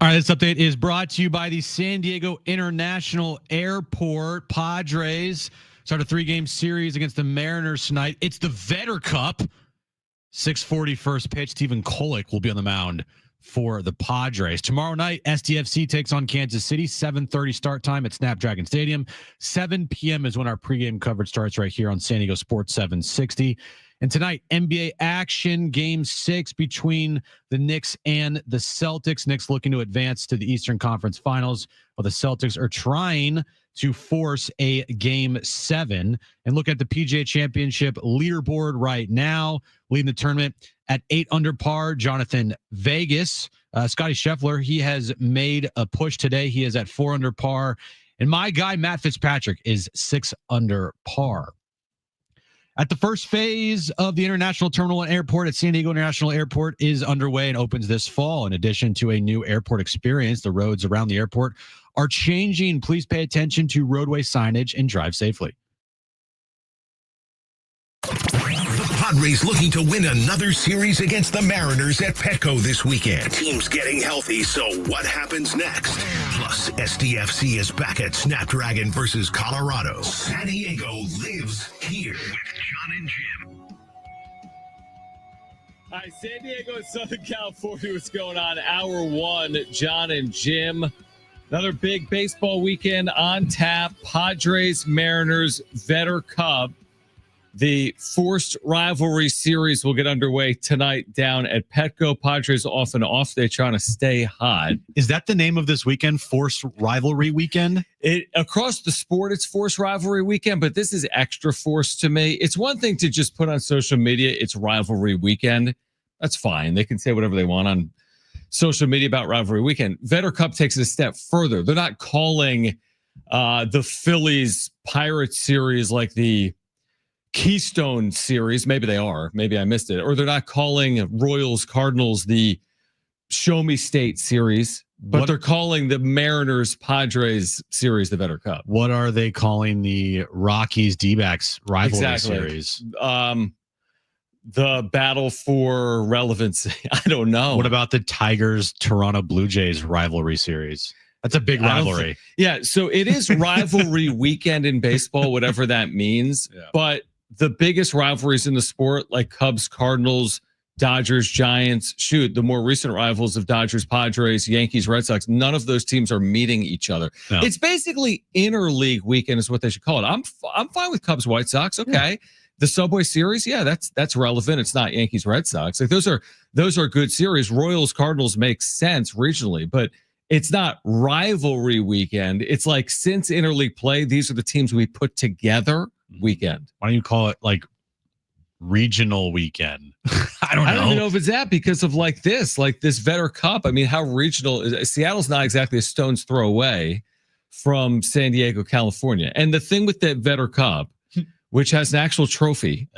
All right, this update is brought to you by the San Diego International Airport. Padres start a 3-game series against the Mariners tonight. It's the Vetter Cup. 6:40 first pitch. Stephen Kolek will be on the mound for the Padres. Tomorrow night, SDFC takes on Kansas City. 7:30 start time at Snapdragon Stadium. 7 p.m. is when our pregame coverage starts right here on San Diego Sports 760. And tonight, NBA action, Game 6 between the Knicks and the Celtics. Knicks looking to advance to the Eastern Conference Finals, while the Celtics are trying to force a Game 7. And look at the PGA Championship leaderboard right now, leading the tournament at 8 under par. Jonathan Vegas, Scotty Scheffler, he has made a push today. He is at 4 under par. And my guy, Matt Fitzpatrick, is 6 under par. At the first phase of the International Terminal and Airport at San Diego International Airport is underway and opens this fall. In addition to a new airport experience, the roads around the airport are changing. Please pay attention to roadway signage and drive safely. The Padres looking to win another series against the Mariners at Petco this weekend. Team's getting healthy, so what happens next? Plus, SDFC is back at Snapdragon versus Colorado. San Diego lives here with Jon and Jim. Hi, San Diego, Southern California. What's going on? Hour 1, Jon and Jim. Another big baseball weekend on tap. Padres, Mariners, Vetter Cup. The forced rivalry series will get underway tonight down at Petco. Padres off and off. They're trying to stay hot. Is that the name of this weekend? Forced rivalry weekend? Across the sport, it's forced rivalry weekend, but this is extra forced to me. It's one thing to just put on social media, it's rivalry weekend. That's fine. They can say whatever they want on social media about rivalry weekend. Vetter Cup takes it a step further. They're not calling the Phillies Pirates series like the Keystone series. Maybe they are. Maybe I missed it. Or they're not calling Royals Cardinals the Show Me State series, but they're calling the Mariners Padres series the Vetter Cup. What are they calling the Rockies D-backs rivalry series? The battle for relevancy. I don't know. What about the Tigers Toronto Blue Jays rivalry series? That's a big rivalry. Yeah, so it is rivalry weekend in baseball, whatever that means. Yeah. But the biggest rivalries in the sport, like Cubs, Cardinals, Dodgers, Giants, the more recent rivals of Dodgers, Padres, Yankees, Red Sox, none of those teams are meeting each other. No. It's basically interleague weekend is what they should call it. I'm fine with Cubs, White Sox. Okay. Yeah. The Subway Series, yeah, that's relevant. It's not Yankees, Red Sox. Like those are good series. Royals, Cardinals makes sense regionally, but it's not rivalry weekend. It's like since interleague play, these are the teams we put together weekend. Why don't you call it like regional weekend? I don't even know if it's that because of like this Vetter Cup. I mean, how regional is Seattle's not exactly a stone's throw away from San Diego, California. And the thing with that Vetter Cup, which has an actual trophy,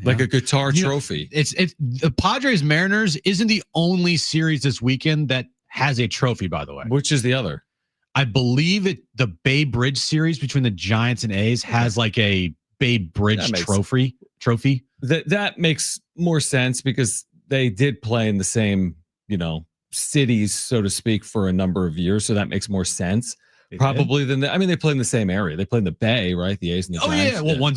like a guitar trophy. It's the Padres Mariners isn't the only series this weekend that has a trophy, by the way. Which is the other? I believe the Bay Bridge series between the Giants and A's has like a Bay Bridge trophy. That makes more sense because they did play in the same, cities, so to speak, for a number of years. So that makes more sense. Probably than they play in the same area. They play in the Bay, right? The A's and the Giants. Yeah. Well, one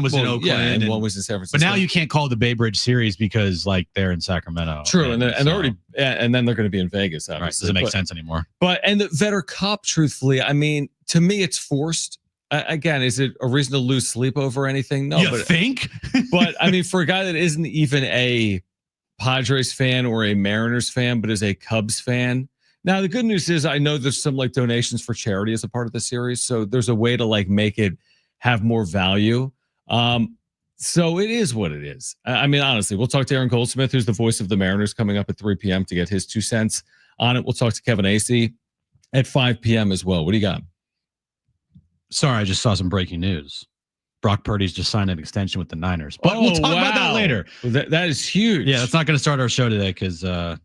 was in Oakland, and one was in San Francisco. But now you can't call it the Bay Bridge series because they're in Sacramento. True, and they're already, and then they're going to be in Vegas. Obviously. Right, doesn't make sense anymore. And the Vetter Cup, truthfully, I mean, to me, it's forced. Again, is it a reason to lose sleep over anything? No, you think? But I mean, for a guy that isn't even a Padres fan or a Mariners fan, but is a Cubs fan. Now, the good news is I know there's some like donations for charity as a part of the series. So there's a way to like make it have more value. So it is what it is. I mean, honestly, we'll talk to Aaron Goldsmith, who's the voice of the Mariners, coming up at 3 p.m. to get his 2 cents on it. We'll talk to Kevin Acee at 5 p.m. as well. What do you got? Sorry, I just saw some breaking news. Brock Purdy's just signed an extension with the Niners. But we'll talk about that later. That is huge. Yeah, that's not going to start our show today because but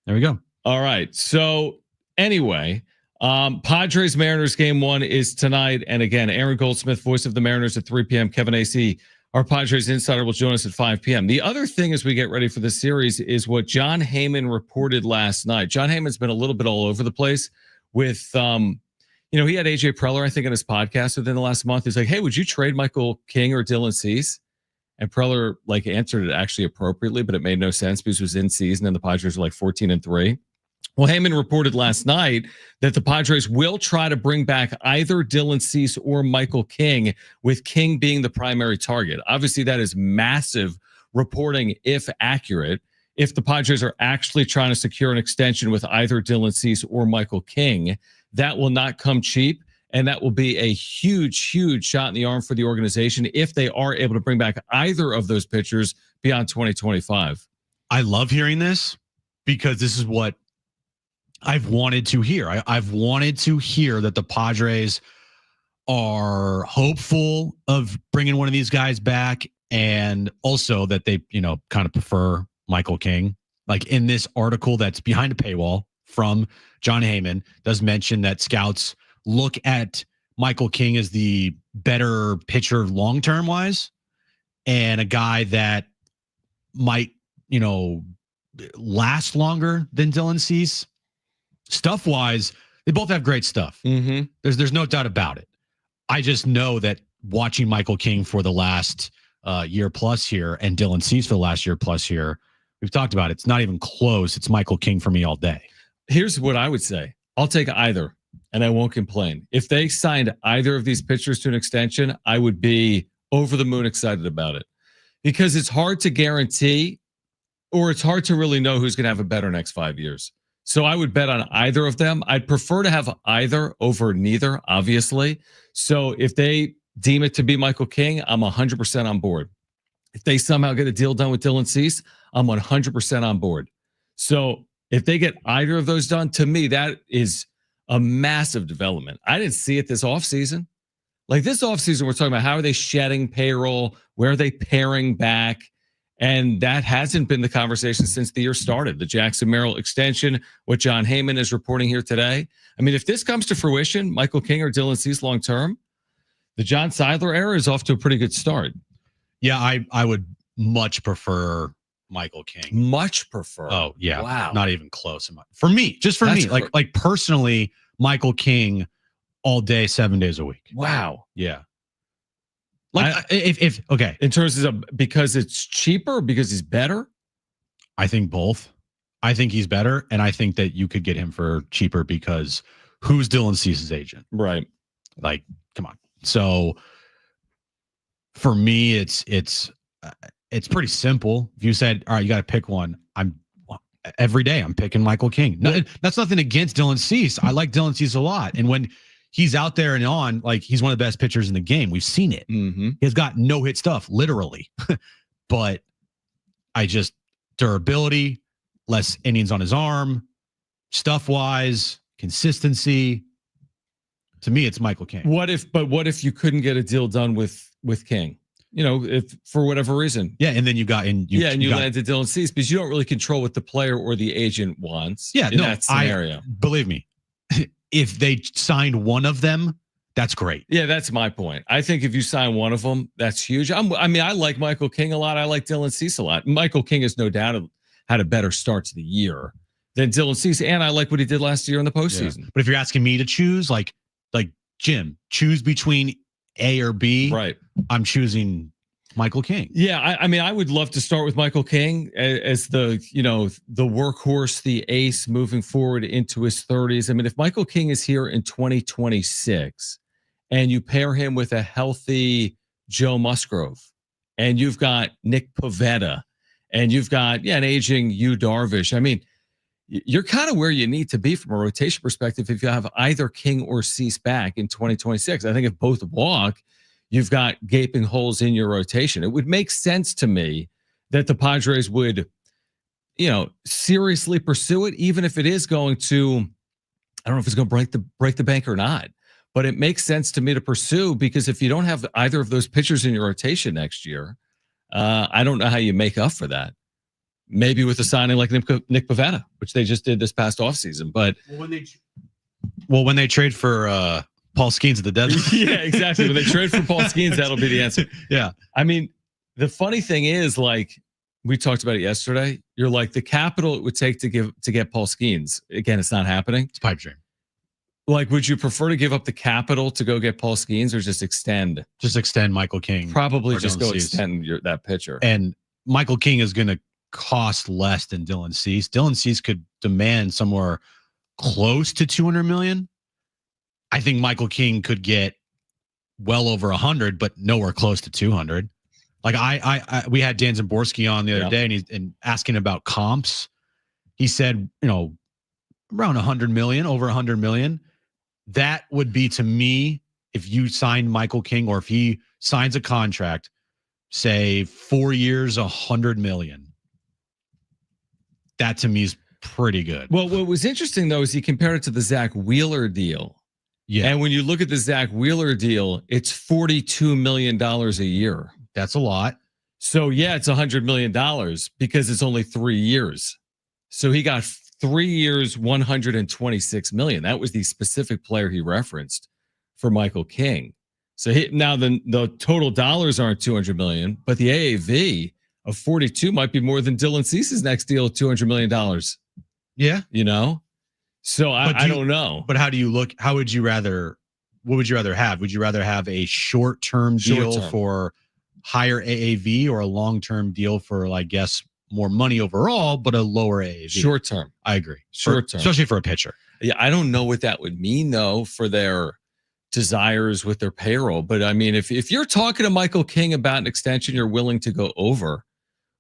there we go. All right. So anyway, Padres Mariners game 1 is tonight. And again, Aaron Goldsmith, voice of the Mariners at 3 p.m. Kevin Acee, Our Padres insider will join us at 5 p.m. The other thing as we get ready for the series is what Jon Heyman reported last night. Jon Heyman's been a little bit all over the place with, he had AJ Preller, I think, on his podcast within the last month. He's like, hey, would you trade Michael King or Dylan Cease? And Preller answered it actually appropriately, but it made no sense because it was in season and the Padres were 14-3. Well, Heyman reported last night that the Padres will try to bring back either Dylan Cease or Michael King, with King being the primary target. Obviously, that is massive reporting if accurate. If the Padres are actually trying to secure an extension with either Dylan Cease or Michael King, that will not come cheap. And that will be a huge, huge shot in the arm for the organization if they are able to bring back either of those pitchers beyond 2025. I love hearing this because this is what I've wanted to hear. I've wanted to hear that the Padres are hopeful of bringing one of these guys back, and also that they, kind of prefer Michael King. Like in this article that's behind a paywall from Jon Heyman, does mention that scouts look at Michael King as the better pitcher long-term wise, and a guy that might, last longer than Dylan Cease. Stuff-wise, they both have great stuff. Mm-hmm. There's no doubt about it. I just know that watching Michael King for the last year plus here and Dylan Cease for the last year plus here, we've talked about it. It's not even close. It's Michael King for me all day. Here's what I would say. I'll take either, and I won't complain. If they signed either of these pitchers to an extension, I would be over the moon excited about it, because it's hard to guarantee, or it's hard to really know who's going to have a better next 5 years. So I would bet on either of them. I'd prefer to have either over neither, obviously. So if they deem it to be Michael King, I'm 100% on board. If they somehow get a deal done with Dylan Cease, I'm 100% on board. So if they get either of those done, to me, that is a massive development. I didn't see it this offseason. This offseason, we're talking about how are they shedding payroll? Where are they paring back? And that hasn't been the conversation since the year started. The Jackson Merrill extension, what Jon Heyman is reporting here today. I mean, if this comes to fruition, Michael King or Dylan Cease long-term, the John Seidler era is off to a pretty good start. Yeah, I would much prefer Michael King. Much prefer. Oh, yeah. Wow. Not even close. For me, just for me, like personally, Michael King all day, 7 days a week. Wow. Yeah. If okay, in terms of because it's cheaper, because he's better, I think both. I think he's better, and I think that you could get him for cheaper because who's Dylan Cease's agent? Right. Come on. So for me, it's pretty simple. If you said, all right, you got to pick one, every day I'm picking Michael King. No, that's nothing against Dylan Cease. I like Dylan Cease a lot, and when he's out there and on, he's one of the best pitchers in the game. We've seen it. Mm-hmm. He's got no-hit stuff, literally. But durability, less innings on his arm, stuff-wise, consistency. To me, it's Michael King. What if you couldn't get a deal done with King? If for whatever reason. Yeah, and then you landed Dylan Cease, because you don't really control what the player or the agent wants. Yeah, in that scenario. Believe me. If they signed one of them, that's great. Yeah, that's my point. I think if you sign one of them, that's huge. I like Michael King a lot. I like Dylan Cease a lot. Michael King has no doubt had a better start to the year than Dylan Cease, and I like what he did last year in the postseason. Yeah. But if you're asking me to choose, like Jim, choose between A or B, right? I'm choosing Michael King. Yeah, I would love to start with Michael King as the workhorse, the ace moving forward into his 30s. I mean, if Michael King is here in 2026 and you pair him with a healthy Joe Musgrove, and you've got Nick Pivetta, and you've got an aging Yu Darvish, I mean, you're kind of where you need to be from a rotation perspective if you have either King or Cease back in 2026. I think if both walk, you've got gaping holes in your rotation. It would make sense to me that the Padres would, seriously pursue it, even if it is going to, I don't know if it's going to break the bank or not, but it makes sense to me to pursue, because if you don't have either of those pitchers in your rotation next year, I don't know how you make up for that. Maybe with a signing like Nick Pivetta, which they just did this past offseason. But when they trade for Paul Skeens at the deadline. Yeah, exactly. When they trade for Paul Skeens, that'll be the answer. Yeah. I mean, The funny thing is, like we talked about it yesterday, you're like the capital it would take to get Paul Skeens. Again, it's not happening. It's a pipe dream. Like, would you prefer to give up the capital to go get Paul Skeens or just extend? Just extend Michael King. Probably just go extend that pitcher. And Michael King is going to cost less than Dylan Cease. Dylan Cease could demand somewhere close to $200 million. I think Michael King could get well over 100, but nowhere close to 200. Like we had Dan Zamborski on the other day, and asking about comps. He said, around 100 million, over 100 million. That would be, to me, if you signed Michael King, or if he signs a contract, say 4 years, 100 million. That to me is pretty good. Well, what was interesting though is he compared it to the Zach Wheeler deal. Yeah. And when you look at the Zach Wheeler deal, it's $42 million a year. That's a lot. So yeah, it's $100 million because it's only 3 years. So he got 3 years, $126 million. That was the specific player he referenced for Michael King. So now the total dollars aren't 200 million, but the AAV of 42 might be more than Dylan Cease's next deal of $200 million. Yeah. So I don't know. But how do you look? What would you rather have? Would you rather have a short-term deal for higher AAV, or a long-term deal for, I guess, more money overall, but a lower AAV? Short-term. I agree. Short-term. Especially for a pitcher. Yeah, I don't know what that would mean, though, for their desires with their payroll. But, I mean, if you're talking to Michael King about an extension, you're willing to go over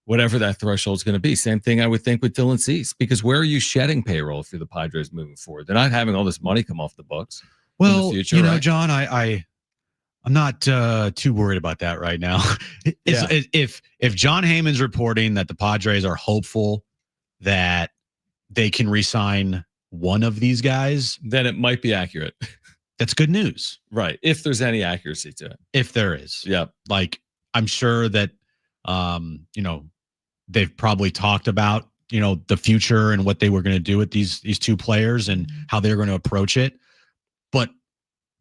whatever that threshold is going to be. Same thing I would think with Dylan Cease, because where are you shedding payroll if you're the Padres moving forward? They're not having all this money come off the books. Well, in the future, right? John, I'm not too worried about that right now. If Jon Heyman's reporting that the Padres are hopeful that they can re-sign one of these guys, then it might be accurate. That's good news. Right. If there's any accuracy to it. If there is. Yep. Like, I'm sure that, they've probably talked about, the future and what they were going to do with these two players and how they're going to approach it. But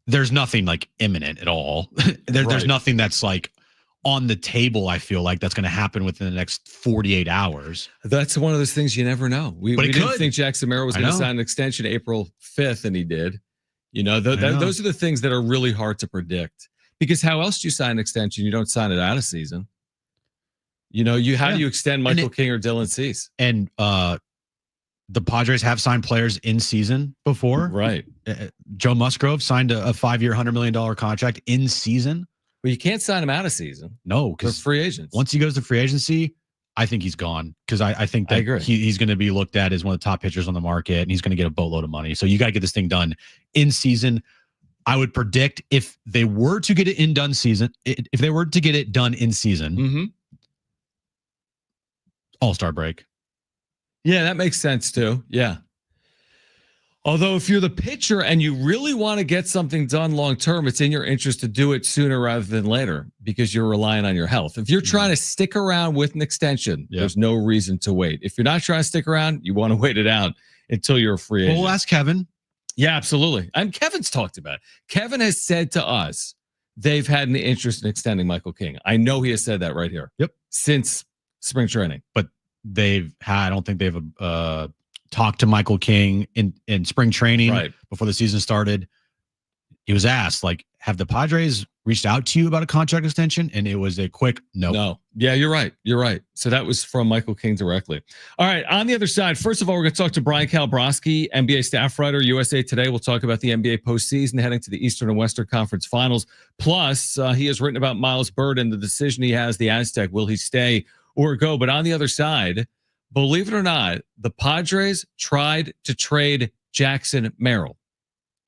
there's nothing like imminent at all. There's nothing that's like on the table. I feel like that's going to happen within the next 48 hours. That's one of those things you never know. We didn't think Jack Samara was going to sign an extension April 5th, and he did. Those are the things that are really hard to predict, because how else do you sign an extension? You don't sign it out of season. How do you extend Michael King or Dylan Cease? And the Padres have signed players in season before. Right. Joe Musgrove signed a 5-year, $100 million contract in season. Well, you can't sign him out of season. No, because free agents. Once he goes to free agency, I think he's gone, because I think that he's going to be looked at as one of the top pitchers on the market, and he's going to get a boatload of money. So you got to get this thing done in season. I would predict if they were to get it done in season, All-Star break. Yeah, that makes sense too. Yeah. Although if you're the pitcher and you really want to get something done long-term, it's in your interest to do it sooner rather than later, because you're relying on your health. If you're trying to stick around with an extension, there's no reason to wait. If you're not trying to stick around, you want to wait it out until you're a free agent. We'll ask Kevin. Yeah, absolutely. And Kevin's talked about it. Kevin has said to us they've had an interest in extending Michael King. I know he has said that right here. Yep. Since spring training. But I don't think they've talked to Michael King in spring training before the season started. He was asked, have the Padres reached out to you about a contract extension? And it was a quick no. No. Yeah, you're right. You're right. So that was from Michael King directly. All right. On the other side, first of all, we're going to talk to Brian Kalbrowski, NBA staff writer, USA Today. We'll talk about the NBA postseason heading to the Eastern and Western Conference Finals. Plus, he has written about Miles Byrd and the decision he has, the Aztec. Will he stay or go? But on the other side, believe it or not, the Padres tried to trade Jackson Merrill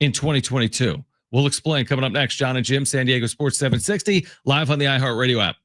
in 2022. We'll explain coming up next. Jon and Jim, San Diego Sports 760, live on the iHeartRadio app.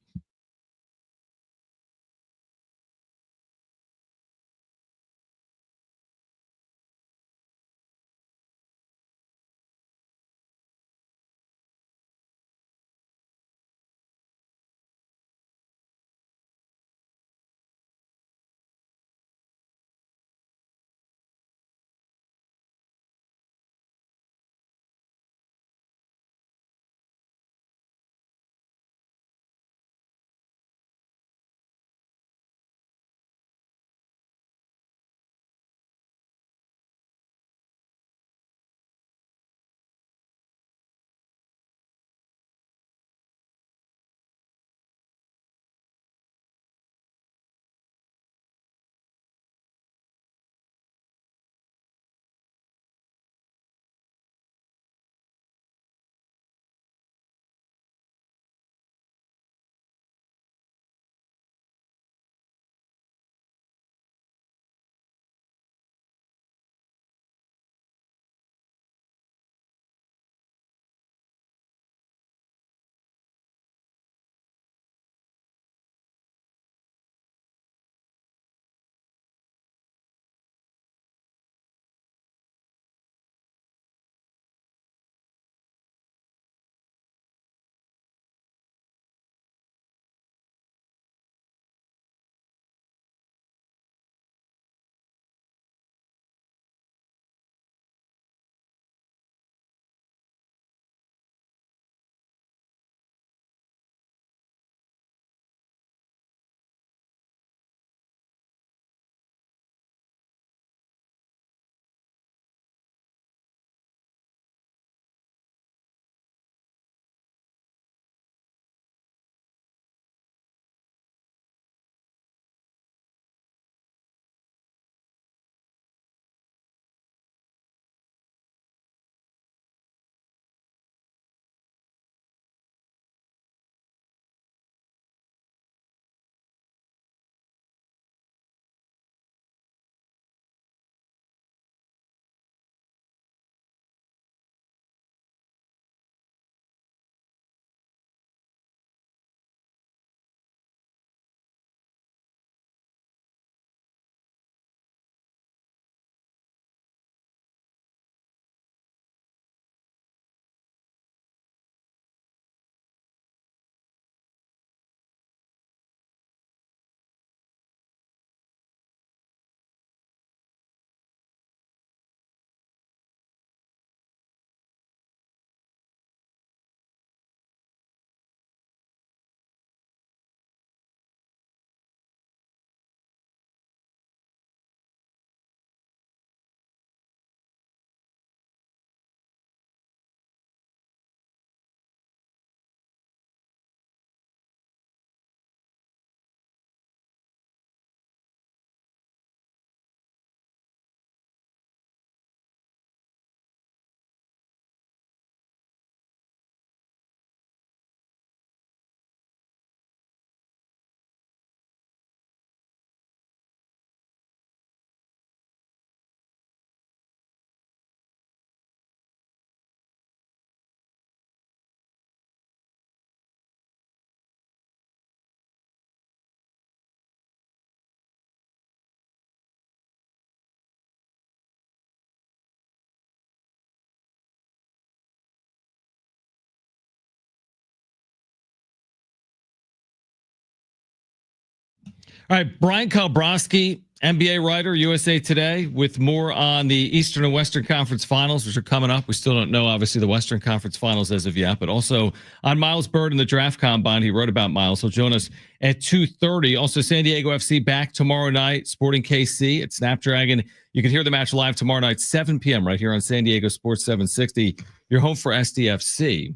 All right, Brian Kalbrowski, NBA writer, USA Today, with more on the Eastern and Western Conference Finals, which are coming up. We still don't know, obviously, the Western Conference Finals as of yet, but also on Miles Bird and the Draft Combine. He wrote about Miles. He'll join us at 2:30. Also, San Diego FC back tomorrow night, Sporting KC at Snapdragon. You can hear the match live tomorrow night, 7 p.m. right here on San Diego Sports 760. Your home for SDFC.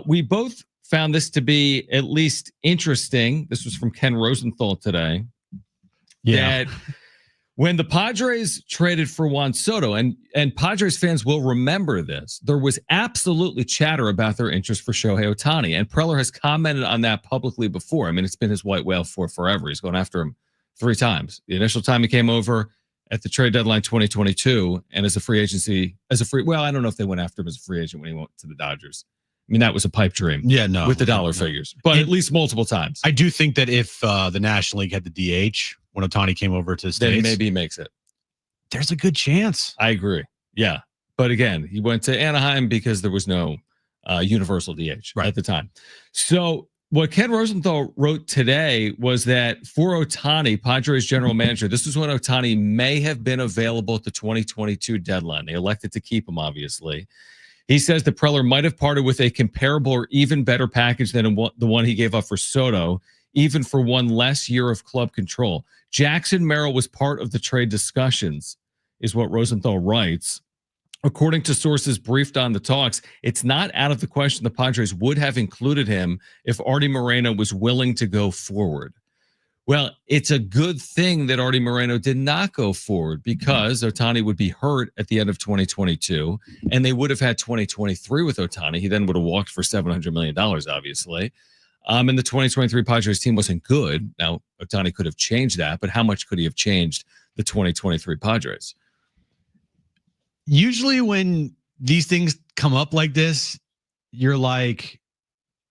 We both found this to be at least interesting. This was from Ken Rosenthal today. Yeah. That when the Padres traded for Juan Soto, and Padres fans will remember this, there was absolutely chatter about their interest for Shohei Ohtani. And Preller has commented on that publicly before. I mean, it's been his white whale for forever. He's gone after him 3 times. The initial time he came over at the trade deadline 2022, and as a free agency, well, I don't know if they went after him as a free agent when he went to the Dodgers. I mean, that was a pipe dream. Yeah, no. With the dollar figures, but at least multiple times. I do think that if the National League had the DH when Ohtani came over to the States, then maybe he makes it. There's a good chance. I agree. Yeah. But again, he went to Anaheim because there was no universal DH at the time. So what Ken Rosenthal wrote today was that for Ohtani, Padres general manager, this is when Ohtani may have been available at the 2022 deadline. They elected to keep him, obviously. He says the Preller might have parted with a comparable or even better package than the one he gave up for Soto, even for one less year of club control. Jackson Merrill was part of the trade discussions, is what Rosenthal writes. According to sources briefed on the talks, it's not out of the question the Padres would have included him if Artie Moreno was willing to go forward. Well, it's a good thing that Artie Moreno did not go forward because Ohtani would be hurt at the end of 2022, and they would have had 2023 with Ohtani. He then would have walked for $700 million, obviously. And the 2023 Padres team wasn't good. Now, Ohtani could have changed that, but how much could he have changed the 2023 Padres? Usually when these things come up like this, you're like,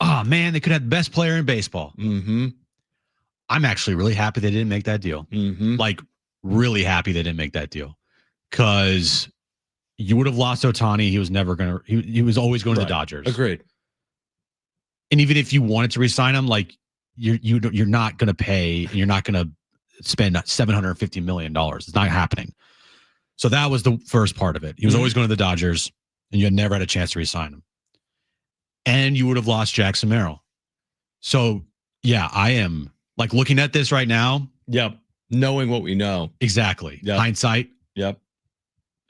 oh, man, they could have the best player in baseball. Mm-hmm. I'm actually really happy they didn't make that deal. Mm-hmm. Like, really happy they didn't make that deal. Because you would have lost Ohtani. He was never going to, he was always going to the Dodgers. Agreed. And even if you wanted to resign him, like, you're not going to pay, and you're not going to spend $750 million. It's not happening. So that was the first part of it. He was always going to the Dodgers, and you had never had a chance to resign him. And you would have lost Jackson Merrill. So, yeah, I am like looking at this right now. Yep. Knowing what we know. Exactly. Yep. Hindsight. Yep.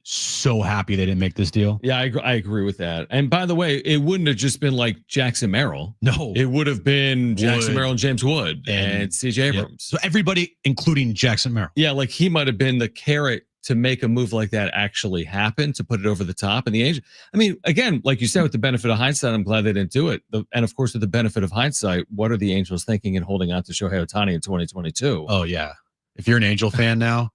So happy they didn't make this deal. Yeah, I agree with that. And by the way, it wouldn't have just been like Jackson Merrill. No. It would have been Jackson Merrill and James Wood and CJ Abrams. So everybody, including Jackson Merrill. Yeah, like he might have been the carrot to make a move like that actually happen, to put it over the top. And the Angels, I mean, again, like you said, with the benefit of hindsight, I'm glad they didn't do it. And of course, with the benefit of hindsight, what are the Angels thinking in holding on to Shohei Ohtani in 2022? Oh, yeah. If you're an Angel fan now,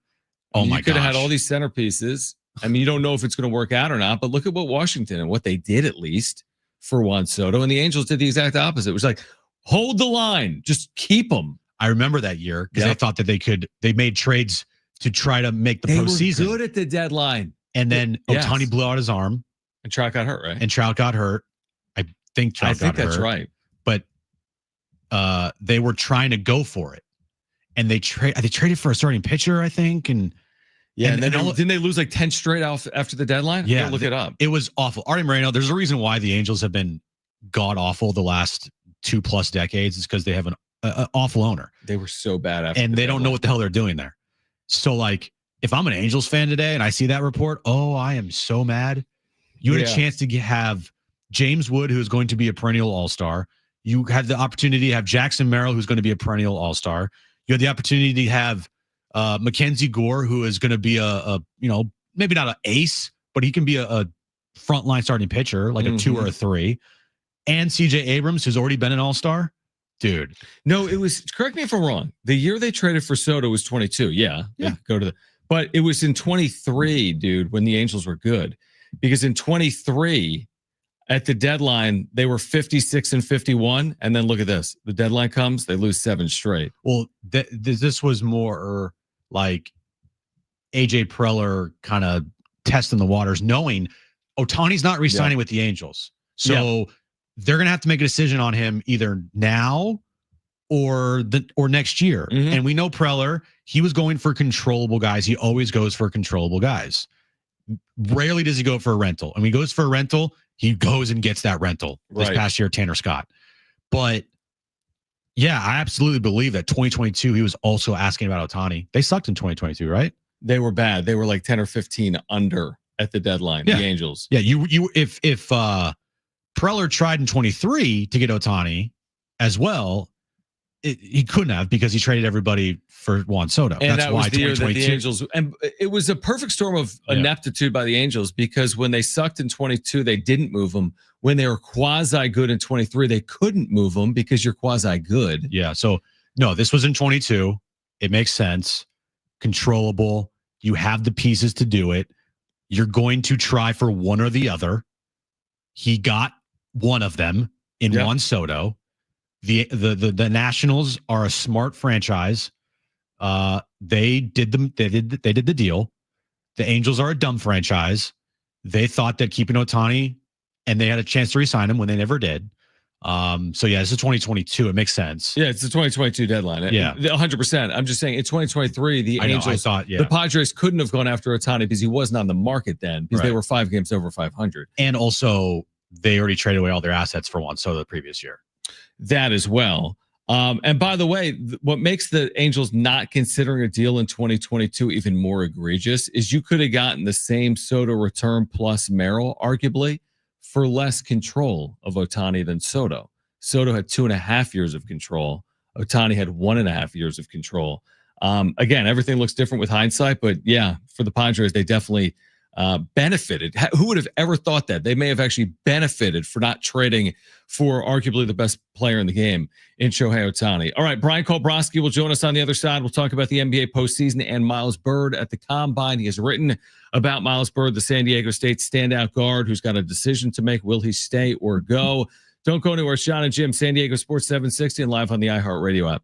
oh my god, you could have had all these centerpieces. I mean, you don't know if it's going to work out or not, but look at what Washington and what they did, at least for Juan Soto. And the Angels did the exact opposite. It was like, hold the line, just keep them. I remember that year because they thought that they made trades to try to make the postseason. They were good at the deadline. And then Ohtani blew out his arm. And Trout got hurt, right? And Trout got hurt. I think Trout got hurt. I think that's right. But they were trying to go for it. And they traded for a starting pitcher, I think. And then didn't they lose like 10 straight off after the deadline? Yeah. Look it up. It was awful. Artie Moreno, there's a reason why the Angels have been god awful the last 2+ decades. Is because they have an awful owner. They were so bad after and they don't know what the hell they're doing there. So, like, if I'm an Angels fan today and I see that report, I am so mad. You had a chance to have James Wood, who's going to be a perennial all-star. You had the opportunity to have Jackson Merrill, who's going to be a perennial all-star. You had the opportunity to have Mackenzie Gore, who is going to be a maybe not an ace, but he can be a frontline starting pitcher, like a 2 or a 3. And CJ Abrams, who's already been an all-star. Dude. No, it was, correct me if I'm wrong, the year they traded for Soto was 22. Yeah. But it was in 23, dude, when the Angels were good. Because in 23, at the deadline, they were 56-51. And then look at this. The deadline comes, they lose 7 straight. Well, this was more like AJ Preller kind of testing the waters, knowing Ohtani's not re-signing with the Angels. So they're going to have to make a decision on him either now or next year. Mhm. And we know Preller, he was going for controllable guys. He always goes for controllable guys. Rarely does he go for a rental. And when he goes for a rental, he goes and gets that rental. This past year, Tanner Scott. But yeah, I absolutely believe that 2022, he was also asking about Ohtani. They sucked in 2022, right? They were bad. They were like 10 or 15 under at the deadline, the Angels. Yeah, if Preller tried in 23 to get Ohtani as well, he couldn't have because he traded everybody for Juan Soto. And that's that why was the year that the 2022 Angels, and it was a perfect storm of ineptitude by the Angels, because when they sucked in 22, they didn't move them. When they were quasi good in 23, they couldn't move them because you're quasi good. Yeah. So no, this was in 22. It makes sense. Controllable. You have the pieces to do it. You're going to try for one or the other. He got one of them in Juan Soto. The Nationals are a smart franchise. They did the deal. The Angels are a dumb franchise. They thought that keeping Ohtani, and they had a chance to re-sign him when they never did. So yeah, this is 2022. It makes sense. Yeah, it's the 2022 deadline. Yeah, 100%. I'm just saying in 2023, the Angels, the Padres couldn't have gone after Ohtani because he wasn't on the market then, because they were 5 games over 500. And also, they already traded away all their assets for Juan Soto the previous year. That as well. And by the way, what makes the Angels not considering a deal in 2022 even more egregious is you could have gotten the same Soto return plus Merrill, arguably, for less control of Ohtani than Soto. Soto had 2.5 years of control. Ohtani had 1.5 years of control. Again, everything looks different with hindsight, but yeah, for the Padres, they definitely benefited. Who would have ever thought that? They may have actually benefited for not trading for arguably the best player in the game in Shohei Ohtani. All right, Brian Kolbrowski will join us on the other side. We'll talk about the NBA postseason and Miles Byrd at the Combine. He has written about Miles Byrd, the San Diego State standout guard who's got a decision to make. Will he stay or go? Don't go anywhere. Jon Jim, San Diego Sports 760, and live on the iHeartRadio app.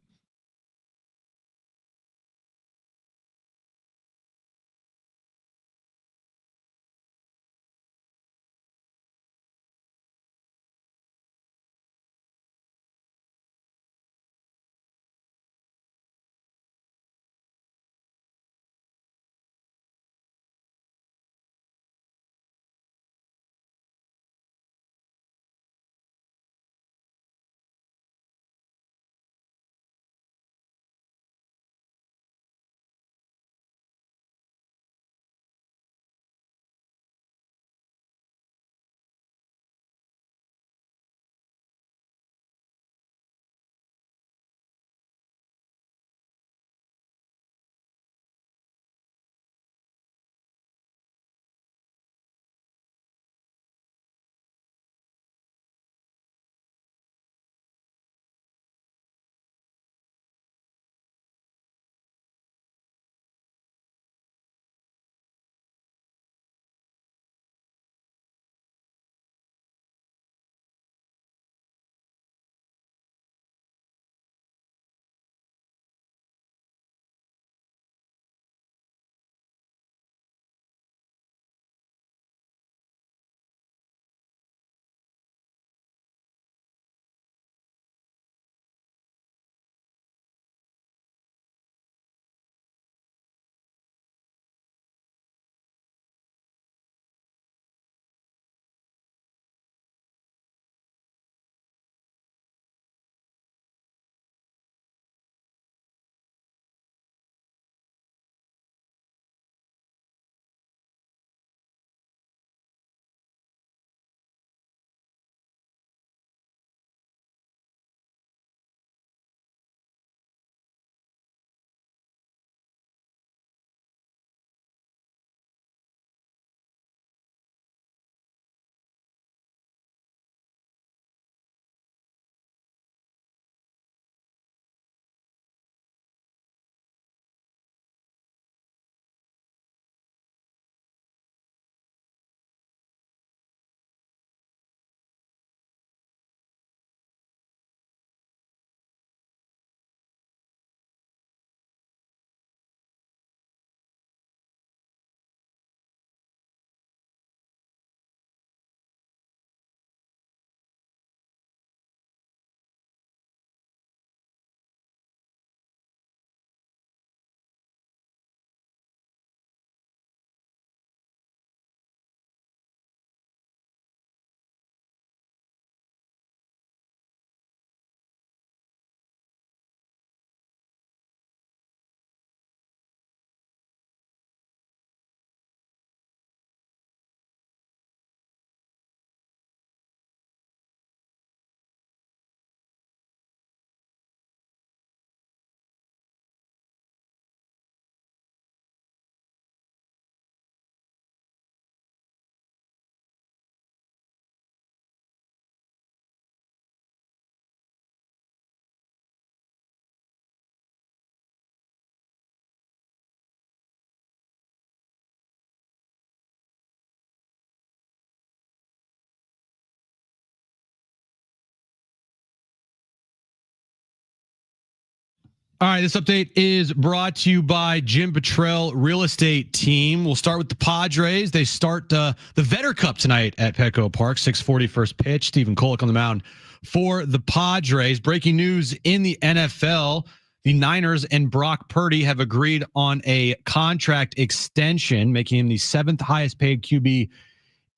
All right, this update is brought to you by Jim Petrell Real Estate Team. We'll start with the Padres. They start the Vetter Cup tonight at Petco Park, 6:40 first pitch. Stephen Kolek on the mound for the Padres. Breaking news in the NFL, the Niners and Brock Purdy have agreed on a contract extension, making him the 7th highest paid QB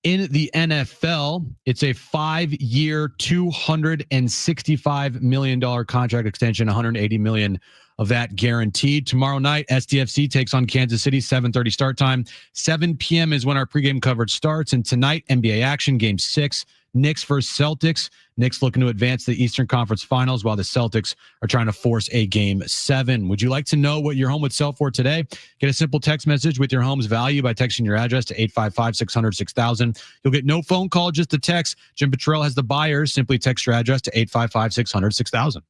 in the NFL. It's a 5-year, $265 million contract extension, $180 million of that guaranteed. Tomorrow night, SDFC takes on Kansas City, 7:30 start time. 7 p.m. is when our pregame coverage starts. And tonight, NBA action, Game 6, Knicks versus Celtics. Knicks looking to advance to the Eastern Conference Finals while the Celtics are trying to force a Game 7. Would you like to know what your home would sell for today? Get a simple text message with your home's value by texting your address to 855-600-6000. You'll get no phone call, just a text. Jim Petrell has the buyers. Simply text your address to 855-600-6000.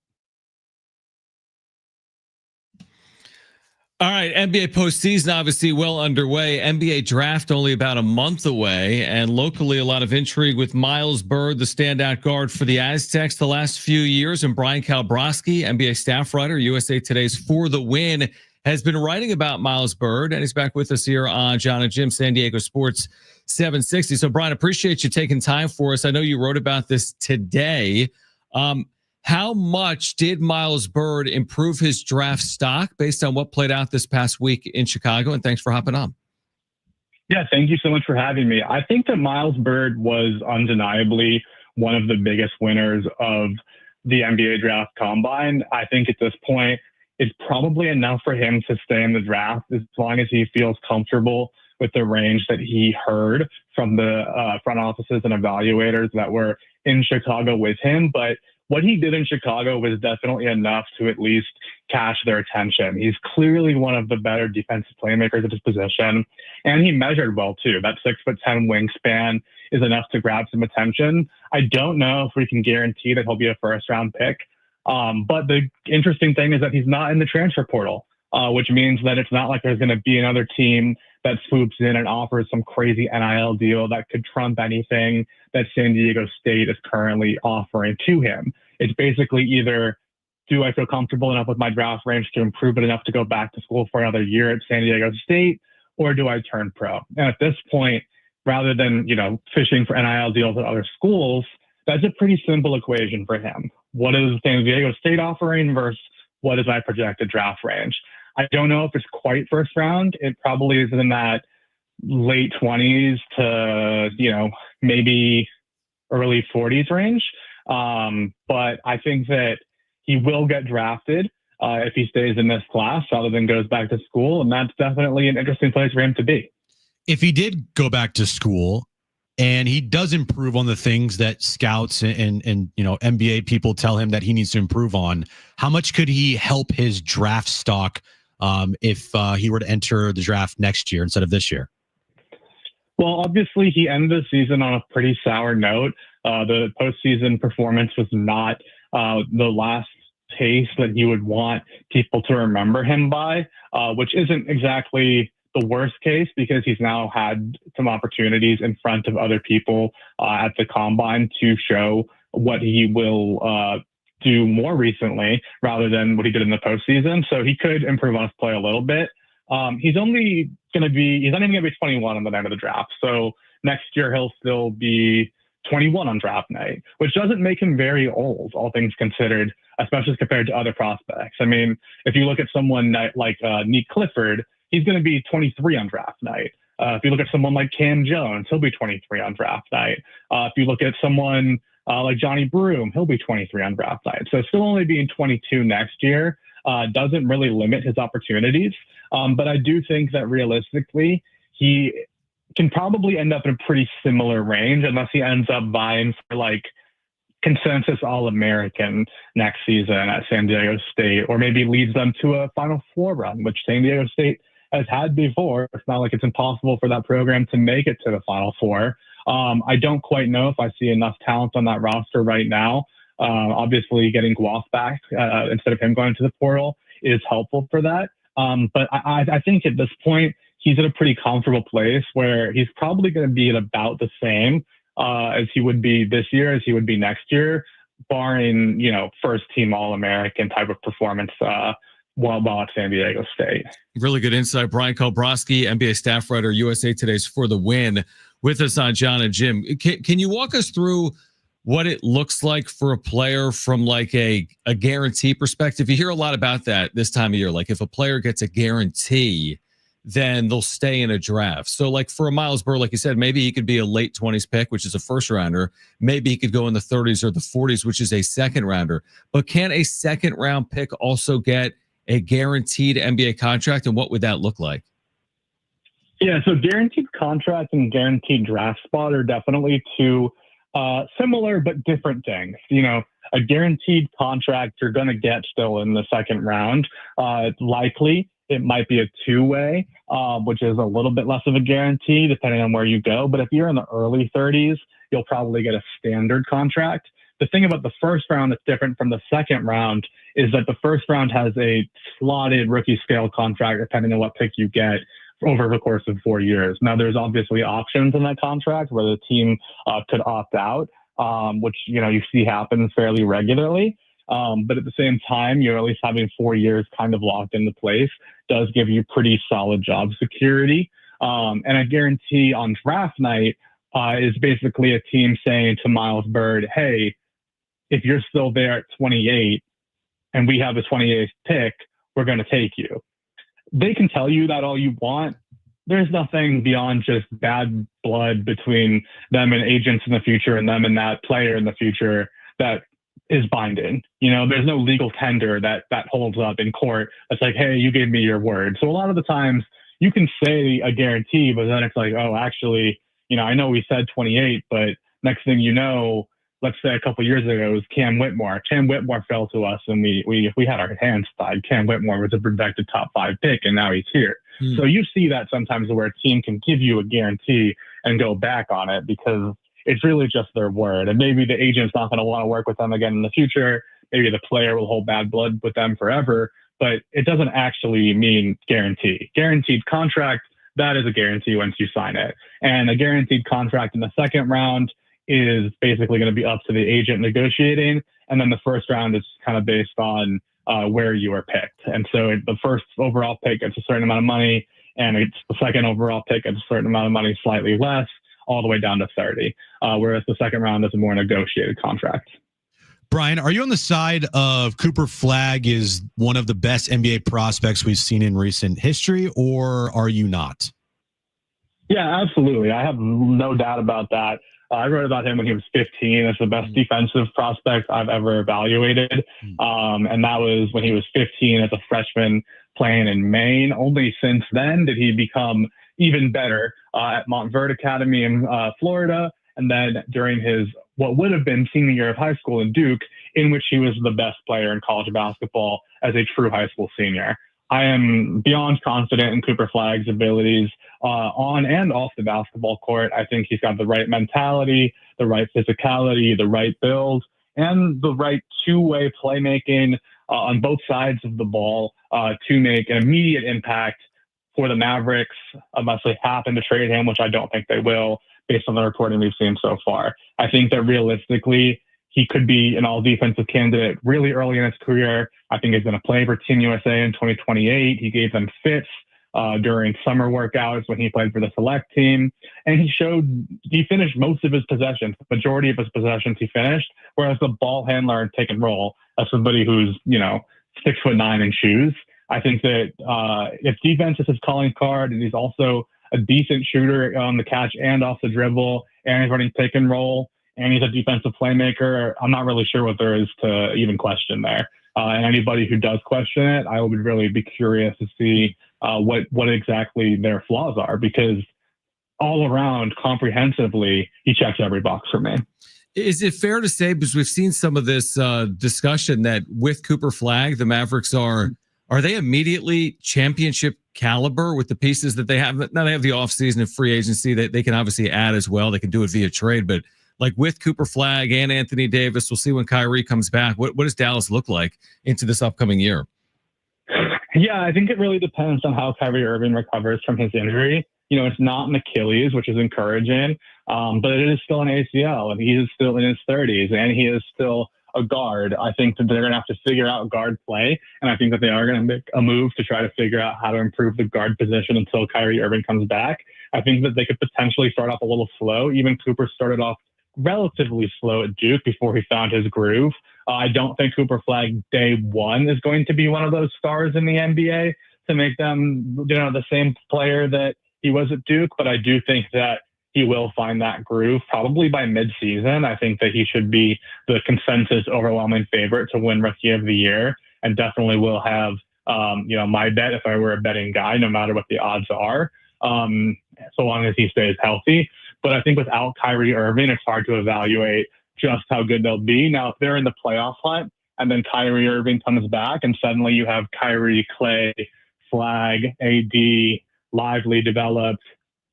All right, NBA postseason obviously well underway. NBA draft only about a month away, and locally a lot of intrigue with Miles Byrd, the standout guard for the Aztecs the last few years, and Brian Kalbrowski, NBA staff writer, USA Today's For the Win, has been writing about Miles Byrd, and he's back with us here on Jon and Jim, San Diego Sports 760. So, Brian, appreciate you taking time for us. I know you wrote about this today. How much did Miles Byrd improve his draft stock based on what played out this past week in Chicago? And thanks for hopping on. Yeah, thank you so much for having me. I think that Miles Byrd was undeniably one of the biggest winners of the NBA draft combine. I think at this point, it's probably enough for him to stay in the draft as long as he feels comfortable with the range that he heard from the front offices and evaluators that were in Chicago with him. But what he did in Chicago was definitely enough to at least catch their attention. He's clearly one of the better defensive playmakers at his position, and he measured well too. That 6'10" wingspan is enough to grab some attention. I don't know if we can guarantee that he'll be a first-round pick, but the interesting thing is that he's not in the transfer portal, which means that it's not like there's going to be another team that swoops in and offers some crazy NIL deal that could trump anything that San Diego State is currently offering to him. It's basically either, do I feel comfortable enough with my draft range to improve it enough to go back to school for another year at San Diego State, or do I turn pro? And at this point, rather than, fishing for NIL deals at other schools, that's a pretty simple equation for him. What is San Diego State offering versus what is my projected draft range? I don't know if it's quite first round. It probably is in that late 20s to, maybe early 40s range. But I think that he will get drafted if he stays in this class rather than goes back to school. And that's definitely an interesting place for him to be. If he did go back to school and he does improve on the things that scouts and NBA people tell him that he needs to improve on, how much could he help his draft stock if he were to enter the draft next year instead of this year? Well, obviously, he ended the season on a pretty sour note. The postseason performance was not the last taste that he would want people to remember him by, which isn't exactly the worst case because he's now had some opportunities in front of other people at the combine to show what he will do more recently rather than what he did in the postseason. So he could improve on his play a little bit. He's not even going to be 21 on the night of the draft. So next year he'll still be 21 on draft night, which doesn't make him very old, all things considered, especially compared to other prospects. I mean, if you look at someone like Nick Clifford, he's going to be 23 on draft night. If you look at someone like Cam Jones, he'll be 23 on draft night. If you look at someone like Johnny Broom, he'll be 23 on draft night. So still only being 22 next year doesn't really limit his opportunities. But I do think that realistically, he can probably end up in a pretty similar range unless he ends up vying for like consensus All-American next season at San Diego State, or maybe leads them to a Final Four run, which San Diego State has had before. It's not like it's impossible for that program to make it to the Final Four. I don't quite know if I see enough talent on that roster right now. Obviously, getting Guaf back instead of him going to the portal is helpful for that. But I think at this point, he's in a pretty comfortable place where he's probably going to be at about the same as he would be this year, as he would be next year, barring, first team All-American type of performance while at San Diego State. Really good insight. Brian Kolbrowski, NBA staff writer, USA Today's For the Win, with us on Jon and Jim. Can you walk us through what it looks like for a player from like a guarantee perspective? You hear a lot about that this time of year. Like if a player gets a guarantee, then they'll stay in a draft. So like for a Miles Burr, like you said, maybe he could be a late 20s pick, which is a first rounder. Maybe he could go in the 30s or the 40s, which is a second rounder. But can a second round pick also get a guaranteed NBA contract? And what would that look like? Yeah, so guaranteed contract and guaranteed draft spot are definitely two similar but different things. You know, a guaranteed contract you're going to get still in the second round. Likely it might be a two-way, which is a little bit less of a guarantee depending on where you go. But if you're in the early 30s, you'll probably get a standard contract. The thing about the first round that's different from the second round is that the first round has a slotted rookie scale contract depending on what pick you get over the course of 4 years. Now, there's obviously options in that contract where the team could opt out, which, you know, you see happen fairly regularly. But at the same time, you're at least having 4 years kind of locked into place does give you pretty solid job security. And a guarantee on draft night is basically a team saying to Miles Bird, hey, if you're still there at 28 and we have the 28th pick, we're going to take you. They can tell you that all you want. There's nothing beyond just bad blood between them and agents in the future and them and that player in the future that is binding. You know, there's no legal tender that holds up in court. That's like, hey, you gave me your word. So a lot of the times you can say a guarantee, but then it's like, oh, actually, you know, I know we said 28, but next thing you know, let's say a couple of years ago, it was Cam Whitmore. Cam Whitmore fell to us and we had our hands tied. Cam Whitmore was a projected top 5 pick and now he's here. So you see that sometimes where a team can give you a guarantee and go back on it because it's really just their word. And maybe the agent's not going to want to work with them again in the future. Maybe the player will hold bad blood with them forever, but it doesn't actually mean guarantee. Guaranteed contract, that is a guarantee once you sign it. And a guaranteed contract in the second round is basically going to be up to the agent negotiating. And then the first round is kind of based on where you were picked. And so the first overall pick gets a certain amount of money, and it's the second overall pick gets a certain amount of money, slightly less, all the way down to 30. Whereas the second round is a more negotiated contract. Brian, are you on the side of Cooper Flagg is one of the best NBA prospects we've seen in recent history, or are you not? Yeah, absolutely. I have no doubt about that. I wrote about him when he was 15 as the best defensive prospect I've ever evaluated. And that was when he was 15 as a freshman playing in Maine. Only since then did he become even better at Montverde Academy in Florida. And then during his what would have been senior year of high school in Duke, in which he was the best player in college basketball as a true high school senior. I am beyond confident in Cooper Flagg's abilities on and off the basketball court. I think he's got the right mentality, the right physicality, the right build, and the right two-way playmaking on both sides of the ball to make an immediate impact for the Mavericks, unless they happen to trade him, which I don't think they will, based on the reporting we've seen so far. I think that realistically, he could be an all-defensive candidate really early in his career. I think he's going to play for Team USA in 2028. He gave them fits during summer workouts when he played for the select team. And he finished most of his possessions, the majority of his possessions he finished, whereas the ball handler and pick and roll, as somebody who's, 6'9" in shoes. I think that if defense is his calling card and he's also a decent shooter on the catch and off the dribble, and he's running pick and roll, and he's a defensive playmaker, I'm not really sure what there is to even question there. And anybody who does question it, I would really be curious to see what exactly their flaws are, because all around, comprehensively, he checks every box for me. Is it fair to say, because we've seen some of this discussion, that with Cooper Flagg, the Mavericks are they immediately championship caliber with the pieces that they have? Now they have the offseason and free agency that they can obviously add as well. They can do it via trade, but like with Cooper Flagg and Anthony Davis, we'll see when Kyrie comes back. What does Dallas look like into this upcoming year? Yeah, I think it really depends on how Kyrie Irving recovers from his injury. It's not an Achilles, which is encouraging, but it is still an ACL, and he is still in his 30s, and he is still a guard. I think that they're going to have to figure out guard play, and I think that they are going to make a move to try to figure out how to improve the guard position until Kyrie Irving comes back. I think that they could potentially start off a little slow. Even Cooper started off relatively slow at Duke before he found his groove. I don't think Cooper Flag day one is going to be one of those stars in the NBA to make them, the same player that he was at Duke, but I do think that he will find that groove probably by midseason. I think that he should be the consensus overwhelming favorite to win Rookie of the Year, and definitely will have, my bet if I were a betting guy, no matter what the odds are, so long as he stays healthy. But I think without Kyrie Irving, it's hard to evaluate just how good they'll be. Now, if they're in the playoff hunt and then Kyrie Irving comes back and suddenly you have Kyrie, Clay, Flag, AD, Lively developed,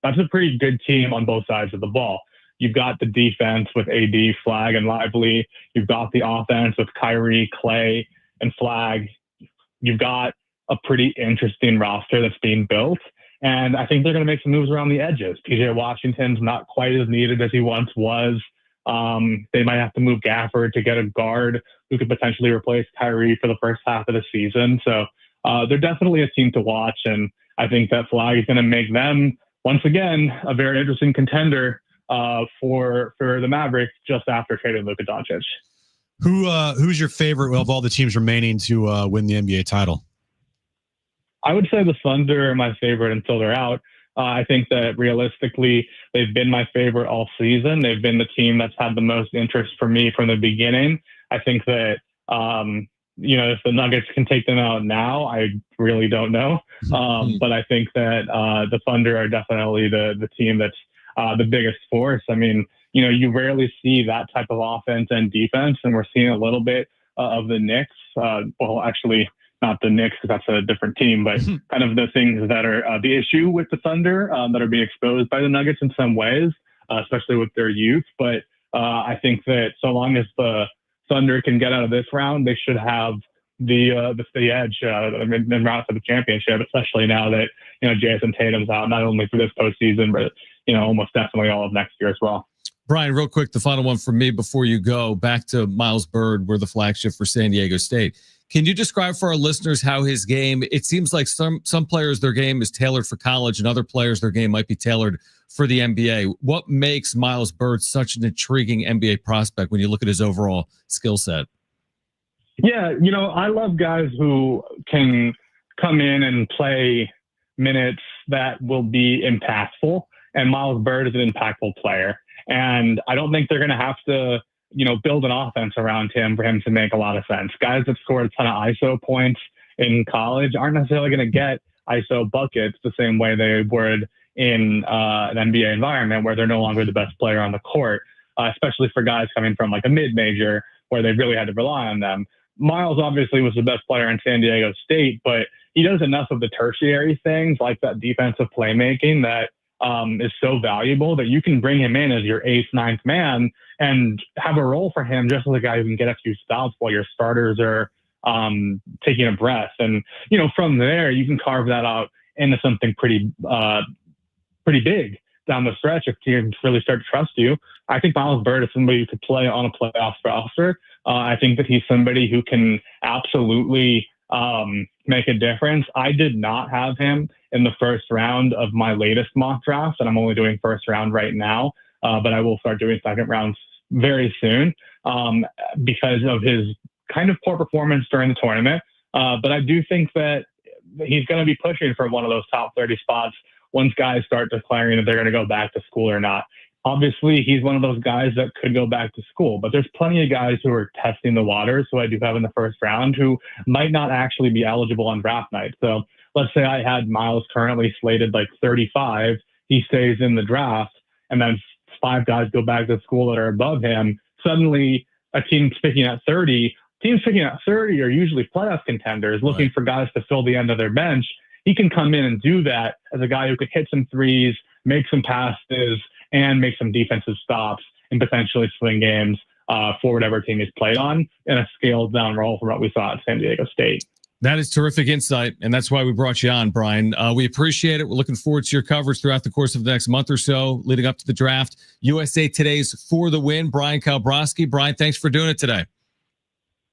that's a pretty good team on both sides of the ball. You've got the defense with AD, Flag, and Lively. You've got the offense with Kyrie, Clay, and Flag. You've got a pretty interesting roster that's being built. And I think they're going to make some moves around the edges. PJ Washington's not quite as needed as he once was. They might have to move Gafford to get a guard who could potentially replace Kyrie for the first half of the season. So they're definitely a team to watch. And I think that Flag is going to make them, once again, a very interesting contender for the Mavericks just after trading Luka Doncic. Who's your favorite of all the teams remaining to win the NBA title? I would say the Thunder are my favorite until they're out. I think that realistically, they've been my favorite all season. They've been the team that's had the most interest for me from the beginning. I think that, if the Nuggets can take them out now, I really don't know. But I think that the Thunder are definitely the team that's the biggest force. I mean, you rarely see that type of offense and defense, and we're seeing a little bit of the Knicks. Actually, not the Knicks, because that's a different team, but kind of the things that are the issue with the Thunder that are being exposed by the Nuggets in some ways, especially with their youth. But I think that so long as the Thunder can get out of this round, they should have the edge in route to the championship, especially now that Jason Tatum's out, not only for this postseason, but almost definitely all of next year as well. Brian, real quick, the final one from me before you go. Back to Miles Byrd, we're the flagship for San Diego State. Can you describe for our listeners how his game, it seems like some players, their game is tailored for college, and other players, their game might be tailored for the NBA. What makes Miles Byrd such an intriguing NBA prospect when you look at his overall skill set? Yeah, I love guys who can come in and play minutes that will be impactful, and Miles Byrd is an impactful player. And I don't think they're going to have to build an offense around him for him to make a lot of sense. Guys that scored a ton of ISO points in college aren't necessarily going to get ISO buckets the same way they would in an NBA environment where they're no longer the best player on the court, especially for guys coming from like a mid-major where they really had to rely on them. Miles obviously was the best player in San Diego State, but he does enough of the tertiary things like that defensive playmaking that is so valuable that you can bring him in as your 8th, 9th man and have a role for him just as a guy who can get a few stops while your starters are taking a breath. And, from there, you can carve that out into something pretty big down the stretch if teams really start to trust you. I think Miles Byrd is somebody who could play on a playoff roster. I think that he's somebody who can absolutely make a difference. I did not have him in the first round of my latest mock draft, and I'm only doing first round right now, but I will start doing second rounds very soon because of his kind of poor performance during the tournament. But I do think that he's going to be pushing for one of those top 30 spots once guys start declaring that they're going to go back to school or not. Obviously, he's one of those guys that could go back to school, but there's plenty of guys who are testing the waters, who I do have in the first round, who might not actually be eligible on draft night. So let's say I had Miles currently slated like 35, he stays in the draft, and then 5 guys go back to school that are above him. Suddenly, a team's picking at 30. Teams picking at 30 are usually playoff contenders looking for guys to fill the end of their bench. He can come in and do that as a guy who could hit some threes, make some passes, and make some defensive stops and potentially swing games for whatever team he's played on in a scaled down role from what we saw at San Diego State. That is terrific insight, and that's why we brought you on, Brian. We appreciate it. We're looking forward to your coverage throughout the course of the next month or so, leading up to the draft. USA Today's For the Win, Brian Kalbrowski. Brian, thanks for doing it today.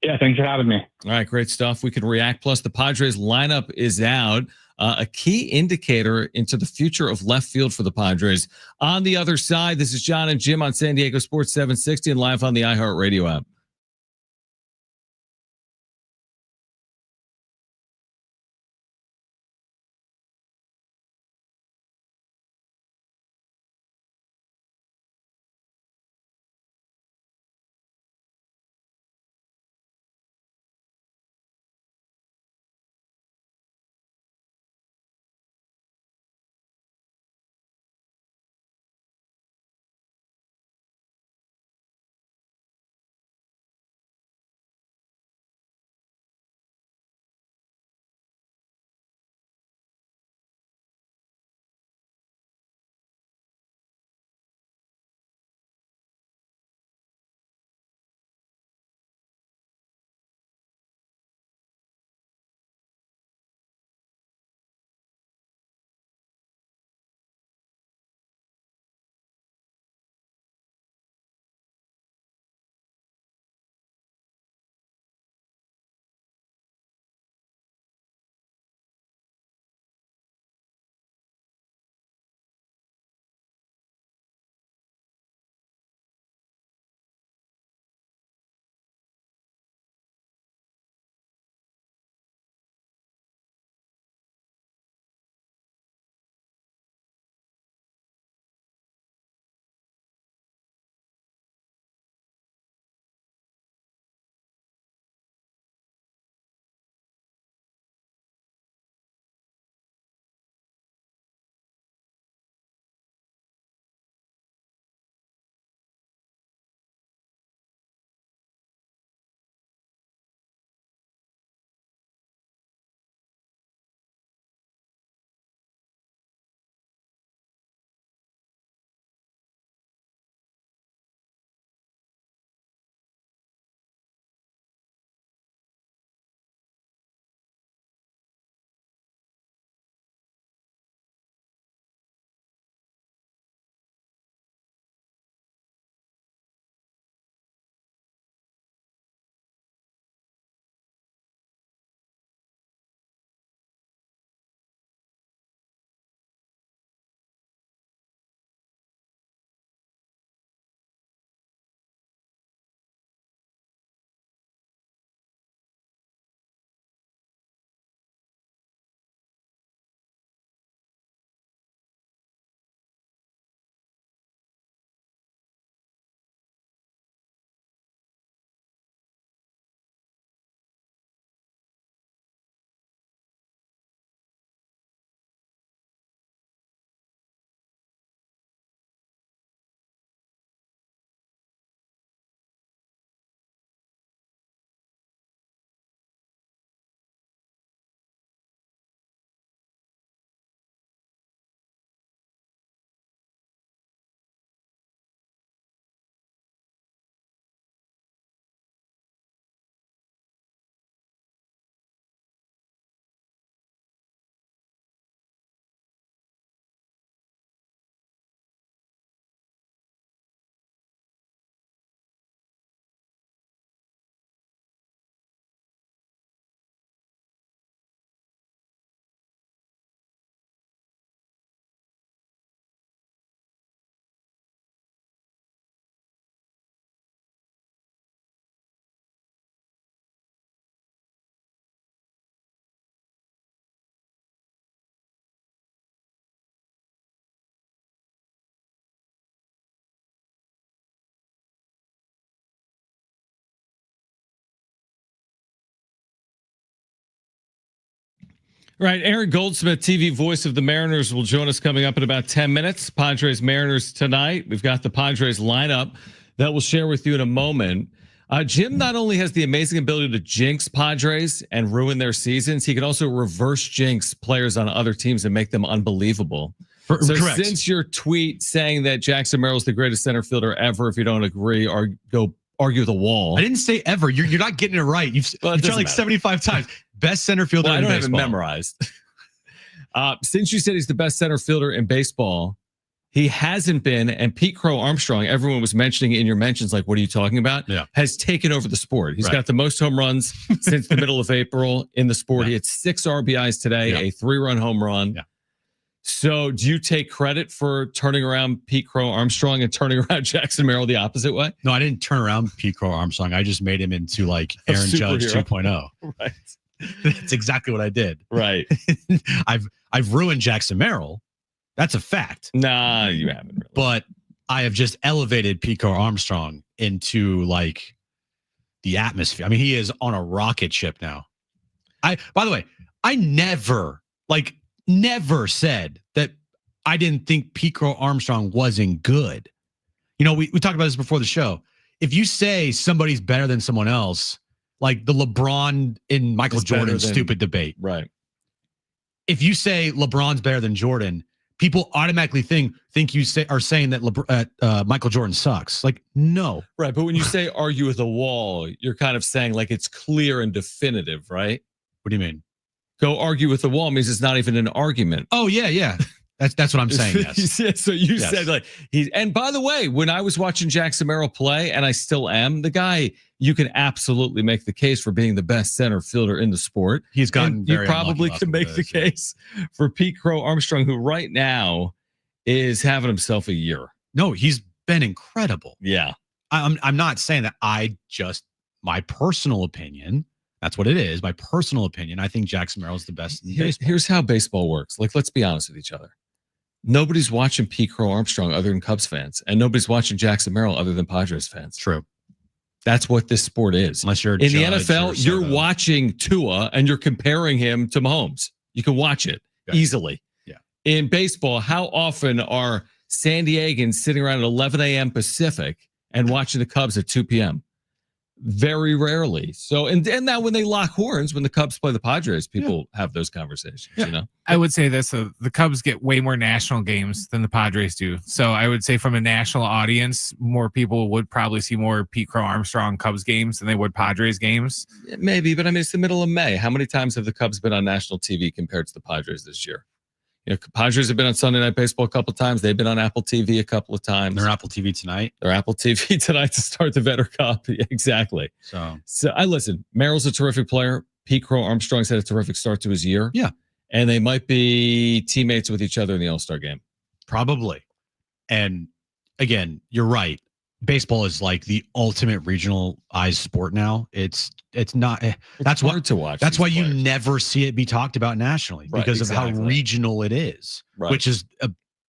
Yeah, thanks for having me. All right, great stuff. We can react. Plus, the Padres lineup is out. A key indicator into the future of left field for the Padres. On the other side, this is Jon and Jim on San Diego Sports 760 and live on the iHeartRadio app. Right. Aaron Goldsmith, TV voice of the Mariners, will join us coming up in about 10 minutes. Padres Mariners tonight. We've got the Padres lineup that we'll share with you in a moment. Jim not only has the amazing ability to jinx Padres and ruin their seasons, he can also reverse jinx players on other teams and make them unbelievable. So correct. Since your tweet saying that Jackson Merrill's the greatest center fielder ever, if you don't agree, or go argue the wall. I didn't say ever. You're not getting it right. You've tried like 75 times. Best center fielder in baseball. I don't have it memorized. Since you said he's the best center fielder in baseball, He hasn't been, and Pete Crow Armstrong, everyone was mentioning in your mentions, like, what are you talking about? Yeah. Has taken over the sport. He's Right. got the most home runs since the middle of April in the sport. Yeah. He had 6 RBIs today, Yeah. a 3-run home run. Yeah. So do you take credit for turning around Pete Crow Armstrong and turning around Jackson Merrill the opposite way? No, I didn't turn around Pete Crow Armstrong. I just made him into like A Aaron Judge superhero. 2.0. Right. That's exactly what I did. Right. I've ruined Jackson Merrill. That's a fact. Nah, you haven't really. But I have just elevated Pete Crow Armstrong into like the atmosphere. I mean, he is on a rocket ship now. By the way, I never said that I didn't think Pete Crow Armstrong wasn't good. You know, we talked about this before the show. If you say somebody's better than someone else, like the LeBron and Michael Jordan stupid debate. Right. If you say LeBron's better than Jordan, people automatically think you are saying that Michael Jordan sucks. Like, no. Right. But when you say argue with a wall, you're kind of saying like it's clear and definitive, right? What do you mean? Go argue with the wall means it's not even an argument. Oh, yeah. That's what I'm saying, yes. So you said like and by the way, when I was watching Jackson Merrill play, and I still am, the guy, you can absolutely make the case for being the best center fielder in the sport. He's gotten you probably can make the case for Pete Crow Armstrong, who right now is having himself a year. No, he's been incredible. Yeah. I'm not saying that. My personal opinion, that's what it is. My personal opinion, I think Jackson Merrill is the best in baseball. Here's how baseball works. Like, let's be honest with each other. Nobody's watching Pete Crow Armstrong other than Cubs fans, and nobody's watching Jackson Merrill other than Padres fans. True. That's what this sport is. Unless you're in the NFL, you're watching Tua and you're comparing him to Mahomes. You can watch it easily. Yeah. In baseball, how often are San Diegans sitting around at 11 a.m. Pacific and watching the Cubs at 2 p.m.? Very rarely. So, and now when they lock horns, when the Cubs play the Padres, people have those conversations, you know? I would say this, the Cubs get way more national games than the Padres do. So I would say from a national audience, more people would probably see more Pete Crow Armstrong Cubs games than they would Padres games. Maybe, but I mean, it's the middle of May. How many times have the Cubs been on national TV compared to the Padres this year? You know, Padres have been on Sunday Night Baseball a couple of times. They've been on Apple TV a couple of times. They're Apple TV tonight. They're Apple TV tonight to start the Vetter Cup. Exactly. So I listen. Merrill's a terrific player. Pete Crow Armstrong's had a terrific start to his year. Yeah. And they might be teammates with each other in the All-Star game. Probably. And again, you're right. Baseball is like the ultimate regionalized sport now. It's not. That's hard to watch. That's why you never see it be talked about nationally because of how regional it is, which is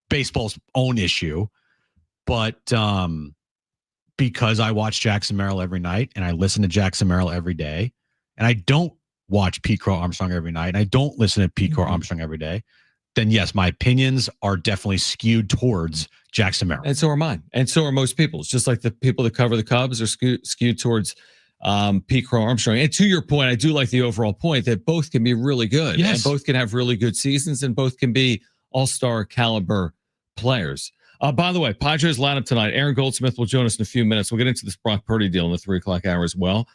baseball's own issue. But because I watch Jackson Merrill every night and I listen to Jackson Merrill every day, and I don't watch Pete Crow Armstrong every night, and I don't listen to Pete Crow Armstrong every day, then yes, my opinions are definitely skewed towards Jackson Merrill. And so are mine. And so are most people. It's just like the people that cover the Cubs are skewed towards Pete Crow Armstrong. And to your point, I do like the overall point that both can be really good. Yes. And both can have really good seasons, and both can be all-star caliber players. By the way, Padres lineup tonight. Aaron Goldsmith will join us in a few minutes. We'll get into this Brock Purdy deal in the 3 o'clock hour as well.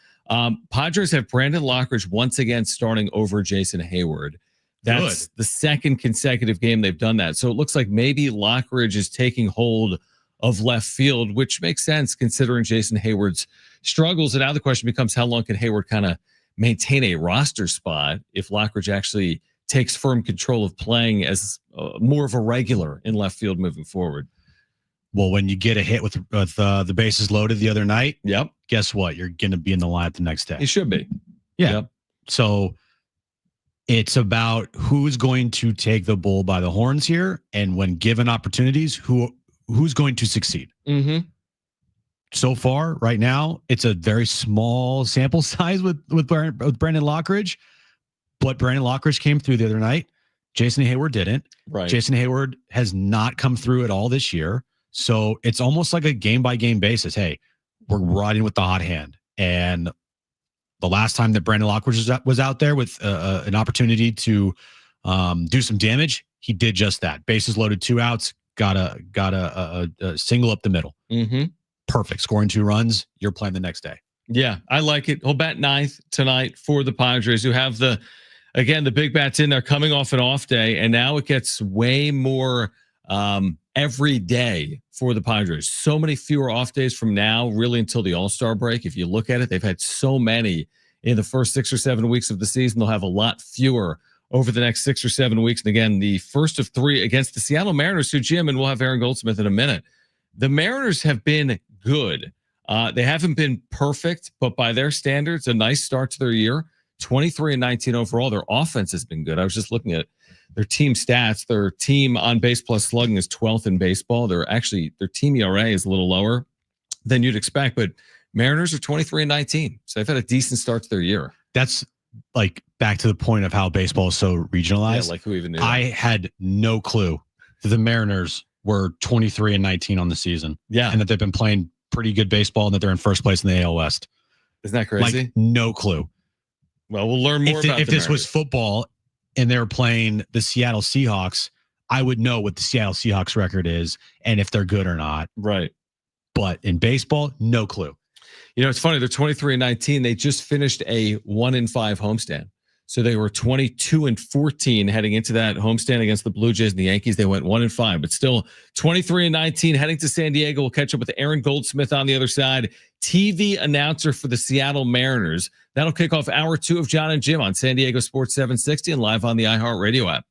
Padres have Brandon Lockridge once again starting over Jason Hayward. That's the second consecutive game they've done that. So it looks like maybe Lockridge is taking hold of left field, which makes sense considering Jason Hayward's struggles. And now the question becomes, how long can Hayward kind of maintain a roster spot if Lockridge actually takes firm control of playing as more of a regular in left field moving forward? Well, when you get a hit with the bases loaded the other night, yep. Guess what? You're going to be in the lineup the next day. He should be. Yeah. Yep. So it's about who's going to take the bull by the horns here, and when given opportunities, who's going to succeed. Mm-hmm. So far, right now, it's a very small sample size with Brandon Lockridge, but Brandon Lockridge came through the other night. Jason Hayward didn't. Right. Jason Hayward has not come through at all this year. So it's almost like a game-by-game basis. Hey, we're riding with the hot hand. And the last time that Brandon Lockridge was out there with an opportunity to do some damage, he did just that. Bases loaded, 2 outs, got a single up the middle. Mm-hmm. Perfect. Scoring 2 runs, you're playing the next day. Yeah, I like it. He'll bat 9th tonight for the Padres, who have the big bats in there coming off an off day, and now it gets way more every day for the Padres. So many fewer off days from now, really until the All-Star break. If you look at it, they've had so many in the first 6 or 7 weeks of the season. They'll have a lot fewer over the next 6 or 7 weeks. And again, the first of 3 against the Seattle Mariners, who, Jim, and we'll have Aaron Goldsmith in a minute. The Mariners have been good. They haven't been perfect, but by their standards, a nice start to their year. 23-19 overall. Their offense has been good. I was just looking at their team stats. Their team on base plus slugging is 12th in baseball. Their team ERA is a little lower than you'd expect, but Mariners are 23-19. So they've had a decent start to their year. That's like back to the point of how baseball is so regionalized. Yeah, like who even knew? I had no clue that the Mariners were 23-19 on the season. Yeah. And that they've been playing pretty good baseball and that they're in first place in the AL West. Isn't that crazy? Like, no clue. Well, we'll learn more about if this was football and they were playing the Seattle Seahawks, I would know what the Seattle Seahawks record is and if they're good or not. Right. But in baseball, no clue. You know, it's funny. They're 23-19. They just finished a 1-5 homestand. So they were 22-14 heading into that homestand against the Blue Jays and the Yankees. They went 1-5, but still 23-19 heading to San Diego. We'll catch up with Aaron Goldsmith on the other side, TV announcer for the Seattle Mariners. That'll kick off hour 2 of Jon and Jim on San Diego Sports 760 and live on the iHeartRadio app.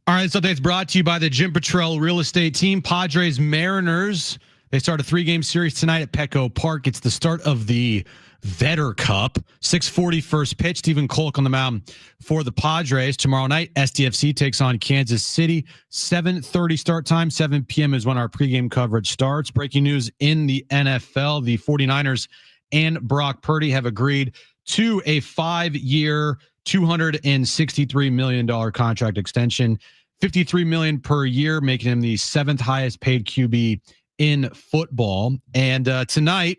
All right, so it's brought to you by the Jim Petrell Real Estate Team. Padres Mariners. They start a 3-game series tonight at Petco Park. It's the start of the Vetter Cup. 6:40 first pitch. Stephen Kolk on the mound for the Padres. Tomorrow night, SDFC takes on Kansas City. 7:30 start time. 7 p.m. is when our pregame coverage starts. Breaking news in the NFL. The 49ers and Brock Purdy have agreed to a 5-year, $263 million contract extension. $53 million per year, making him the 7th highest paid QB in football. And tonight,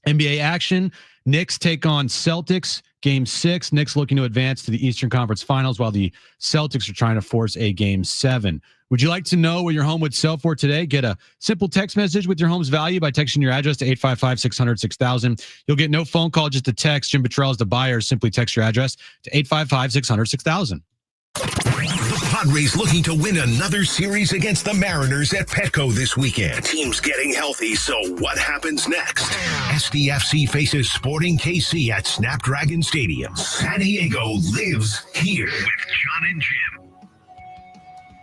NBA action. Knicks take on Celtics. Game 6. Knicks looking to advance to the Eastern Conference Finals, while the Celtics are trying to force a Game 7. Would you like to know what your home would sell for today? Get a simple text message with your home's value by texting your address to 855-600-6000. You'll get no phone call, just a text. Jim Petrell is the buyer. Simply text your address to 855-600-6000. Padres looking to win another series against the Mariners at Petco this weekend. Team's getting healthy, so what happens next? SDFC faces Sporting KC at Snapdragon Stadium. San Diego lives here with Jon and Jim.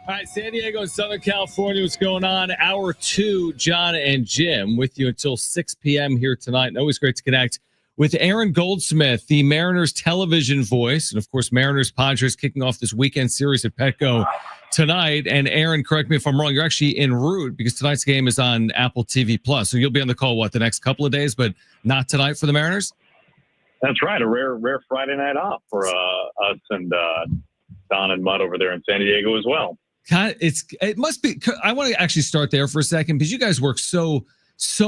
All right, San Diego and Southern California, what's going on? Hour 2, Jon and Jim with you until 6 p.m. here tonight. And always great to connect with Aaron Goldsmith, the Mariners television voice. And, of course, Mariners-Padres kicking off this weekend series at Petco tonight. And, Aaron, correct me if I'm wrong, you're actually en route because tonight's game is on Apple TV+. So you'll be on the call, the next couple of days, but not tonight for the Mariners? That's right. A rare Friday night off for us and Don and Mudd over there in San Diego as well. It must be. I want to actually start there for a second because you guys work so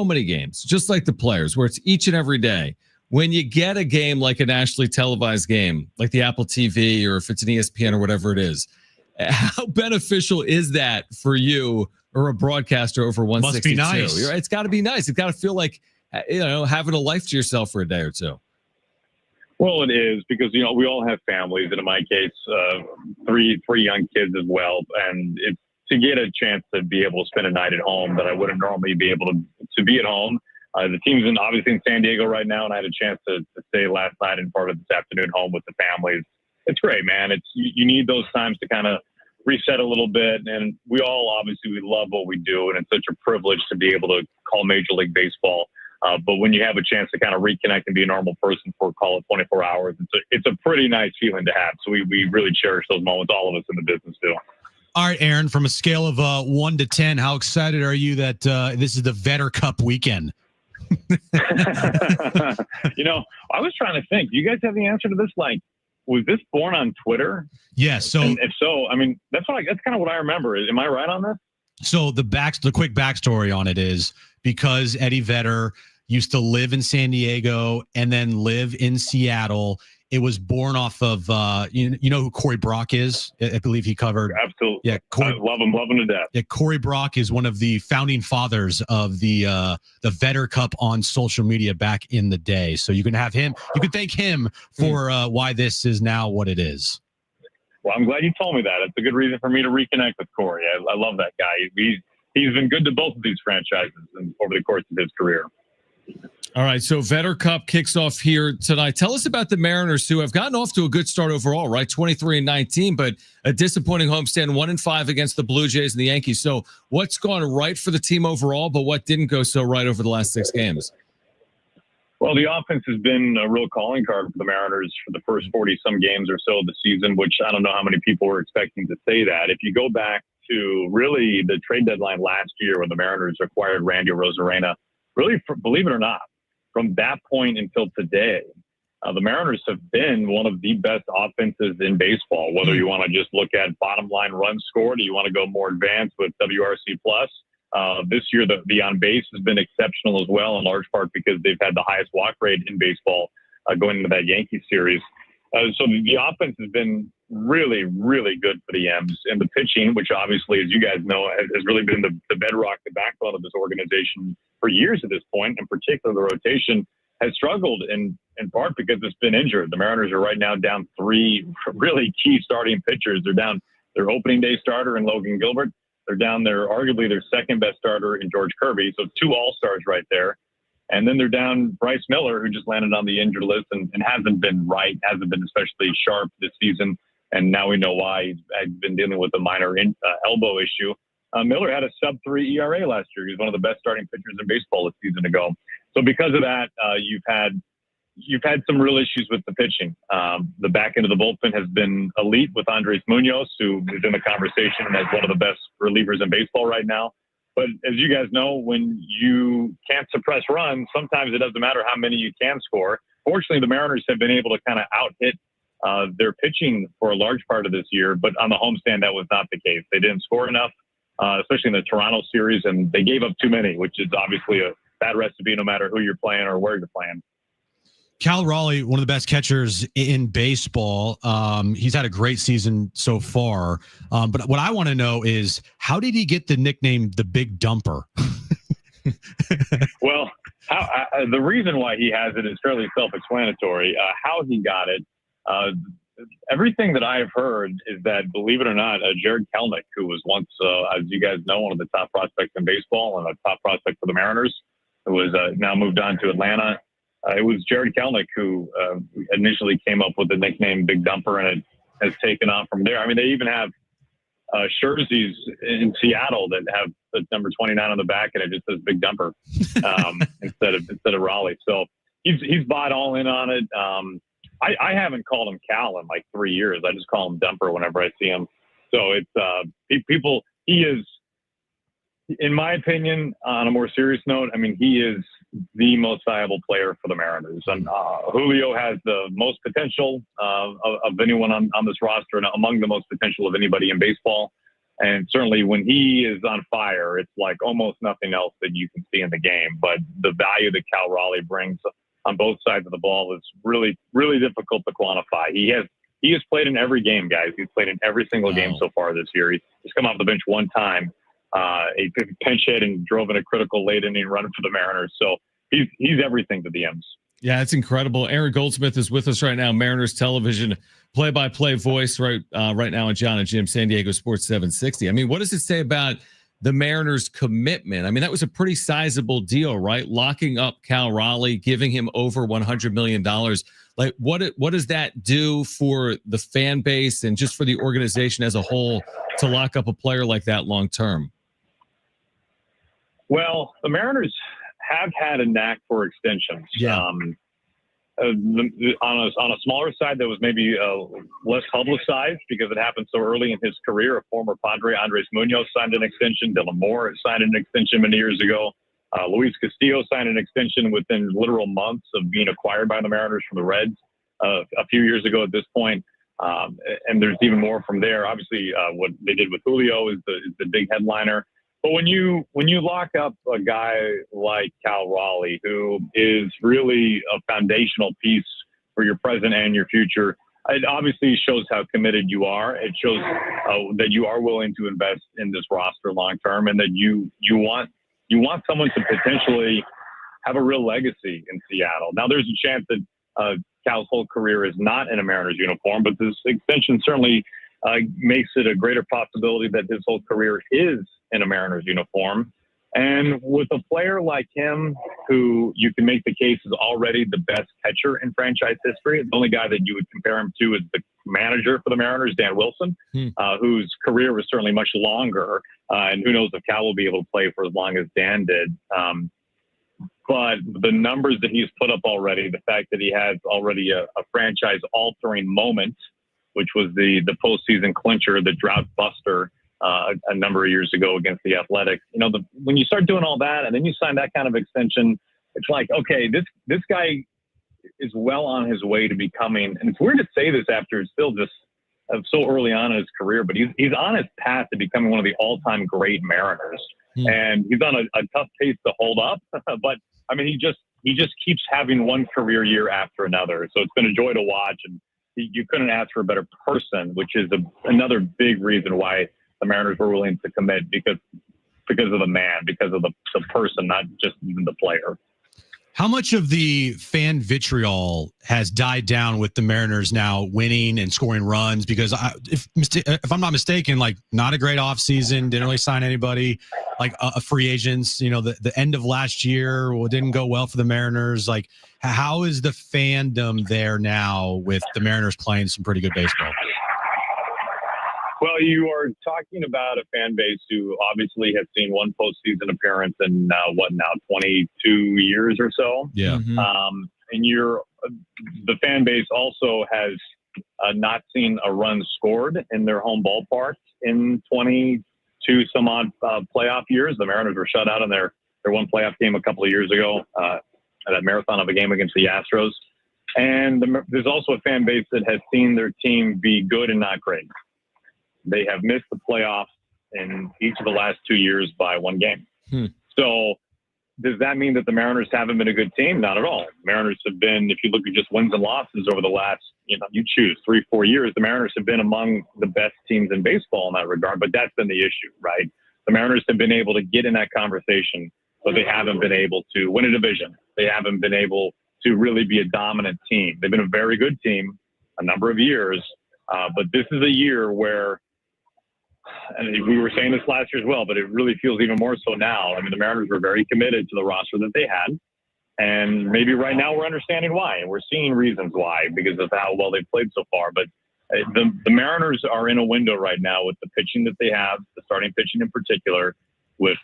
many games, just like the players, where it's each and every day. When you get a game like a nationally televised game, like the Apple TV, or if it's an ESPN or whatever it is, how beneficial is that for you or a broadcaster over 162? Must be nice. It's got to be nice. It's got to feel like, having a life to yourself for a day or two. Well, it is because, we all have families, and in my case, three young kids as well. And it's to get a chance to be able to spend a night at home that I wouldn't normally be able to be at home. The team's obviously in San Diego right now, and I had a chance to stay last night and part of this afternoon home with the families. It's great, man. You need those times to kind of reset a little bit, and we love what we do, and it's such a privilege to be able to call Major League Baseball. But when you have a chance to kind of reconnect and be a normal person for, call it 24 hours, it's a pretty nice feeling to have. So we really cherish those moments, all of us in the business do. All right, Aaron, from a scale of 1 to 10, how excited are you that this is the Vetter Cup weekend? I was trying to think. Do you guys have the answer to this? Like, was this born on Twitter? Yes. So, and if so, that's kind of what I remember. Am I right on this? So the quick backstory on it is because Eddie Vedder used to live in San Diego and then live in Seattle. It was born off of you know who Corey Brock is? I believe he covered. Absolutely. Yeah, I love him to death. Yeah, Corey Brock is one of the founding fathers of the Vetter Cup on social media back in the day. So you can have him. You can thank him for why this is now what it is. Well, I'm glad you told me that. It's a good reason for me to reconnect with Corey. I love that guy. He's been good to both of these franchises over the course of his career. All right, so Vetter Cup kicks off here tonight. Tell us about the Mariners, who have gotten off to a good start overall, right? 23-19, but a disappointing homestand, 1-5 against the Blue Jays and the Yankees. So what's gone right for the team overall, but what didn't go so right over the last 6 games? Well, the offense has been a real calling card for the Mariners for the first 40-some games or so of the season, which I don't know how many people were expecting to say that. If you go back to really the trade deadline last year when the Mariners acquired Randy Arozarena, really, believe it or not, from that point until today, the Mariners have been one of the best offenses in baseball, whether you want to just look at bottom line runs scored or you want to go more advanced with WRC+. This year, the on base has been exceptional as well, in large part because they've had the highest walk rate in baseball going into that Yankees series. So the offense has been really, really good for the M's. And the pitching, which obviously, as you guys know, has really been the bedrock, the backbone of this organization for years at this point. In particular, the rotation has struggled in part because it's been injured. The Mariners are right now down 3 really key starting pitchers. They're down their opening day starter in Logan Gilbert. They're down arguably their second best starter in George Kirby. So 2 all-stars right there. And then they're down Bryce Miller, who just landed on the injured list and hasn't been especially sharp this season. and now we know why. He's been dealing with a minor elbow issue. Miller had a sub-3 ERA last year. He's one of the best starting pitchers in baseball a season ago. So because of that, you've had some real issues with the pitching. The back end of the bullpen has been elite with Andres Munoz, who is in the conversation as one of the best relievers in baseball right now. But as you guys know, when you can't suppress runs, sometimes it doesn't matter how many you can score. Fortunately, the Mariners have been able to kind of out-hit their pitching for a large part of this year, but on the homestand, that was not the case. They didn't score enough, especially in the Toronto series, and they gave up too many, which is obviously a bad recipe no matter who you're playing or where you're playing. Cal Raleigh, one of the best catchers in baseball. He's had a great season so far. But what I want to know is, how did he get the nickname the Big Dumper? Well, the reason why he has it is fairly self-explanatory. How he got it, everything that I've heard is that, believe it or not, Jared Kelenic, who was once, as you guys know, one of the top prospects in baseball and a top prospect for the Mariners, who has now moved on to Atlanta. It was Jared Kelenic who initially came up with the nickname Big Dumper, and it has taken off from there. I mean, they even have jerseys in Seattle that have the number 29 on the back, and it just says Big Dumper instead of Raleigh. So he's bought all in on it. I haven't called him Cal in like 3 years. I just call him Dumper whenever I see him. So it's people. He is, in my opinion, on a more serious note, I mean, he is the most valuable player for the Mariners. And Julio has the most potential of anyone on this roster, and among the most potential of anybody in baseball. And certainly when he is on fire, it's like almost nothing else that you can see in the game. But the value that Cal Raleigh brings on both sides of the ball is really, really difficult to quantify. He has played in every game, guys. He's played in every single game so far this year. He's come off the bench one time. A pinch hit and drove in a critical late inning run for the Mariners. So he's everything to the M's. Yeah, it's incredible. Aaron Goldsmith is with us right now, Mariners television play-by-play voice right now on Jon and Jim, San Diego Sports 760. I mean, what does it say about the Mariners' commitment? I mean, that was a pretty sizable deal, right? Locking up Cal Raleigh, giving him over $100 million. Like, what does that do for the fan base and just for the organization as a whole to lock up a player like that long term? Well, the Mariners have had a knack for extensions. Yeah. On a smaller side, that was maybe less publicized because it happened so early in his career. A former Padre, Andres Munoz, signed an extension. Dylan Moore signed an extension many years ago. Luis Castillo signed an extension within literal months of being acquired by the Mariners from the Reds a few years ago at this point. And there's even more from there. Obviously, what they did with Julio is the big headliner. But when you lock up a guy like Cal Raleigh, who is really a foundational piece for your present and your future, it obviously shows how committed you are. It shows that you are willing to invest in this roster long term, and that you want someone to potentially have a real legacy in Seattle. Now, there's a chance that Cal's whole career is not in a Mariners uniform, but this extension certainly makes it a greater possibility that his whole career is in a Mariners uniform. And with a player like him, who you can make the case is already the best catcher in franchise history, the only guy that you would compare him to is the manager for the Mariners, Dan Wilson, whose career was certainly much longer. And who knows if Cal will be able to play for as long as Dan did. But the numbers that he's put up already, the fact that he has already a franchise-altering moment, which was the postseason clincher, the drought buster a number of years ago against the Athletics. You know, when you start doing all that and then you sign that kind of extension, it's like, okay, this guy is well on his way to becoming, and it's weird to say this after it's still just so early on in his career, but he's on his path to becoming one of the all-time great Mariners. And he's on a tough pace to hold up, but I mean, he just keeps having one career year after another. So it's been a joy to watch, and you couldn't ask for a better person, which is another big reason why the Mariners were willing to commit, because of the man, because of the person, not just even the player. How much of the fan vitriol has died down with the Mariners now winning and scoring runs? Because if I'm not mistaken, like, not a great offseason, didn't really sign anybody, like a free agents, you know, the end of last year didn't go well for the Mariners. Like, how is the fandom there now with the Mariners playing some pretty good baseball? Well, you are talking about a fan base who obviously has seen one postseason appearance in 22 years or so. Yeah. And the fan base also has not seen a run scored in their home ballpark in 22 some odd playoff years. The Mariners were shut out in their one playoff game a couple of years ago, that marathon of a game against the Astros. And there's also a fan base that has seen their team be good and not great. They have missed the playoffs in each of the last 2 years by one game. So does that mean that the Mariners haven't been a good team? Not at all. Mariners have been, if you look at just wins and losses over the last, you choose 3-4 years, the Mariners have been among the best teams in baseball in that regard, but that's been the issue, right? The Mariners have been able to get in that conversation, but they haven't been able to win a division. They haven't been able to really be a dominant team. They've been a very good team a number of years, but this is a year where, and we were saying this last year as well, but it really feels even more so now. I mean, the Mariners were very committed to the roster that they had, and maybe right now we're understanding why, and we're seeing reasons why because of how well they've played so far. But the Mariners are in a window right now with the pitching that they have, the starting pitching in particular, with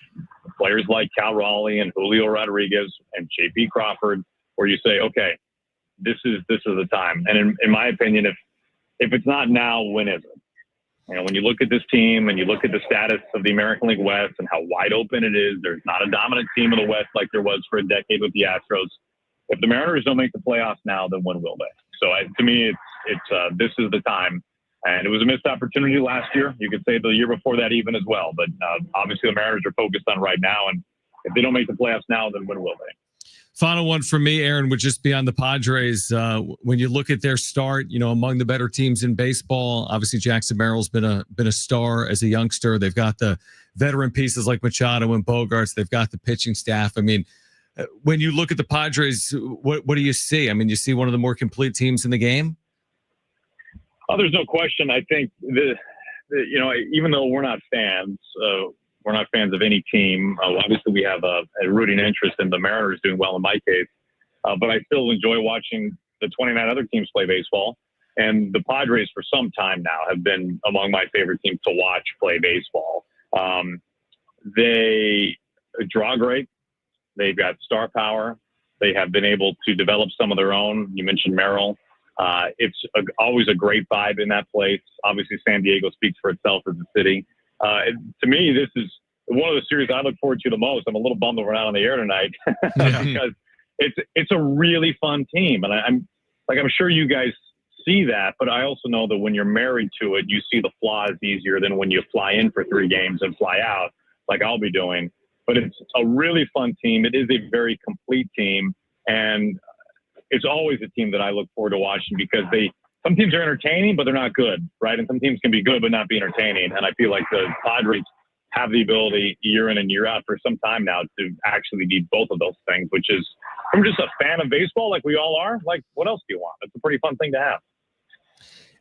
players like Cal Raleigh and Julio Rodriguez and J.P. Crawford, where you say, okay, this is the time. And in my opinion, if it's not now, when is it? When you look at this team and you look at the status of the American League West and how wide open it is, there's not a dominant team in the West like there was for a decade with the Astros. If the Mariners don't make the playoffs now, then when will they? So to me, it's this is the time. And it was a missed opportunity last year. You could say the year before that even as well. But obviously the Mariners are focused on right now. And if they don't make the playoffs now, then when will they? Final one for me, Aaron, would just be on the Padres. When you look at their start, among the better teams in baseball, obviously Jackson Merrill's been a star as a youngster. They've got the veteran pieces like Machado and Bogarts. They've got the pitching staff. I mean, when you look at the Padres, what do you see? I mean, you see one of the more complete teams in the game? Oh, there's no question. I think even though we're not fans of any team. Obviously, we have a rooting interest in the Mariners doing well in my case, but I still enjoy watching the 29 other teams play baseball. And the Padres, for some time now, have been among my favorite teams to watch play baseball. They draw great. They've got star power. They have been able to develop some of their own. You mentioned Merrill. It's always a great vibe in that place. Obviously, San Diego speaks for itself as a city. To me, this is one of the series I look forward to the most. I'm a little bummed that we're not on the air tonight because it's a really fun team, and I'm sure you guys see that. But I also know that when you're married to it, you see the flaws easier than when you fly in for 3 games and fly out, like I'll be doing. But it's a really fun team. It is a very complete team, and it's always a team that I look forward to watching because some teams are entertaining, but they're not good, right? And some teams can be good, but not be entertaining. And I feel like the Padres have the ability year in and year out for some time now to actually be both of those things, which is, I'm just a fan of baseball like we all are. Like, what else do you want? It's a pretty fun thing to have.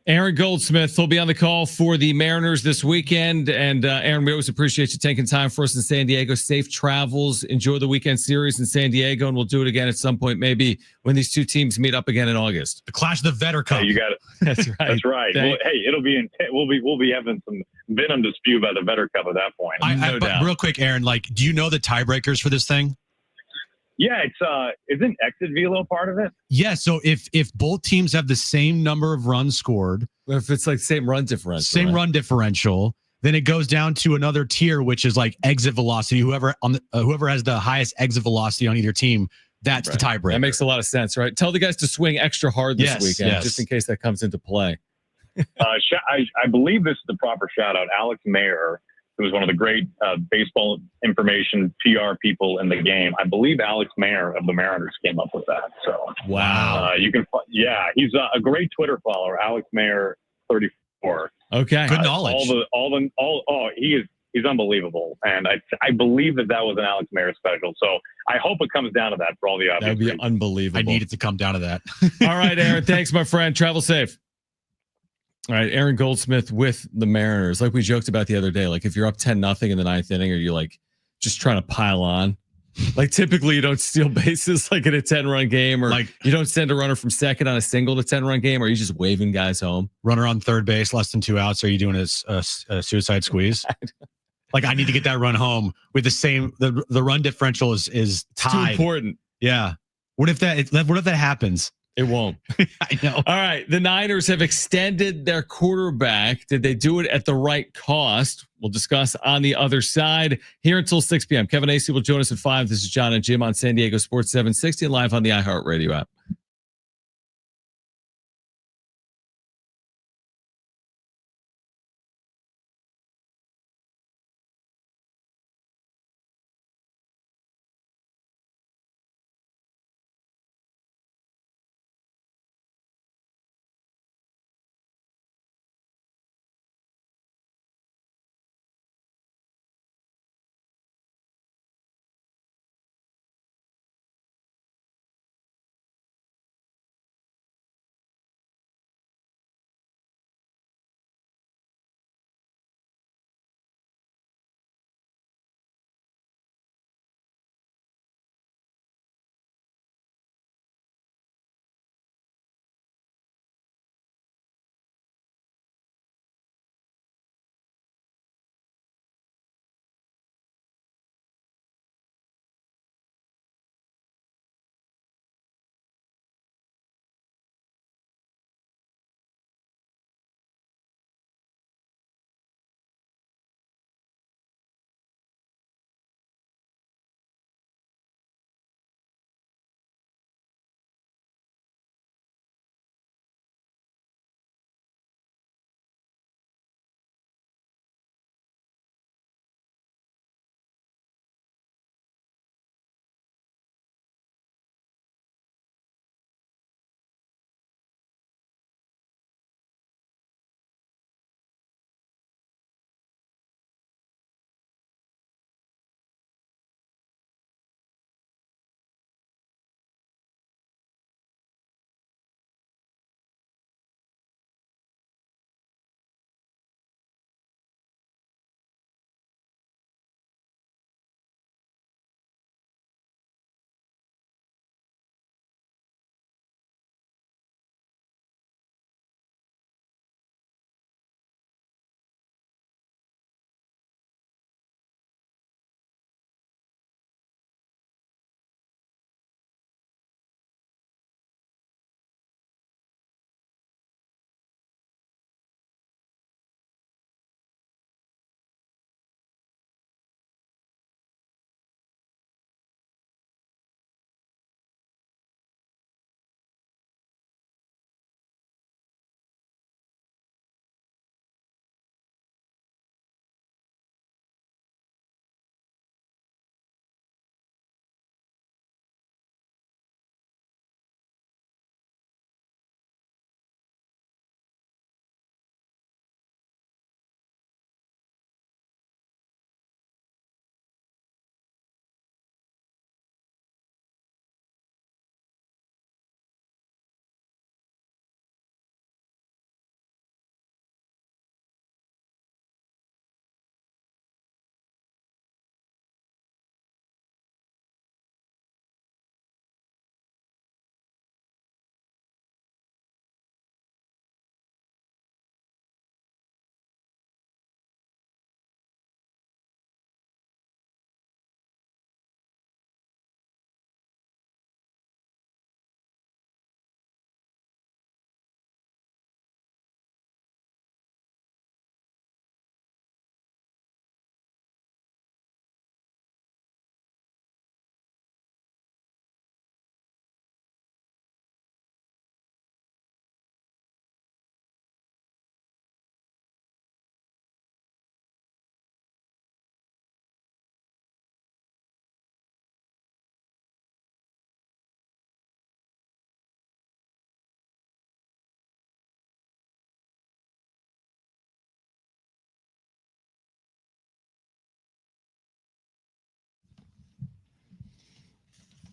Aaron Goldsmith will be on the call for the Mariners this weekend. And Aaron, we always appreciate you taking time for us in San Diego. Safe travels. Enjoy the weekend series in San Diego, and we'll do it again at some point, maybe when these two teams meet up again in August. The Clash of the Vetter Cup. Hey, you got it. That's right. That's right. Well, hey, it'll be we'll be having some venom to spew by the Vetter Cup at that point. No doubt. Real quick, Aaron, do you know the tiebreakers for this thing? Yeah, it's isn't exit velo part of it? Yeah, so if both teams have the same number of runs scored, if it's like same run differential, then it goes down to another tier, which is like exit velocity. Whoever has the highest exit velocity on either team, that's the tiebreaker. That makes a lot of sense, right? Tell the guys to swing extra hard this weekend, just in case that comes into play. I believe this is the proper shout out. Alex Mayer, who was one of the great baseball information PR people in the game. I believe Alex Mayer of the Mariners came up with that. So wow, he's a great Twitter follower, Alex Mayer 34. Okay, good knowledge. He's unbelievable, and I believe that was an Alex Mayer special. So I hope it comes down to that for all the obvious reasons. That'd be unbelievable. I need it to come down to that. All right, Aaron. Thanks, my friend. Travel safe. All right, Aaron Goldsmith with the Mariners. Like we joked about the other day, like if you're up 10-0 in the 9th inning, are you like just trying to pile on? Like typically you don't steal bases like in a 10-run game, or Like- you don't send a runner from second on a single to 10-run game, or you just waving guys home. Runner on third base, less than 2 outs. Are you doing a suicide squeeze? Like I need to get that run home with the same. The run differential is It's too tied. important. Yeah. What if that happens? It won't. I know. All right. The Niners have extended their quarterback. Did they do it at the right cost? We'll discuss on the other side here until 6 p.m. Kevin Acee will join us at 5. This is Jon and Jim on San Diego Sports 760 and live on the iHeartRadio app.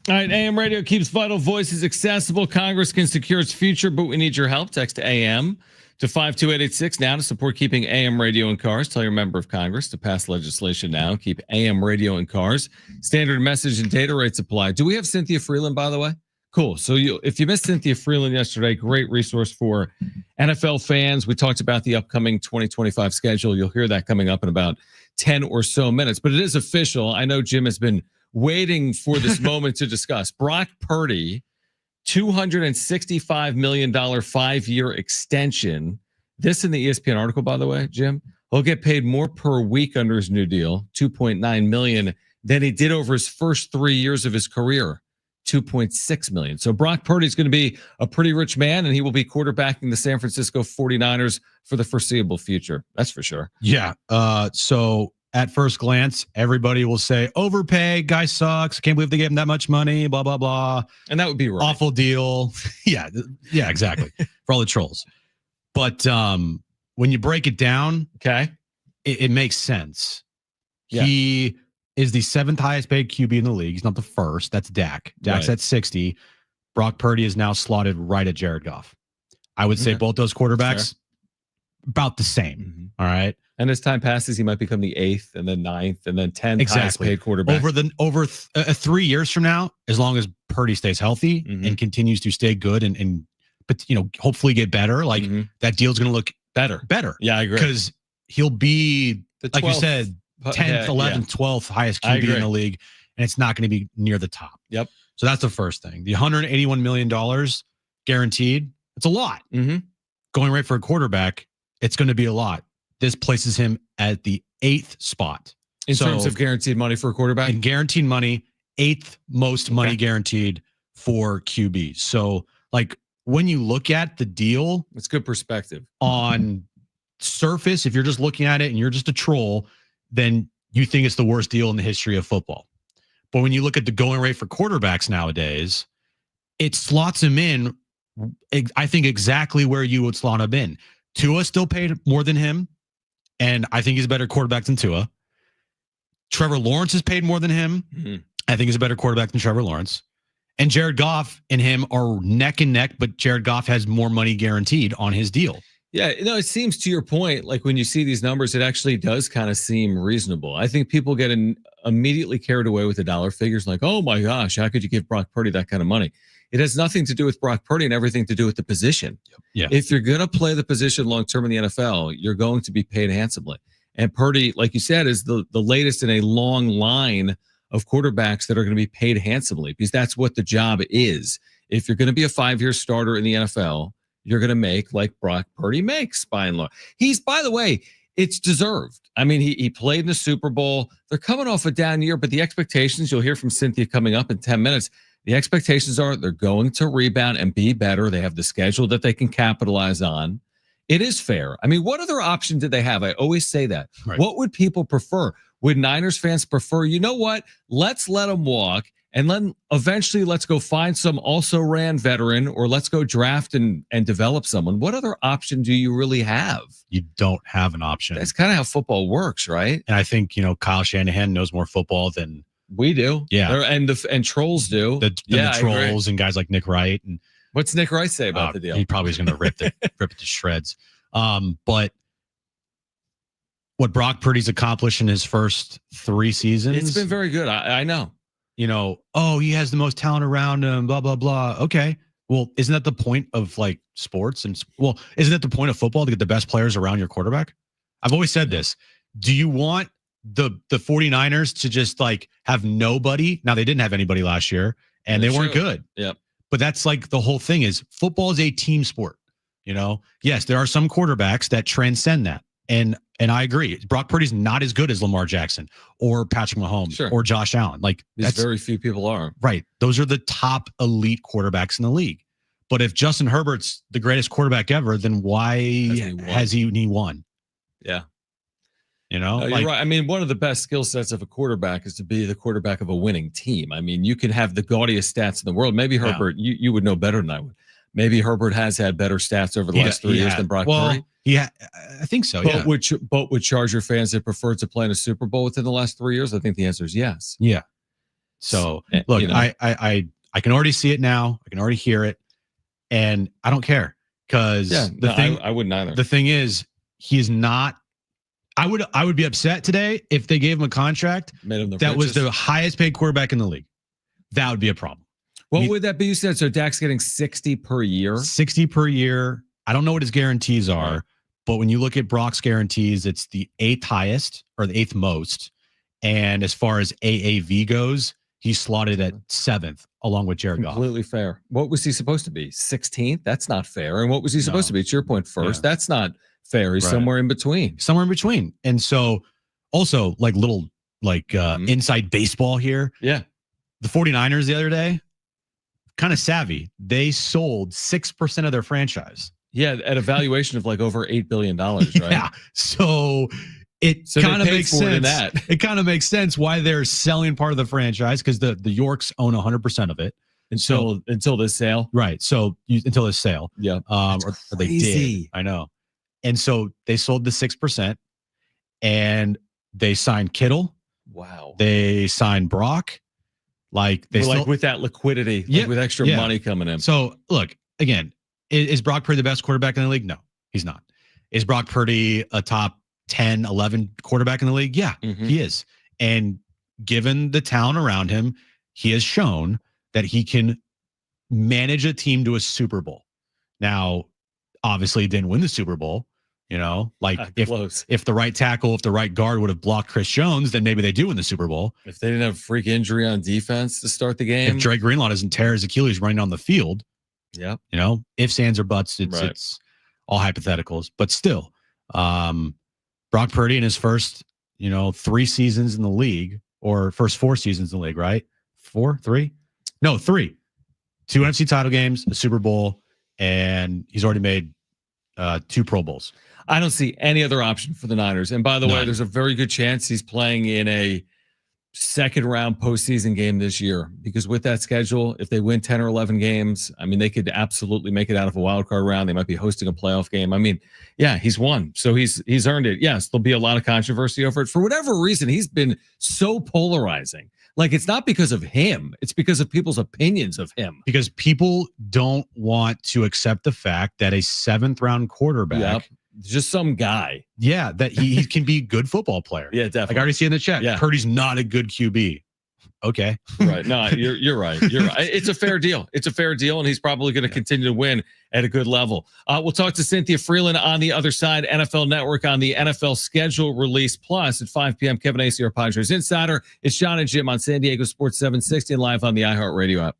All right, AM radio keeps vital voices accessible. Congress can secure its future, but we need your help. Text AM to 52886 now to support keeping AM radio in cars. Tell your member of Congress to pass legislation now. Keep AM radio in cars. Standard message and data rates apply. Do we have Cynthia Freeland, by the way? Cool. So if you missed Cynthia Freeland yesterday, great resource for NFL fans. We talked about the upcoming 2025 schedule. You'll hear that coming up in about 10 or so minutes. But it is official. I know Jim has been waiting for this moment to discuss. Brock Purdy, $265 million 5-year extension. This in the ESPN article, by the way, Jim. He'll get paid more per week under his new deal, $2.9 million, than he did over his first 3 years of his career, $2.6 million. So Brock Purdy is going to be a pretty rich man, and he will be quarterbacking the San Francisco 49ers for the foreseeable future. That's for sure. Yeah. So at first glance, everybody will say, overpay, guy sucks. Can't believe they gave him that much money, blah, blah, blah. And that would be right. Awful deal. Yeah, exactly. For all the trolls. But when you break it down, okay, it makes sense. Yeah. He is the 7th highest paid QB in the league. He's not the first. That's Dak. Dak's Right. at 60. Brock Purdy is now slotted right at Jared Goff. I would say both those quarterbacks about the same. Mm-hmm. All right. And as time passes, he might become the 8th and then 9th and then 10th highest paid quarterback. Over 3 years from now, as long as Purdy stays healthy and continues to stay good and but hopefully get better, like that deal's going to look better. Yeah, I agree. Because he'll be, The like you 12th said, 10th, 11th, 12th highest I QB agree. in the league, and it's not going to be near the top. Yep. So that's the first thing. The $181 million guaranteed, it's a lot. Going right for a quarterback, it's going to be a lot. This places him at the 8th spot. In terms of guaranteed money for a quarterback? And guaranteed money, 8th most money guaranteed for QBs. So, like, when you look at the deal, it's good perspective. On surface, if you're just looking at it and you're just a troll, then you think it's the worst deal in the history of football. But when you look at the going rate for quarterbacks nowadays, it slots him in, I think, exactly where you would slot him in. Tua still paid more than him, and I think he's a better quarterback than Tua. Trevor Lawrence has paid more than him. I think he's a better quarterback than Trevor Lawrence. And Jared Goff and him are neck and neck, but Jared Goff has more money guaranteed on his deal. Yeah, it seems, to your point, like when you see these numbers, it actually does kind of seem reasonable. I think people get immediately carried away with the dollar figures, like, oh my gosh, how could you give Brock Purdy that kind of money? It has nothing to do with Brock Purdy and everything to do with the position. Yeah. If you're going to play the position long-term in the NFL, you're going to be paid handsomely. And Purdy, like you said, is the latest in a long line of quarterbacks that are going to be paid handsomely, because that's what the job is. If you're going to be a 5-year starter in the NFL, you're going to make like Brock Purdy makes, by and large. By the way, it's deserved. I mean, he played in the Super Bowl. They're coming off a down year, but the expectations, you'll hear from Cynthia coming up in 10 minutes, the expectations are they're going to rebound and be better. They have the schedule that they can capitalize on. It is fair. I mean, what other option did they have? I always say that. Right. What would people prefer? Would Niners fans prefer, you know what? Let's let them walk, and then eventually let's go find some also-ran veteran, or let's go draft and develop someone. What other option do you really have? You don't have an option. That's kind of how football works, right? And I think, Kyle Shanahan knows more football than we do. Yeah. And trolls do. the trolls and guys like Nick Wright. And what's Nick Wright say about the deal? He probably is going to rip it to shreds. But what Brock Purdy's accomplished in his first 3 seasons, It's been very good. I know. He has the most talent around him, blah, blah, blah. Okay. Well, isn't that the point of like sports? Isn't that the point of football, to get the best players around your quarterback? I've always said this. Do you want the 49ers to just like have nobody? Now, they didn't have anybody last year, and they weren't good. Yep. But that's like the whole thing is football is a team sport. Yes, there are some quarterbacks that transcend that. And I agree. Brock Purdy's not as good as Lamar Jackson or Patrick Mahomes or Josh Allen. Like, that's very few people are. Right. Those are the top elite quarterbacks in the league. But if Justin Herbert's the greatest quarterback ever, then why has he won? Yeah. You're right. I mean, one of the best skill sets of a quarterback is to be the quarterback of a winning team. I mean, you can have the gaudiest stats in the world. Maybe Herbert, you would know better than I would. Maybe Herbert has had better stats over the last 3 years than Brock Purdy. Yeah, I think so. But would Charger fans have preferred to play in a Super Bowl within the last 3 years? I think the answer is yes. Yeah. So look, I can already see it now. I can already hear it, and I don't care because I wouldn't either. The thing is, he is not. I would be upset today if they gave him a contract that was the highest paid quarterback in the league. That would be a problem. What would that be? You said so. Dak's getting 60 per year. 60 per year. I don't know what his guarantees are, right. But when you look at Brock's guarantees, it's the 8th highest or the 8th most. And as far as AAV goes, he's slotted at 7th, along with Jared Goff. Completely fair. What was he supposed to be? 16th? That's not fair. And what was he supposed to be? To your point, first. That's not fair. He's somewhere in between. Somewhere in between. And so, also, like little inside baseball here. Yeah. The 49ers the other day, kind of savvy. They sold 6% of their franchise. Yeah, at a valuation of like over $8 billion, right? Yeah. So it kind of makes sense. It kind of makes sense why they're selling part of the franchise because the Yorks own 100% of it until this sale. Right. So until this sale. Yeah. Or they did. I know. And so they sold the 6% and they signed Kittle. Wow. They signed Brock. Like with that liquidity, with extra money coming in. So look, again, is Brock Purdy the best quarterback in the league? No, he's not. Is Brock Purdy a top 10, 11 quarterback in the league? Yeah, he is. And given the talent around him, he has shown that he can manage a team to a Super Bowl. Now, obviously, he didn't win the Super Bowl. You know, like if the right tackle, if the right guard would have blocked Chris Jones, then maybe they do win the Super Bowl. If they didn't have a freak injury on defense to start the game. If Dre Greenlaw doesn't tear his Achilles running on the field. Yeah. You know, ifs, ands, or buts, it's all hypotheticals. But still, Brock Purdy in his first, 3 seasons in the league, or first 4 seasons in the league, right? 4, 3? No, 3. 2 NFC title games, a Super Bowl, and he's already made 2 Pro Bowls. I don't see any other option for the Niners. And by the way, there's a very good chance he's playing in a second round postseason game this year, because with that schedule, if they win 10 or 11 games, I mean, they could absolutely make it out of a wild card round. They might be hosting a playoff game. I mean, yeah, he's won. So he's earned it. Yes, there'll be a lot of controversy over it. For whatever reason, he's been so polarizing. Like, it's not because of him. It's because of people's opinions of him. Because people don't want to accept the fact that a 7th round quarterback, just some guy. Yeah, that he can be a good football player. Yeah, definitely. Like I already see in the chat. Yeah. Purdy's not a good QB. Okay. Right. No, you're right. You're right. It's a fair deal. It's a fair deal, and he's probably going to continue to win at a good level. We'll talk to Cynthia Freeland on the other side, NFL Network, on the NFL schedule release. Plus, at 5 p.m., Kevin Acee, our Padres Insider. It's Jon and Jim on San Diego Sports 760 and live on the iHeartRadio app.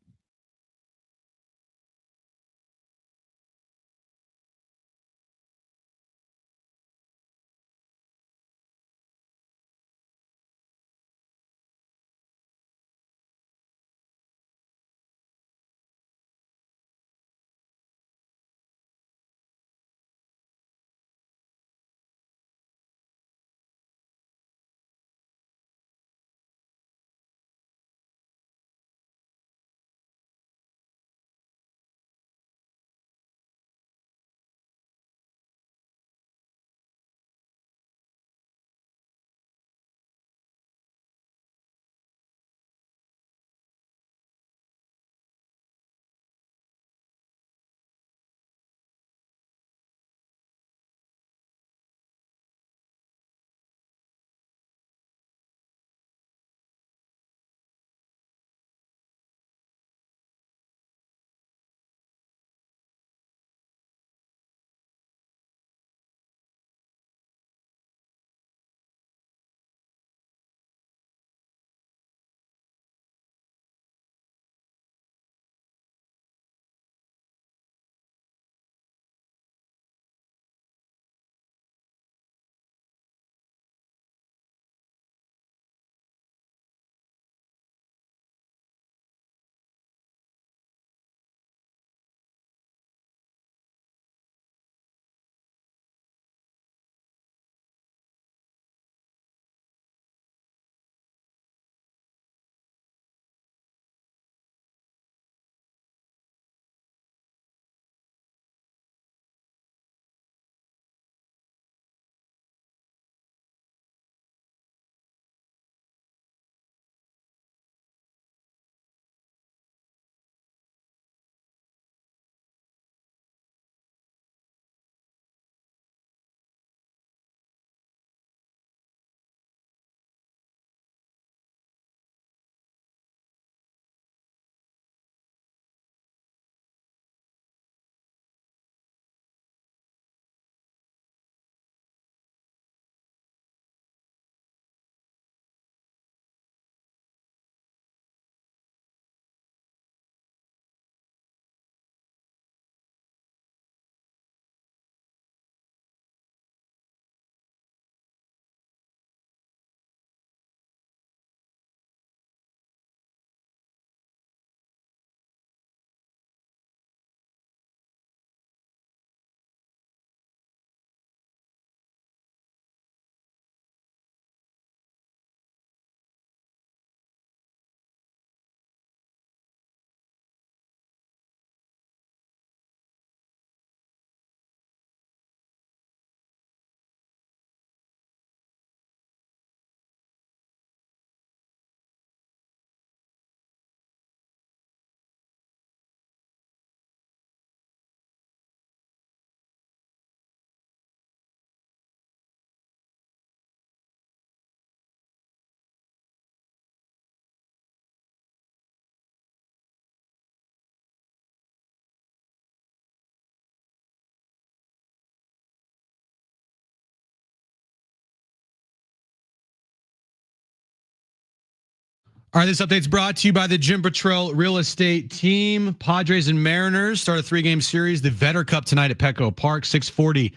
All right, this update's brought to you by the Jim Patrol Real Estate Team. Padres and Mariners start a 3-game series. The Vetter Cup tonight at Petco Park, 6:40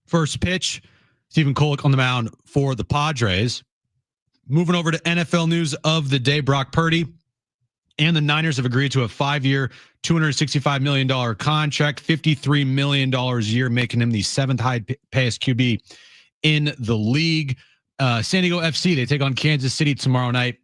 first pitch. Stephen Kolek on the mound for the Padres. Moving over to NFL news of the day, Brock Purdy and the Niners have agreed to a 5-year, $265 million contract, $53 million a year, making him the 7th highest QB in the league. San Diego FC, they take on Kansas City tomorrow night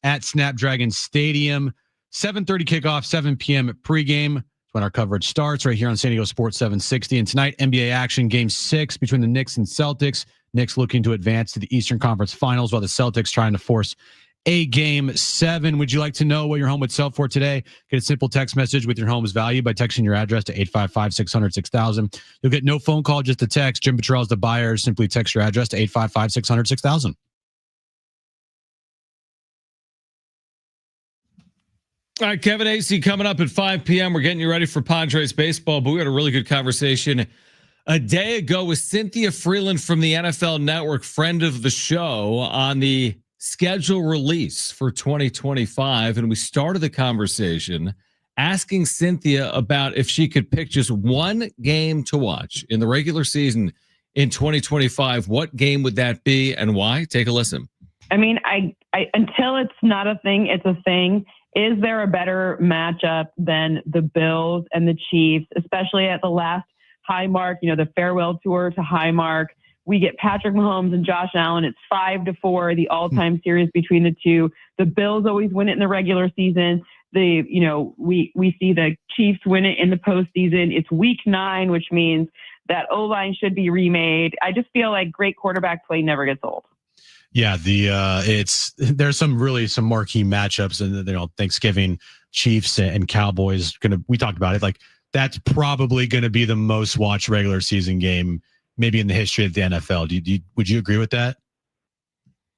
at Snapdragon Stadium. 7:30 kickoff, 7 p.m. pregame. That's when our coverage starts right here on San Diego Sports 760. And tonight, NBA action, Game 6 between the Knicks and Celtics. Knicks looking to advance to the Eastern Conference Finals, while the Celtics trying to force a Game 7. Would you like to know what your home would sell for today? Get a simple text message with your home's value by texting your address to 855-600-6000. You'll get no phone call, just a text. Jim Patrol is the buyer. Simply text your address to 855-600-6000. All right, Kevin Acee coming up at 5 p.m. We're getting you ready for Padres baseball, but we had a really good conversation a day ago with Cynthia Freeland from the NFL Network, friend of the show, on the schedule release for 2025. And we started the conversation asking Cynthia about if she could pick just one game to watch in the regular season in 2025. What game would that be and why? Take a listen. I mean, I until it's not a thing, it's a thing. Is there a better matchup than the Bills and the Chiefs, especially at the last Highmark, the farewell tour to Highmark? We get Patrick Mahomes and Josh Allen. It's 5-4, the all-time series between the two. The Bills always win it in the regular season. We see the Chiefs win it in the postseason. It's week 9, which means that O-line should be remade. I just feel like great quarterback play never gets old. Yeah, there's some marquee matchups, and Thanksgiving Chiefs and Cowboys we talked about it. Like, that's probably going to be the most watched regular season game maybe in the history of the NFL. Would you agree with that?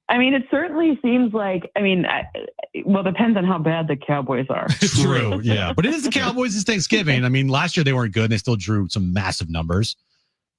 I mean, it certainly seems like, it depends on how bad the Cowboys are. True, yeah. But it is the Cowboys. It's Thanksgiving. I mean, last year they weren't good and they still drew some massive numbers.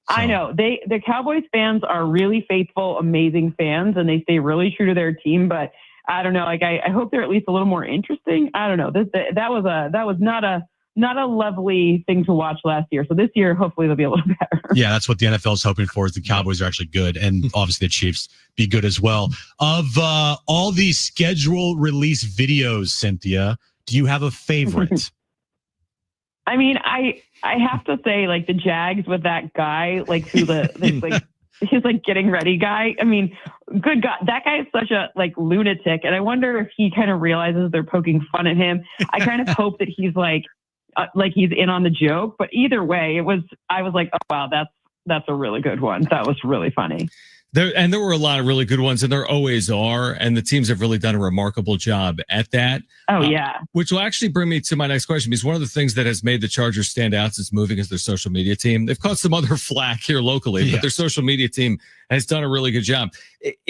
So. I know. The Cowboys fans are really faithful, amazing fans, and they stay really true to their team. But I don't know. Like, I hope they're at least a little more interesting. I don't know. That was not a lovely thing to watch last year. So this year, hopefully they'll be a little better. Yeah, that's what the NFL is hoping for, is the Cowboys are actually good, and obviously the Chiefs be good as well. Of all these schedule release videos, Cynthia, do you have a favorite? I mean, I have to say, like, the Jags with that guy, like, who he's like getting ready guy. I mean, good God, that guy is such a lunatic. And I wonder if he kind of realizes they're poking fun at him. I kind of hope that he's like he's in on the joke, but either way, I was like, oh wow, that's a really good one. That was really funny. There were a lot of really good ones, and there always are, and the teams have really done a remarkable job at that. Oh, yeah. Which will actually bring me to my next question, because one of the things that has made the Chargers stand out since moving is their social media team. They've caught some other flack here locally, but their social media team has done a really good job.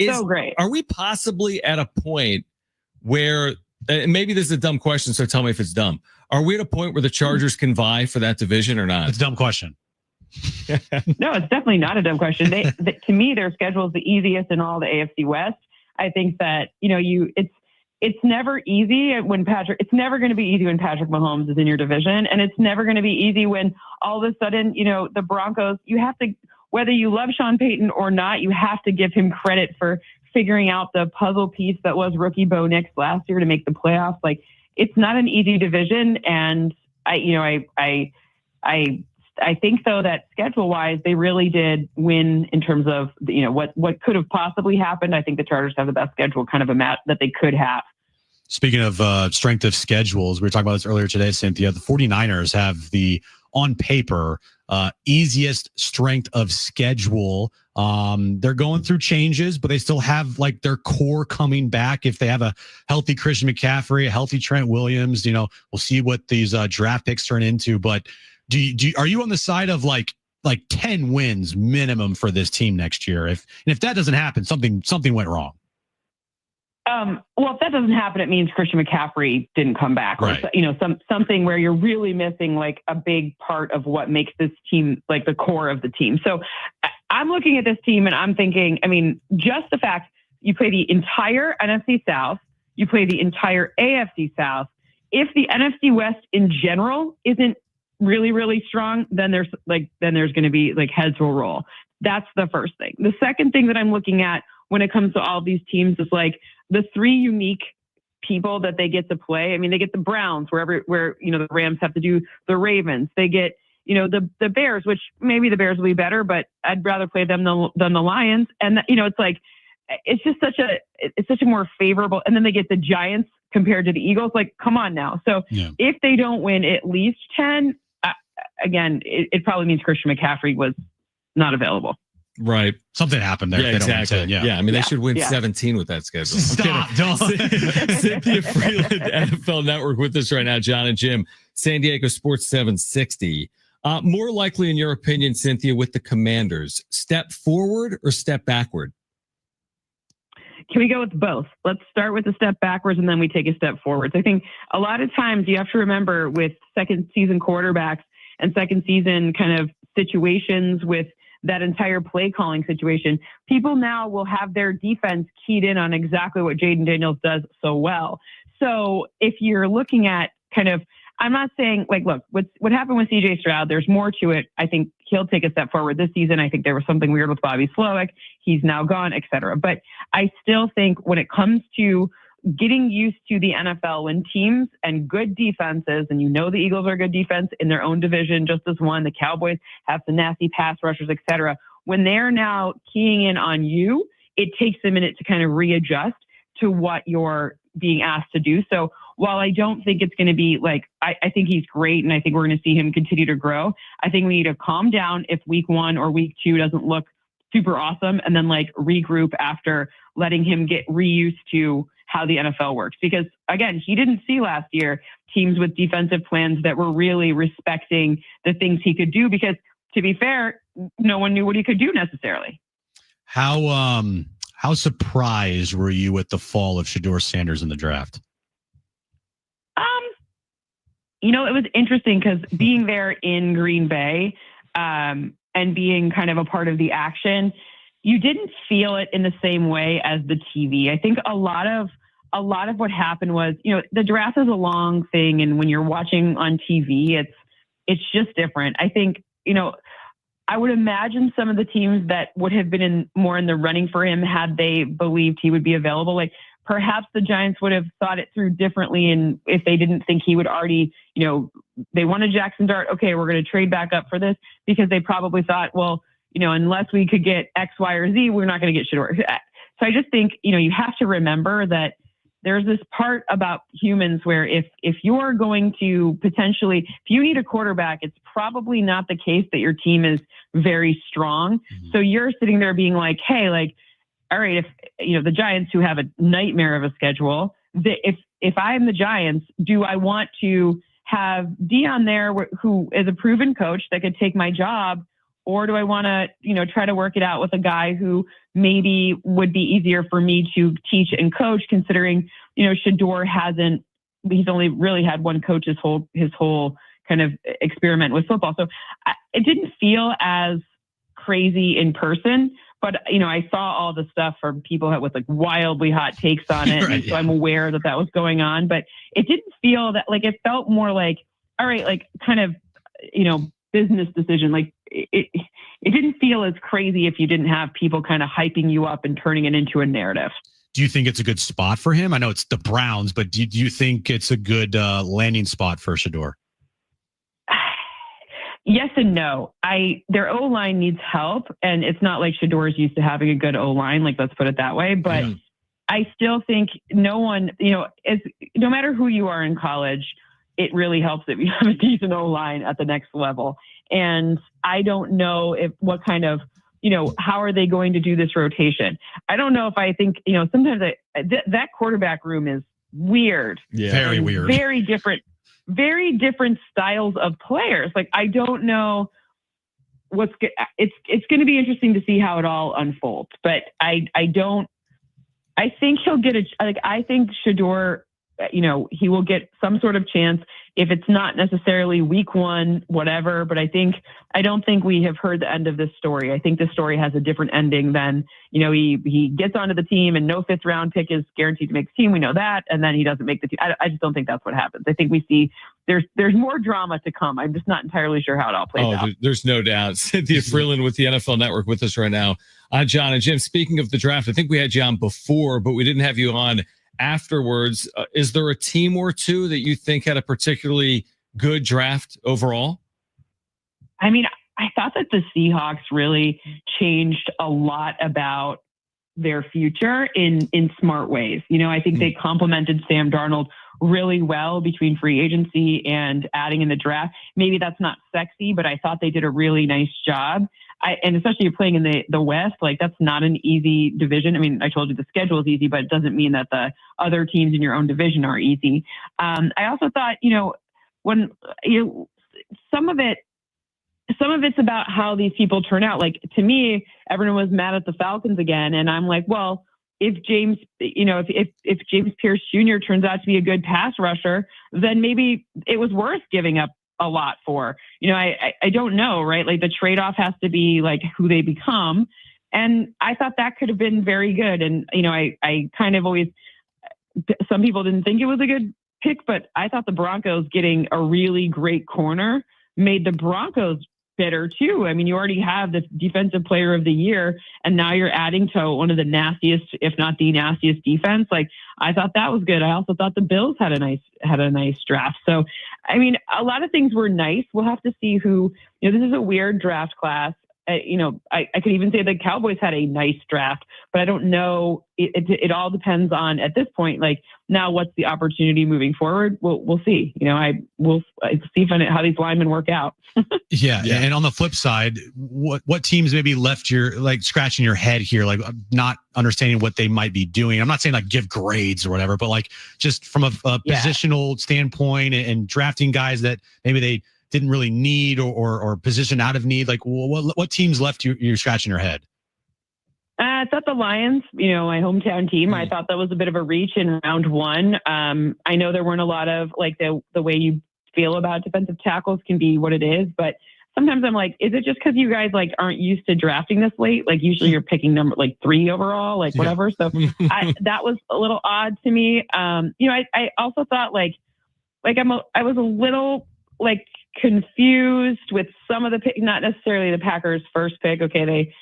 So great. Are we possibly at a point where, and maybe this is a dumb question, so tell me if it's dumb. Are we at a point where the Chargers can vie for that division or not? It's a dumb question. No, it's definitely not a dumb question. To me, their schedule is the easiest in all the AFC West. I think that, it's never easy when it's never going to be easy when Patrick Mahomes is in your division. And it's never going to be easy when all of a sudden, the Broncos, you have to, whether you love Sean Payton or not, you have to give him credit for figuring out the puzzle piece that was rookie Bo Nix last year to make the playoffs. Like, it's not an easy division. And I think, though, that schedule-wise, they really did win in terms of, what could have possibly happened. I think the Chargers have the best schedule kind of that they could have. Speaking of strength of schedules, we were talking about this earlier today, Cynthia. The 49ers have the, on paper, easiest strength of schedule. They're going through changes, but they still have their core coming back. If they have a healthy Christian McCaffrey, a healthy Trent Williams, we'll see what these draft picks turn into. But are you on the side of like 10 wins minimum for this team next year? If that doesn't happen, something went wrong. Well, if that doesn't happen, it means Christian McCaffrey didn't come back. Right. Or, something where you're really missing a big part of what makes this team the core of the team. So I'm looking at this team and I'm thinking, just the fact you play the entire NFC South, You play the entire AFC South. If the NFC West in general isn't really, really strong, then there's going to be like heads will roll. That's the first thing. The second thing that I'm looking at when it comes to all these teams is like the three unique people that they get to play. I mean, they get the Browns where the Rams have to do the Ravens. They get, the Bears, which maybe the Bears will be better, but I'd rather play them than the Lions. And it's like, it's just such a more favorable, and then they get the Giants compared to the Eagles. Like, come on now. So if they don't win at least 10, again, it probably means Christian McCaffrey was not available. Right. Something happened there. Yeah, exactly. I mean, they should win 17 with that schedule. Stop. Don't. Cynthia Freeland, NFL Network, with us right now. Jon and Jim, San Diego Sports 760. More likely, in your opinion, Cynthia, with the Commanders, step forward or step backward? Can we go with both? Let's start with a step backwards and then we take a step forwards. I think a lot of times you have to remember with second season quarterbacks and second season kind of situations with that entire play calling situation, people now will have their defense keyed in on exactly what Jaden Daniels does so well. So if you're looking at kind of, I'm not saying like, look, what happened with CJ Stroud, there's more to it. I think he'll take a step forward this season. I think there was something weird with Bobby Slowick. He's now gone, et cetera. But I still think when it comes to getting used to the NFL, when teams and good defenses, and the Eagles are a good defense in their own division, just as one, the Cowboys have some nasty pass rushers, et cetera. When they're now keying in on you, it takes a minute to kind of readjust to what you're being asked to do. So while I don't think it's going to be like, I think he's great and I think we're going to see him continue to grow, I think we need to calm down if week 1 or week 2 doesn't look super awesome and then like regroup after letting him get reused to how the NFL works. Because again, he didn't see last year teams with defensive plans that were really respecting the things he could do because to be fair, no one knew what he could do necessarily. How surprised were you with the fall of Shedeur Sanders in the draft? It was interesting because being there in Green Bay and being kind of a part of the action, you didn't feel it in the same way as the TV. I think a lot of what happened was, the draft is a long thing, and when you're watching on TV, it's just different. I think, I would imagine some of the teams that would have been more in the running for him had they believed he would be available, like perhaps the Giants would have thought it through differently. And if they didn't think he would already, they wanted Jackson Dart. Okay, we're going to trade back up for this because they probably thought, well, unless we could get X, Y, or Z, we're not going to get Shedeur. So I just think, you have to remember that there's this part about humans where if you're going to potentially, if you need a quarterback, it's probably not the case that your team is very strong. Mm-hmm. So you're sitting there being like, hey, like, all right, if the Giants, who have a nightmare of a schedule, if I'm the Giants, do I want to have Dion there who is a proven coach that could take my job, or do I want to try to work it out with a guy who maybe would be easier for me to teach and coach, considering Shedeur he's only really had one coach his whole kind of experiment with football. So it didn't feel as crazy in person. But, I saw all the stuff from people with like wildly hot takes on it. Right, and so I'm aware that was going on, but it didn't feel that like, it felt more like, all right, like kind of, business decision. Like it didn't feel as crazy if you didn't have people kind of hyping you up and turning it into a narrative. Do you think it's a good spot for him? I know it's the Browns, but do you think it's a good landing spot for Shedeur? Yes and no. Their O-line needs help, and it's not like Shedeur's used to having a good O-line. Like, let's put it that way. But I still think no one, no matter who you are in college, it really helps if you have a decent O-line at the next level. And I don't know what kind of, how are they going to do this rotation? I don't know if I think, sometimes that quarterback room is weird. Yeah. Very weird. Very different styles of players. Like, I don't know it's going to be interesting to see how it all unfolds, but I think he'll get I think Shedeur he will get some sort of chance if it's not necessarily week one, whatever. But I don't think we have heard the end of this story. I think this story has a different ending than, he gets onto the team and no 5th round pick is guaranteed to make the team. We know that. And then he doesn't make the team. I just don't think that's what happens. I think we see there's more drama to come. I'm just not entirely sure how it all plays out. There's no doubt. Cynthia Freeland with the NFL Network with us right now. Jon and Jim, speaking of the draft, I think we had you on before, but we didn't have you on afterwards. Is there a team or two that you think had a particularly good draft overall? I mean, I thought that the Seahawks really changed a lot about their future in smart ways. I think they complemented Sam Darnold really well between free agency and adding in the draft. Maybe that's not sexy, but I thought they did a really nice job. And especially you're playing in the West, like that's not an easy division. I mean, I told you the schedule is easy, but it doesn't mean that the other teams in your own division are easy. I also thought, when some of it's about how these people turn out. Like to me, everyone was mad at the Falcons again, and I'm like, well, if James Pierce Jr. turns out to be a good pass rusher, then maybe it was worth giving up a lot for. I don't know, right? Like the trade-off has to be like who they become. And I thought that could have been very good. And, I kind of always, some people didn't think it was a good pick, but I thought the Broncos getting a really great corner made the Broncos better too. I mean, you already have this defensive player of the year, and now you're adding to one of the nastiest, if not the nastiest defense. Like I thought that was good. I also thought the Bills had a nice draft. So, I mean, a lot of things were nice. We'll have to see who, this is a weird draft class. I could even say the Cowboys had a nice draft, but I don't know. It all depends on, at this point, like now what's the opportunity moving forward? We'll see. We'll see how these linemen work out. Yeah. And on the flip side, what teams maybe left your like scratching your head here, like not understanding what they might be doing? I'm not saying like give grades or whatever, but like just from a positional standpoint and drafting guys that maybe they didn't really need or position out of need. Like what teams left you're scratching your head? I thought the Lions, my hometown team, I thought that was a bit of a reach in round one. I know there weren't a lot of like the way you feel about defensive tackles can be what it is, but sometimes I'm like, is it just because you guys like aren't used to drafting this late? Like usually you're picking number like 3 overall, like whatever. So that was a little odd to me. I also thought I was a little like confused with some of the pick, not necessarily the Packers' first pick. Okay, they,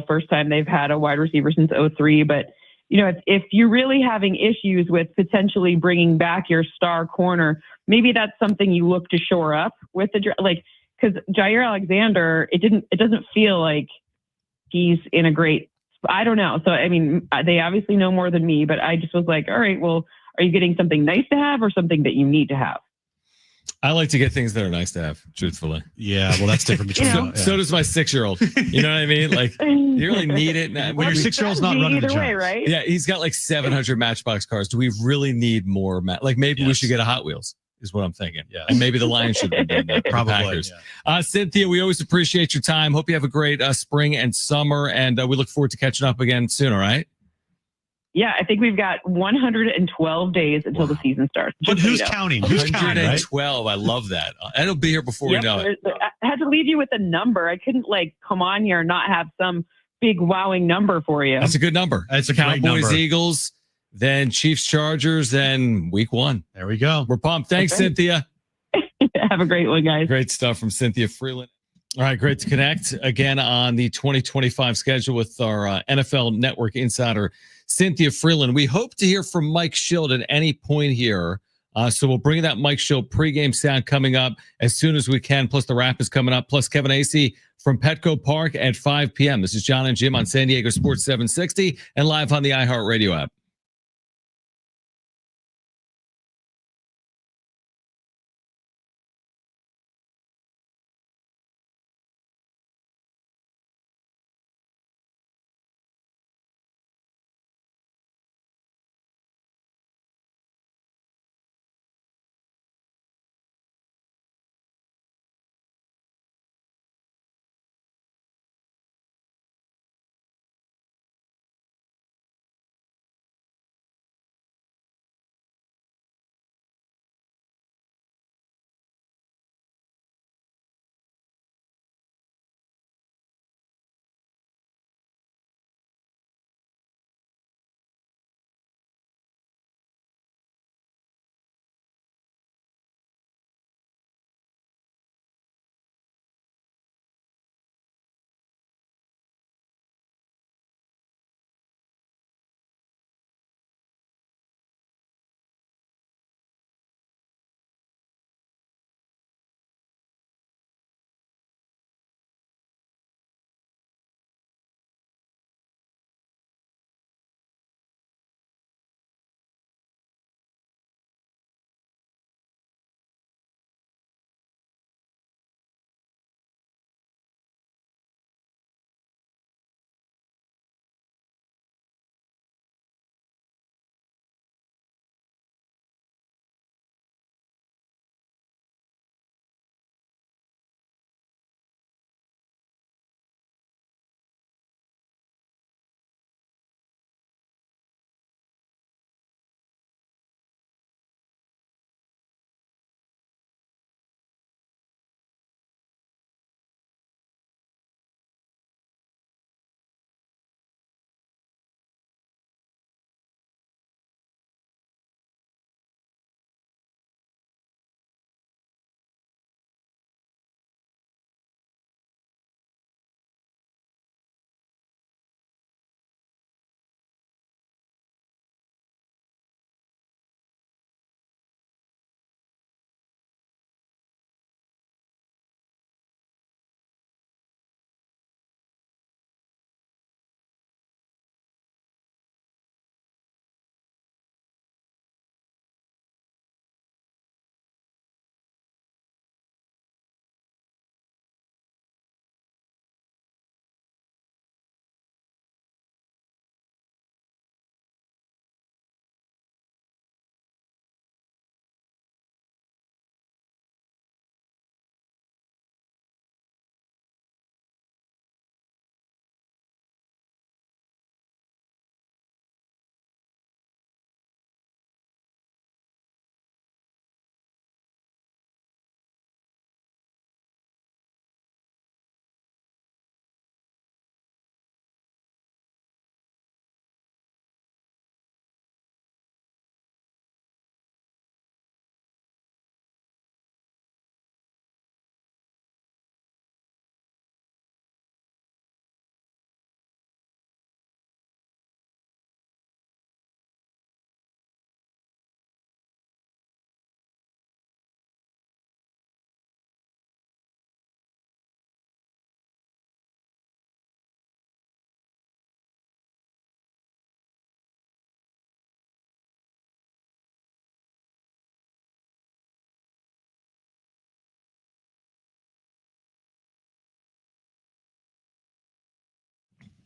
first time they've had a wide receiver since 2003. But, if you're really having issues with potentially bringing back your star corner, maybe that's something you look to shore up with because Jair Alexander, it doesn't feel like he's in a great, I don't know. So, I mean, they obviously know more than me, but I just was like, all right, well, are you getting something nice to have or something that you need to have? I like to get things that are nice to have, truthfully. Yeah, well, that's different between so does my 6-year-old. You know what I mean? Like, you really need it. When your 6-year-old's not running either the way, job. right? Yeah, he's got like 700 Matchbox cars. Do we really need more? Maybe we should get a Hot Wheels, is what I'm thinking. Yeah. And maybe the Lions should be doing that. Probably. Yeah. Cynthia, we always appreciate your time. Hope you have a great spring and summer, and we look forward to catching up again soon, all right? Yeah, I think we've got 112 days until the season starts. But who's counting? Who's counting? 112. Right? I love that. It'll be here before we know it. I had to leave you with a number. I couldn't come on here and not have some big wowing number for you. That's a good number. That's a Cowboys, great number. Eagles, then Chiefs, Chargers, then week 1. There we go. We're pumped. Thanks, Okay. Cynthia. Have a great one, guys. Great stuff from Cynthia Freeland. All right, great to connect again on the 2025 schedule with our NFL Network insider, Cynthia Freeland. We hope to hear from Mike Schild at any point here. So we'll bring that Mike Schild pregame sound coming up as soon as we can. Plus the wrap is coming up. Plus Kevin Acee from Petco Park at 5 p.m. This is Jon and Jim on San Diego Sports 760 and live on the iHeartRadio app.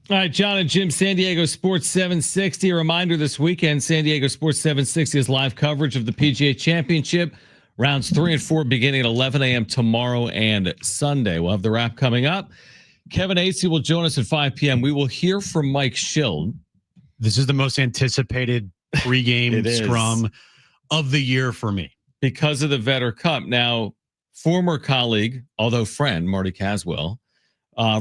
All right, Jon and Jim, San Diego Sports 760. A reminder this weekend, San Diego Sports 760 is live coverage of the PGA Championship. Rounds 3 and 4 beginning at 11 a.m. tomorrow and Sunday. We'll have the wrap coming up. Kevin Acee will join us at 5 p.m. We will hear from Mike Schill. This is the most anticipated pregame scrum of the year for me. Because of the Vetter Cup. Now, former colleague, although friend, Marty Caswell,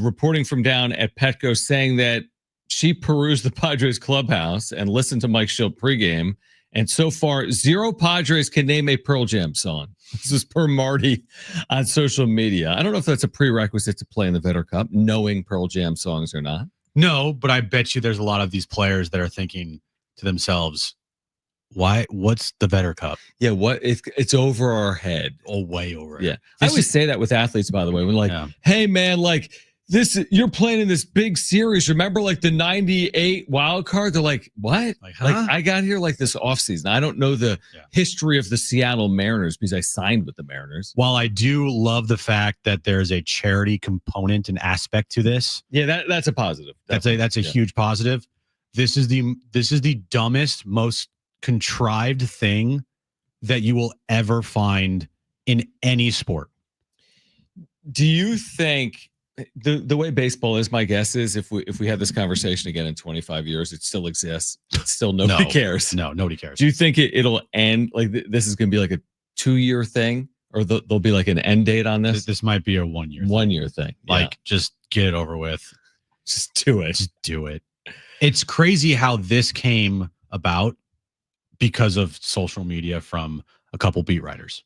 reporting from down at Petco saying that she perused the Padres clubhouse and listened to Mike Schill pregame. And so far, 0 Padres can name a Pearl Jam song. This is per Marty on social media. I don't know if that's a prerequisite to play in the Vetter Cup, knowing Pearl Jam songs or not. No, but I bet you there's a lot of these players that are thinking to themselves, what's the Vetter Cup? Yeah, it's over our head. Oh, way over it. Yeah. I always say that with athletes, by the way. We're like, hey man, like this, you're playing in this big series. Remember like the 98 wild card? They're like, what? Like I got here like this offseason. I don't know the history of the Seattle Mariners because I signed with the Mariners. While I do love the fact that there's a charity component and aspect to this. Yeah, that's a positive. That's a huge positive. This is the dumbest, most contrived thing that you will ever find in any sport. Do you think the way baseball is, my guess is if we have this conversation again in 25 years, it still exists. It's still nobody cares. No, nobody cares. Do you think it'll end like this is going to be like a 2-year thing, or there'll be like an end date on this? This might be a 1 year. 1 year thing. Like just get it over with. Just do it. Just do it. It's crazy how this came about because of social media from a couple beat writers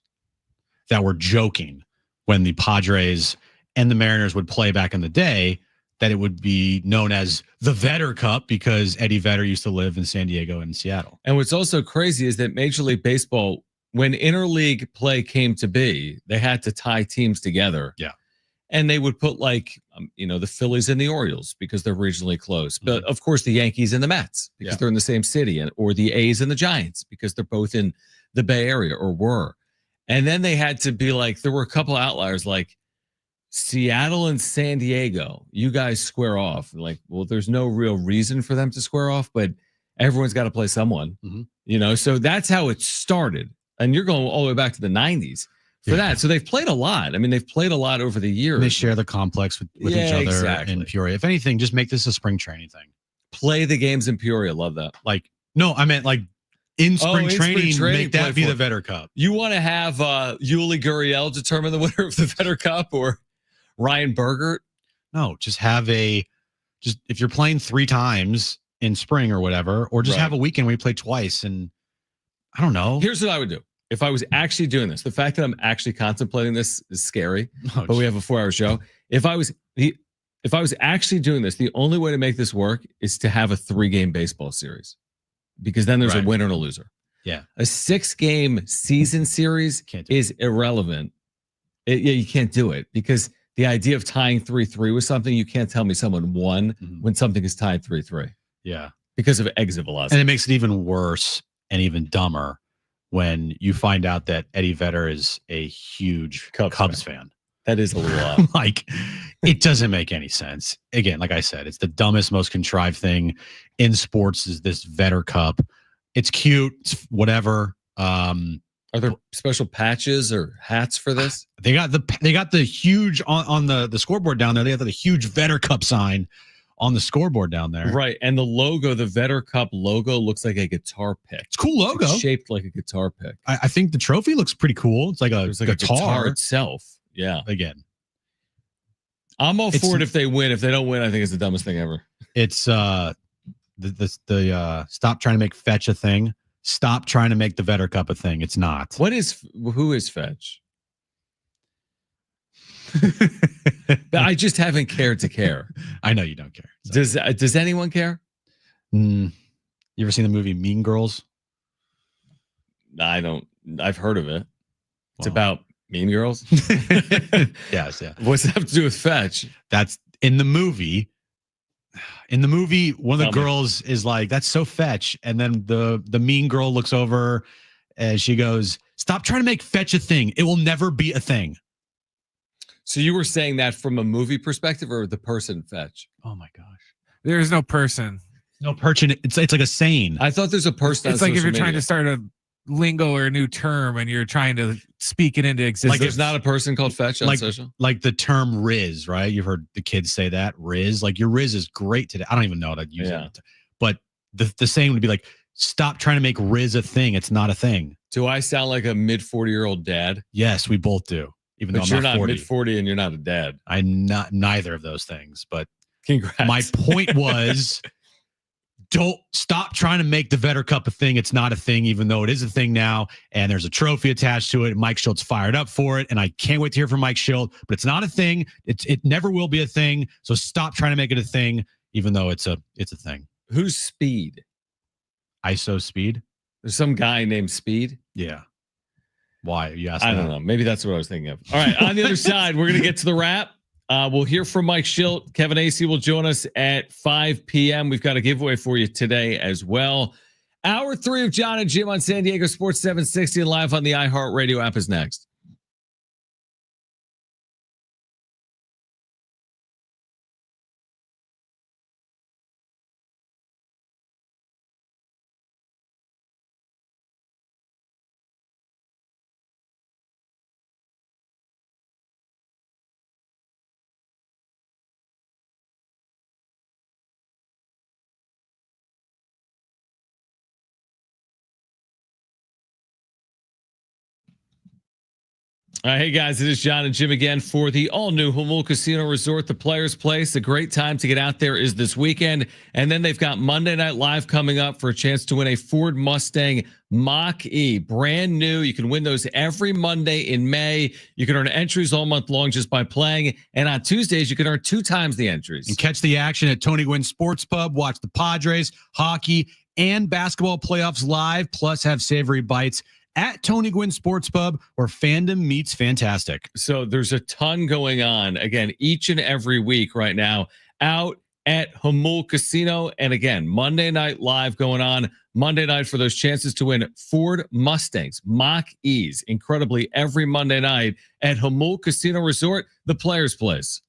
that were joking when the Padres and the Mariners would play back in the day that it would be known as the Vetter Cup because Eddie Vedder used to live in San Diego and Seattle. And what's also crazy is that Major League Baseball, when interleague play came to be, they had to tie teams together. Yeah. And they would put like, the Phillies and the Orioles because they're regionally close. But of course, the Yankees and the Mets because they're in the same city, or the A's and the Giants because they're both in the Bay Area or were. And then they had to be like, there were a couple outliers like Seattle and San Diego. You guys square off. Like, well, there's no real reason for them to square off, but everyone's got to play someone, so that's how it started. And you're going all the way back to the 90s. For that. So they've played a lot. I mean, they've played a lot over the years. And they share the complex with each other in Peoria. If anything, just make this a spring training thing. Play the games in Peoria. Love that. Like, no, I meant like in spring training, make that be the Vetter Cup. You want to have Yuli Gurriel determine the winner of the Vetter Cup or Ryan Bergert? No, just have if you're playing 3 times in spring or whatever, or just have a weekend where you play twice. And I don't know. Here's what I would do. If I was actually doing this, the fact that I'm actually contemplating this is scary, but we have a 4-hour show. If I was actually doing this, the only way to make this work is to have a 3-game baseball series, because then there's a winner and a loser. Yeah. A 6-game season series is irrelevant. You can't do it because the idea of tying 3-3 with something, you can't tell me someone won when something is tied 3-3. Yeah. Because of exit velocity. And it makes it even worse and even dumber when you find out that Eddie Vedder is a huge Cubs fan. That is a little off. Like, it doesn't make any sense. Again, like I said, it's the dumbest, most contrived thing in sports is this Vetter Cup. It's cute. It's whatever. Are there special patches or hats for this? They got the huge on the scoreboard down there. They have the huge Vetter Cup sign on the scoreboard down there. Right. And the logo, the Vetter Cup logo, looks like a guitar pick. It's a cool logo. It's shaped like a guitar pick. I think the trophy looks pretty cool. It's like a guitar itself. Yeah. Again. I'm all for it if they win. If they don't win, I think it's the dumbest thing ever. It's the stop trying to make fetch a thing. Stop trying to make the Vetter Cup a thing. It's not. Who is fetch? I just haven't cared to care. I know you don't care. So. Does anyone care? You ever seen the movie Mean Girls? I don't. I've heard of it. It's about Mean Girls. Yes, yeah. What's that have to do with fetch? That's in the movie. In the movie, one of the girls is like, "That's so fetch," and then the mean girl looks over and she goes, "Stop trying to make fetch a thing. It will never be a thing." So you were saying that from a movie perspective or the person fetch? Oh my gosh. There's no person. No person. It's like a saying. I thought there's a person. It's like if you're trying to start a lingo or a new term and you're trying to speak it into existence. Like there's not a person called Fetch on social? Like the term Riz, right? You've heard the kids say that. Riz. Like your Riz is great today. I don't even know how to use it. But the saying would be like, stop trying to make Riz a thing. It's not a thing. Do I sound like a mid 40-year-old dad? Yes, we both do. Even But though you're I'm not not 40. mid 40 and you're not a dad. I'm not neither of those things. But Congrats. my point was, don't stop trying to make the Vetter Cup a thing. It's not a thing, even though it is a thing now. And there's a trophy attached to it. Mike Schildt's fired up for it. And I can't wait to hear from Mike Schildt. But it's not a thing. It never will be a thing. So stop trying to make it a thing, even though it's a thing. Who's Speed? ISO Speed? There's some guy named Speed. Yeah. Why? You asked I don't know. Maybe that's what I was thinking of. All right. On the other side, we're going to get to the wrap. We'll hear from Mike Schildt. Kevin Acee will join us at 5 p.m. We've got a giveaway for you today as well. Hour 3 of Jon and Jim on San Diego Sports 760 and live on the iHeartRadio app is next. All right, hey guys, it is Jon and Jim again for the all-new Humul Casino Resort, the Players Place. A great time to get out there is this weekend, and then they've got Monday Night Live coming up for a chance to win a Ford Mustang Mach-E, brand new. You can win those every Monday in May. You can earn entries all month long just by playing, and on Tuesdays you can earn 2 times the entries. And catch the action at Tony Gwynn Sports Pub. Watch the Padres, hockey, and basketball playoffs live. Plus, have savory bites at Tony Gwynn Sports Pub, where fandom meets fantastic. So there's a ton going on, again, each and every week right now out at Humul Casino. And again, Monday Night Live going on Monday night for those chances to win Ford Mustangs, Mach-E's, incredibly every Monday night at Humul Casino Resort, the Players Place.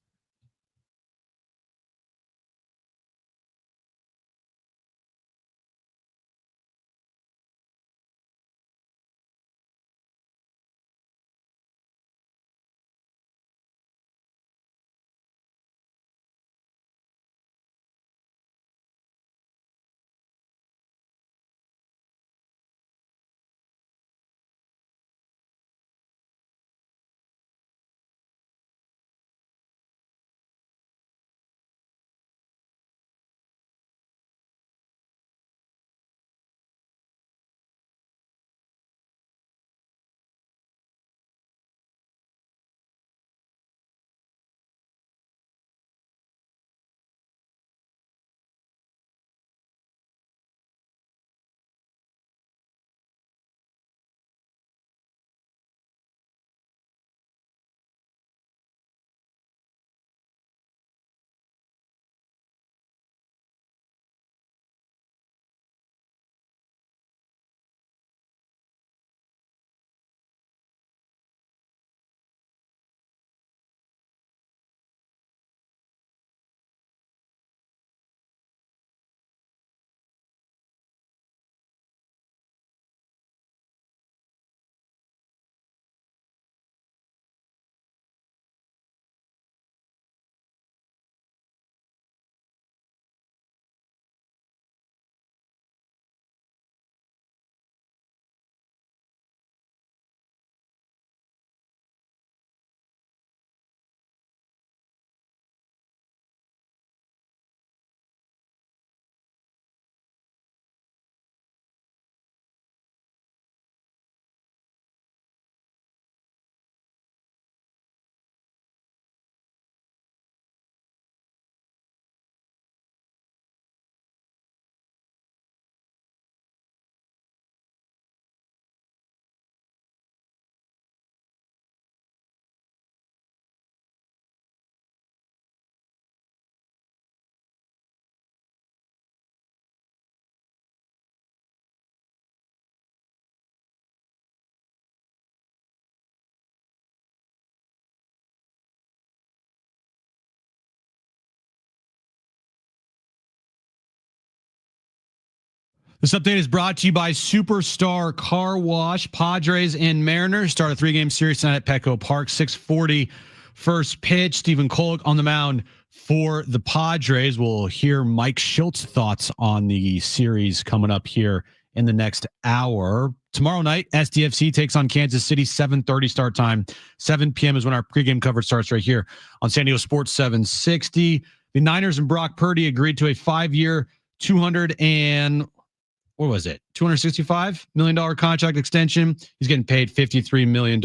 This update is brought to you by Superstar Car Wash. Padres and Mariners start a 3-game series tonight at Petco Park. 6:40 first pitch. Stephen Kolek on the mound for the Padres. We'll hear Mike Schultz's thoughts on the series coming up here in the next hour. Tomorrow night, SDFC takes on Kansas City. 7:30 start time. 7 p.m. is when our pregame coverage starts right here on San Diego Sports 760. The Niners and Brock Purdy agreed to a 5-year, $265 million contract extension. He's getting paid $53 million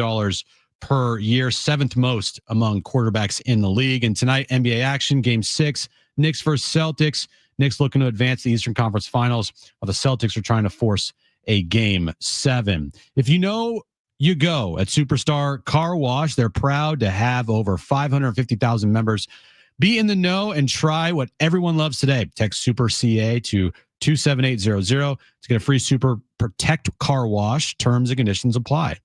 per year, 7th most among quarterbacks in the league. And tonight, NBA action, Game 6, Knicks versus Celtics. Knicks looking to advance the Eastern Conference Finals, while the Celtics are trying to force a Game 7. If you know, you go at Superstar Car Wash. They're proud to have over 550,000 members. Be in the know and try what everyone loves today. Text Super CA to 27800 to get a free Super Protect car wash. Terms and conditions apply.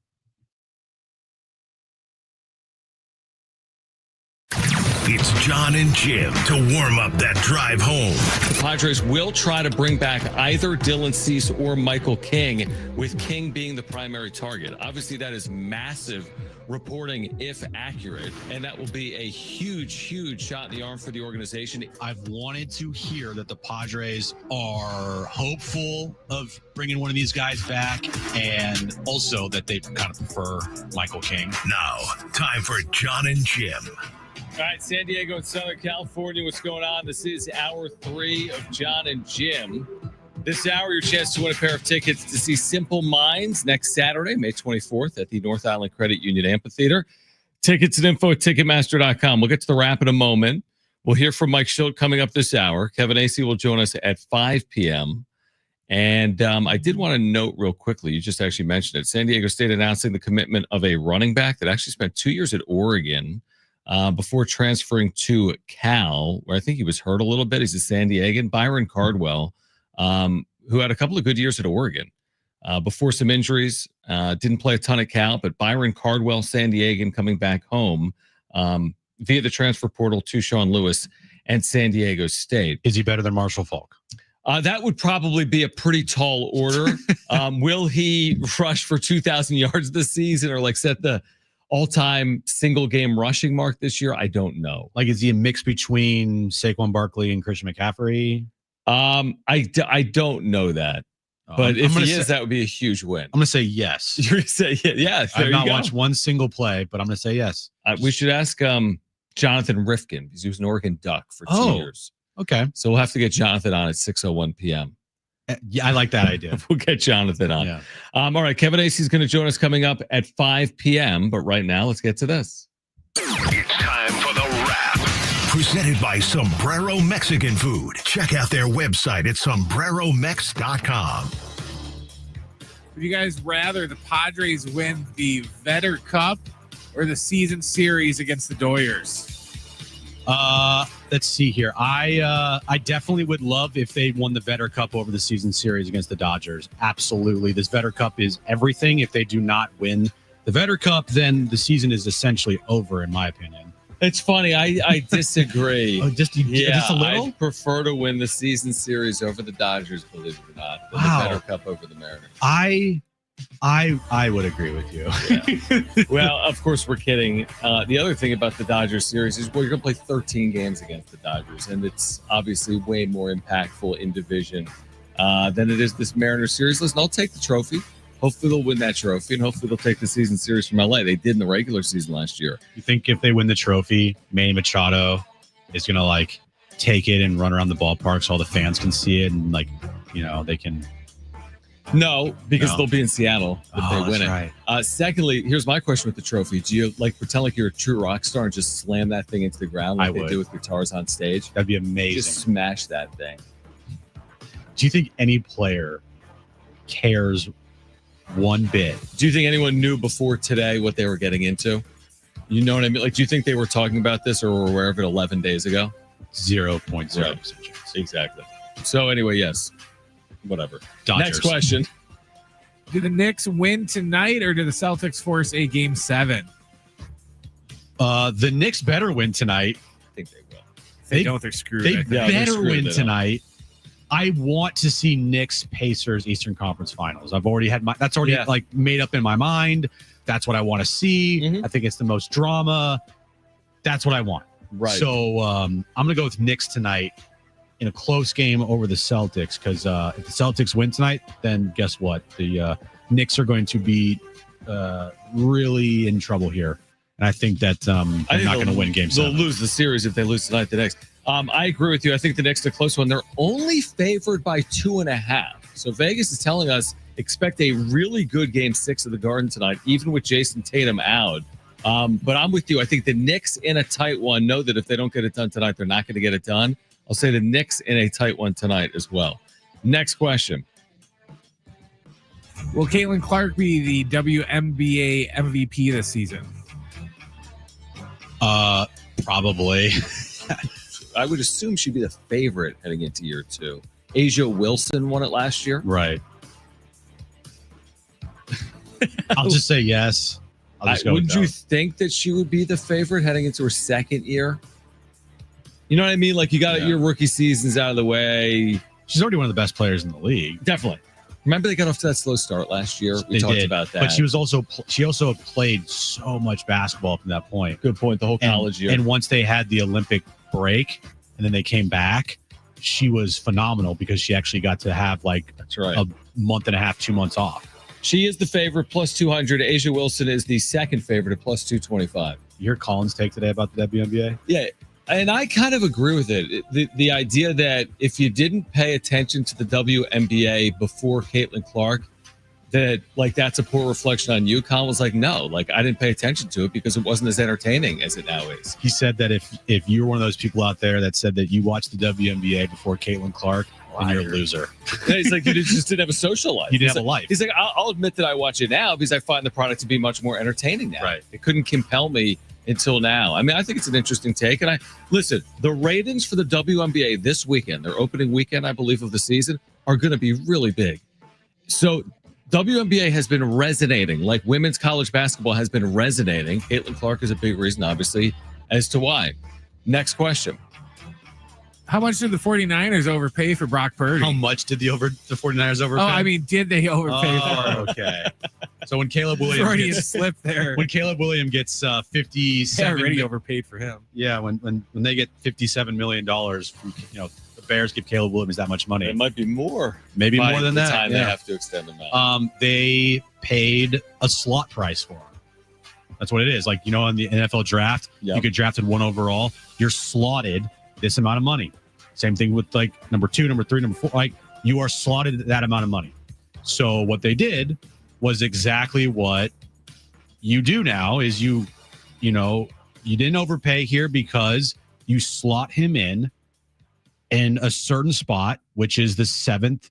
It's Jon and Jim to warm up that drive home. The Padres will try to bring back either Dylan Cease or Michael King, with King being the primary target. Obviously, that is massive reporting if accurate, and that will be a huge, huge shot in the arm for the organization. I've wanted to hear that the Padres are hopeful of bringing one of these guys back, and also that they kind of prefer Michael King. Now, time for Jon and Jim. All right, San Diego and Southern California, what's going on? This is hour 3 of Jon and Jim. This hour, your chance to win a pair of tickets to see Simple Minds next Saturday, May 24th at the North Island Credit Union Amphitheater. Tickets and info at Ticketmaster.com. We'll get to the wrap in a moment. We'll hear from Mike Schultz coming up this hour. Kevin Acee will join us at 5 p.m. And I did want to note real quickly, you just actually mentioned it, San Diego State announcing the commitment of a running back that actually spent 2 years at Oregon before transferring to Cal, where I think he was hurt a little bit. He's a San Diegan, Byron Cardwell, who had a couple of good years at Oregon before some injuries. Didn't play a ton at Cal, but Byron Cardwell, San Diegan, coming back home via the transfer portal to Sean Lewis and San Diego State. Is he better than Marshall Faulk? That would probably be a pretty tall order. Will he rush for 2,000 yards this season, or like set the all-time single game rushing mark this year? I don't know. Like, is he a mix between Saquon Barkley and Christian McCaffrey? I don't know that. But if he is, that would be a huge win. I'm going to say yes. You're going to say yeah. I've not watched one single play, but I'm going to say yes. We should ask Jonathan Rifkin, because he was an Oregon Duck for 2 years. Okay. So we'll have to get Jonathan on at 6:01 p.m. Yeah, I like that idea. We'll get Jonathan on. Yeah. All right, Kevin Acee is going to join us coming up at 5 p.m. But right now, let's get to this. It's time for the wrap. Presented by Sombrero Mexican Food. Check out their website at sombreromex.com. Would you guys rather the Padres win the Vetter Cup or the season series against the Doyers? Let's see here. I definitely would love if they won the Vetter Cup over the season series against the Dodgers. Absolutely. This Vetter Cup is everything. If they do not win the Vetter Cup, then the season is essentially over, in my opinion. It's funny. I disagree. Just a little? I prefer to win the season series over the Dodgers, believe it or not, than the Vetter Cup over the Mariners. I would agree with you. Yeah. Well, of course, we're kidding. The other thing about the Dodgers series is, you're going to play 13 games against the Dodgers, and it's obviously way more impactful in division than it is this Mariners series. Listen, I'll take the trophy. Hopefully they'll win that trophy, and hopefully they'll take the season series from LA. They did in the regular season last year. You think if they win the trophy, Manny Machado is going to take it and run around the ballpark so all the fans can see it, and they can... No, because they'll be in Seattle if they win it. Right. Secondly, here's my question with the trophy. Do you pretend like you're a true rock star and just slam that thing into the ground like they do with guitars on stage? That'd be amazing. Just smash that thing. Do you think any player cares one bit? Do you think anyone knew before today what they were getting into? You know what I mean? Do you think they were talking about this or were aware of it 11 days ago? 0.0%. Right. Exactly. So anyway, yes. Whatever. Dodgers. Next question. Do the Knicks win tonight, or do the Celtics force a Game 7? The Knicks better win tonight. I think they will. If they don't, they're screwed. They better win tonight. I want to see Knicks Pacers Eastern Conference Finals. I've already had that's already like made up in my mind. That's what I want to see. I think it's the most drama. That's what I want. Right. So I'm gonna go with Knicks tonight in a close game over the Celtics, because if the Celtics win tonight, then guess what? The Knicks are going to be really in trouble here. And I think that they're not going to win game 7. They'll lose the series if they lose tonight. The Knicks. I agree with you. I think the Knicks are a close one. They're only favored by 2.5. So Vegas is telling us expect a really good game 6 of the Garden tonight, even with Jason Tatum out. But I'm with you. I think the Knicks in a tight one know that if they don't get it done tonight, they're not going to get it done. I'll say the Knicks in a tight one tonight as well. Next question. Will Caitlin Clark be the WNBA MVP this season? Probably. I would assume she'd be the favorite heading into year 2. Asia Wilson won it last year. Right. I'll just say yes. Would you think that she would be the favorite heading into her second year? You know what I mean? Like, you got your rookie season's out of the way. She's already one of the best players in the league. Definitely. Remember they got off to that slow start last year? We talked about that. But she also played so much basketball from that point. Good point. The whole college year. And once they had the Olympic break and then they came back, she was phenomenal because she actually got to have a month and a half, 2 months off. She is the favorite, plus 200. Asia Wilson is the second favorite at plus 225. You heard Colin's take today about the WNBA? Yeah. And I kind of agree with it. The idea that if you didn't pay attention to the WNBA before Caitlin Clark, that that's a poor reflection on you. Colin was like, no, I didn't pay attention to it because it wasn't as entertaining as it now is. He said that if you're one of those people out there that said that you watched the WNBA before Caitlin Clark, then you're a loser. He's like, you just didn't have a social life. You didn't have a life. He's like, I'll admit that I watch it now because I find the product to be much more entertaining now. Right. It couldn't compel me until now. I mean, I think it's an interesting take. And listen, the ratings for the WNBA this weekend, their opening weekend, I believe, of the season, are going to be really big. So WNBA has been resonating, like women's college basketball has been resonating. Caitlin Clark is a big reason, obviously, as to why. Next question. How much did the 49ers overpay for Brock Purdy? How much did the 49ers overpay? Oh, I mean, did they overpay for okay. So when Caleb Williams Freudian slip there. When Caleb Williams gets 57, they already overpaid for him. Yeah, when they get $57 million, the Bears give Caleb Williams that much money. It might be more. Maybe more than that. Time they have to extend them out. They paid a slot price for him. That's what it is. In the NFL draft, you get drafted 1 overall. You're slotted this amount of money. Same thing with number 2, number 3, number 4. You are slotted that amount of money. So what they did was exactly what you do now is you didn't overpay here because you slot him in a certain spot, which is the 7th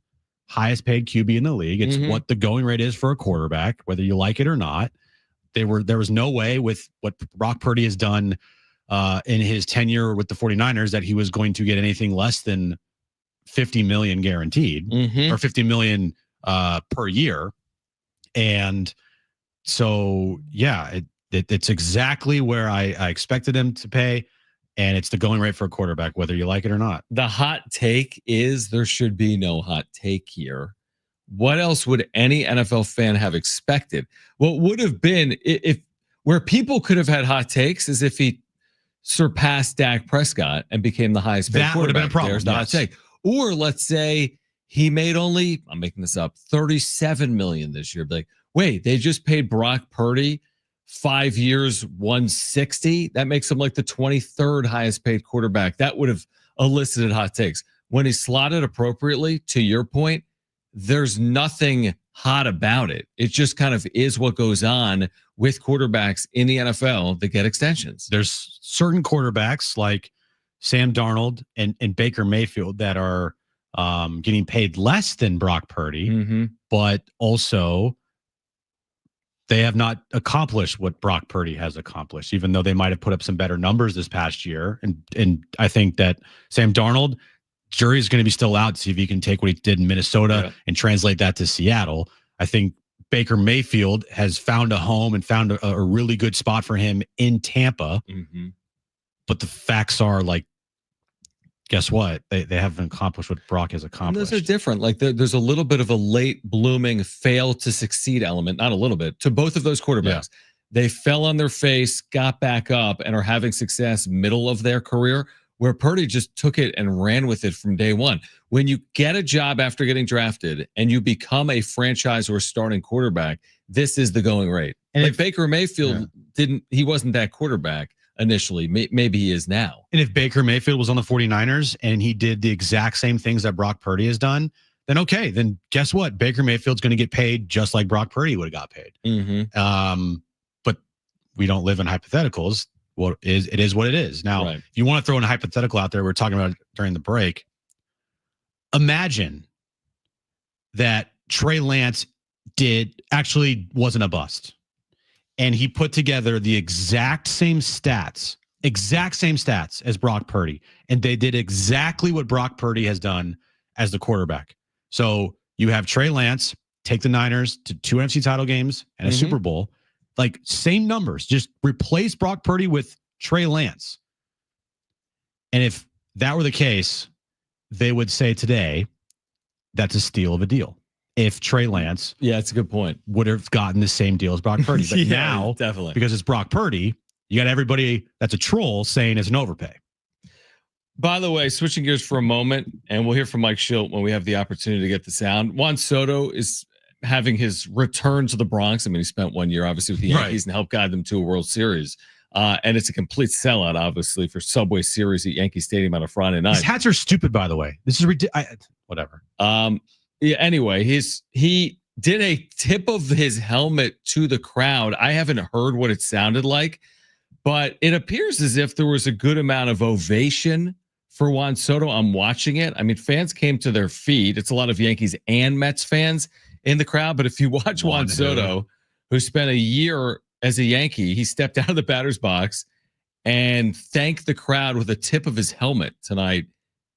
highest paid QB in the league. It's what the going rate is for a quarterback, whether you like it or not. There was no way with what Brock Purdy has done in his tenure with the 49ers that he was going to get anything less than $50 million guaranteed or $50 million per year. And so, it's exactly where I expected him to pay. And it's the going rate for a quarterback, whether you like it or not. The hot take is there should be no hot take here. What else would any NFL fan have expected? What would have been if where people could have had hot takes is if he surpassed Dak Prescott and became the highest paid quarterback. That would have been a problem. There's the hot take. Or let's say he made only, I'm making this up, $37 million this year. Like, wait, they just paid Brock Purdy 5 years, $160. That makes him like the 23rd highest paid quarterback. That would have elicited hot takes. When he's slotted appropriately, to your point, there's nothing hot about it. It just kind of is what goes on with quarterbacks in the NFL that get extensions. There's certain quarterbacks like Sam Darnold and Baker Mayfield that are getting paid less than Brock Purdy, but also they have not accomplished what Brock Purdy has accomplished, even though they might have put up some better numbers this past year. And I think that Sam Darnold, jury's going to be still out to see if he can take what he did in Minnesota and translate that to Seattle. I think Baker Mayfield has found a home and found a really good spot for him in Tampa. But the facts are, like, guess what? They haven't accomplished what Brock has And accomplished. those are different. Like there's a little bit of a late blooming fail to succeed element, not a little bit, to both of those quarterbacks. Yeah. They fell on their face, got back up, and are having success middle of their career, where Purdy just took it and ran with it from day one. When you get a job after getting drafted and you become a franchise or starting quarterback, this is the going rate. And like Baker Mayfield he wasn't that quarterback initially. Maybe he is now. And if Baker Mayfield was on the 49ers and he did the exact same things that Brock Purdy has done, then okay, then guess what? Baker Mayfield's going to get paid just like Brock Purdy would have got paid. Mm-hmm. But we don't live in hypotheticals. It is what it is. Now, if you want to throw in a hypothetical out there, we're talking about it during the break. Imagine that Trey Lance wasn't a bust. And he put together the exact same stats as Brock Purdy. And they did exactly what Brock Purdy has done as the quarterback. So you have Trey Lance take the Niners to 2 NFC title games and a Super Bowl. Like same numbers, just replace Brock Purdy with Trey Lance. And if that were the case, they would say today that's a steal of a deal. If Trey Lance, that's a good point, would have gotten the same deal as Brock Purdy. But now, definitely, because it's Brock Purdy, you got everybody that's a troll saying it's an overpay. By the way, switching gears for a moment, and we'll hear from Mike Schilt when we have the opportunity to get the sound. Juan Soto is having his return to the Bronx. I mean, he spent 1 year, obviously, with the Yankees and helped guide them to a World Series. And it's a complete sellout, obviously, for Subway Series at Yankee Stadium on a Friday night. These hats are stupid, by the way. This is ridiculous. Whatever. Anyway, he did a tip of his helmet to the crowd. I haven't heard what it sounded like, but it appears as if there was a good amount of ovation for Juan Soto. I'm watching it. I mean, fans came to their feet. It's a lot of Yankees and Mets fans in the crowd. But if you watch Juan Soto, who spent a year as a Yankee, he stepped out of the batter's box and thanked the crowd with a tip of his helmet tonight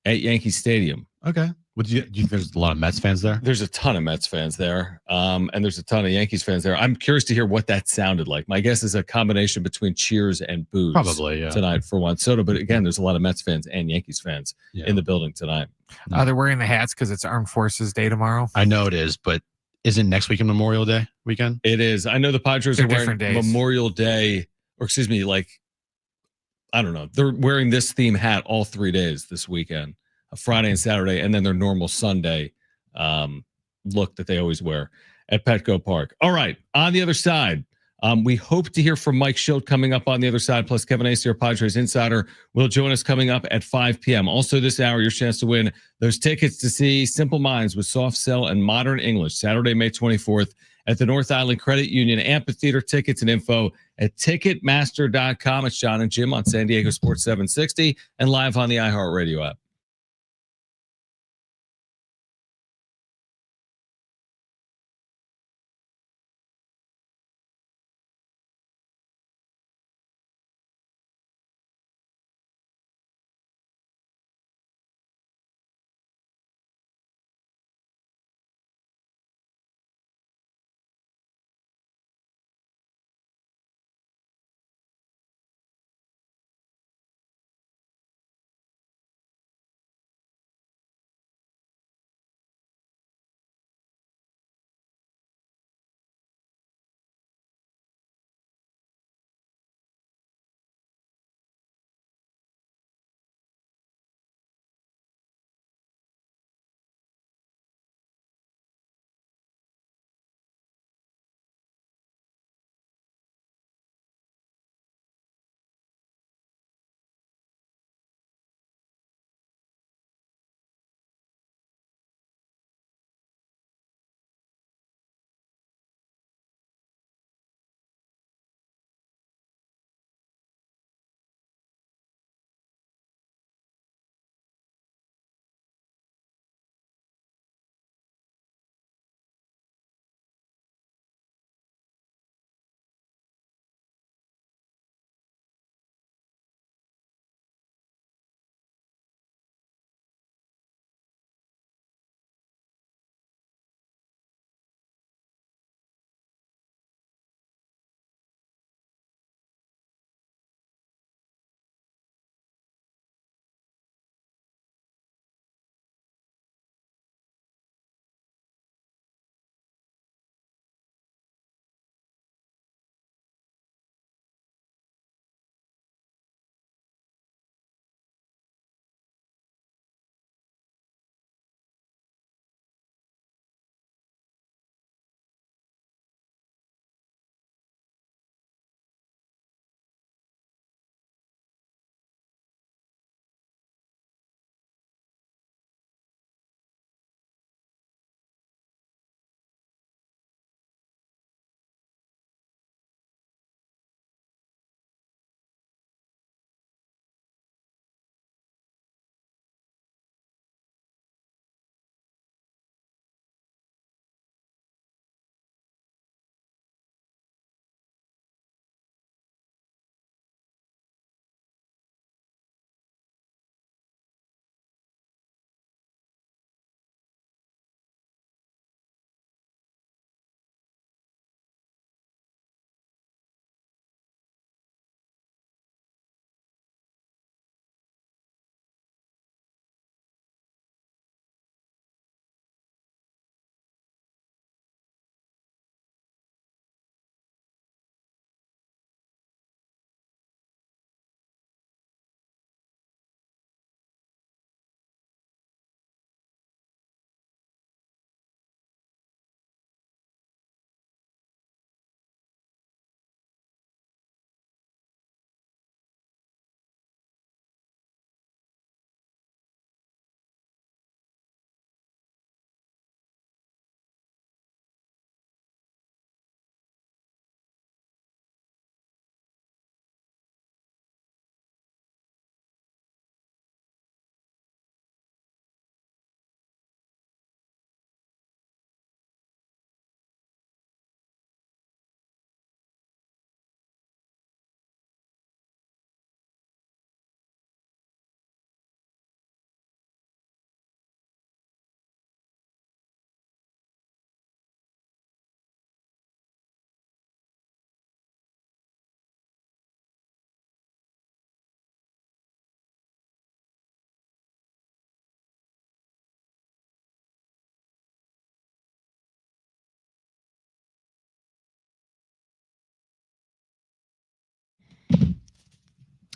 at Yankee Stadium. Okay. Do you think there's a lot of Mets fans there? There's a ton of Mets fans there. And there's a ton of Yankees fans there. I'm curious to hear what that sounded like. My guess is a combination between cheers and boos tonight for Juan Soto. But again, there's a lot of Mets fans and Yankees fans in the building tonight. They're wearing the hats because it's Armed Forces Day tomorrow. I know it is, but isn't next weekend Memorial Day weekend? It is. I know the Padres are wearing Memorial Day, or excuse me, I don't know. They're wearing this theme hat all 3 days this weekend. A Friday and Saturday, and then their normal Sunday look that they always wear at Petco Park. All right, on the other side, we hope to hear from Mike Schilt coming up on the other side, plus Kevin Acee, our Padres insider, will join us coming up at 5 p.m. Also this hour, your chance to win those tickets to see Simple Minds with Soft Cell and Modern English, Saturday, May 24th at the North Island Credit Union Amphitheater. Tickets and info at Ticketmaster.com. It's Jon and Jim on San Diego Sports 760 and live on the iHeartRadio app.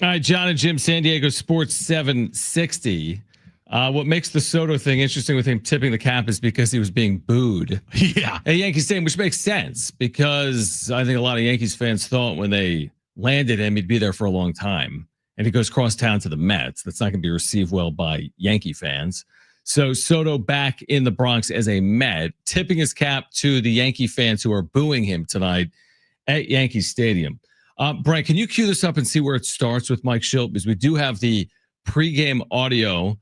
All right, Jon and Jim, San Diego Sports 760. What makes the Soto thing interesting with him tipping the cap is because he was being booed. Yeah. At Yankee Stadium, which makes sense because I think a lot of Yankees fans thought when they landed him, he'd be there for a long time. And he goes cross town to the Mets. That's not going to be received well by Yankee fans. So Soto back in the Bronx as a Met, tipping his cap to the Yankee fans who are booing him tonight at Yankee Stadium. Brian, can you cue this up and see where it starts with Mike Shildt? Because we do have the pregame audio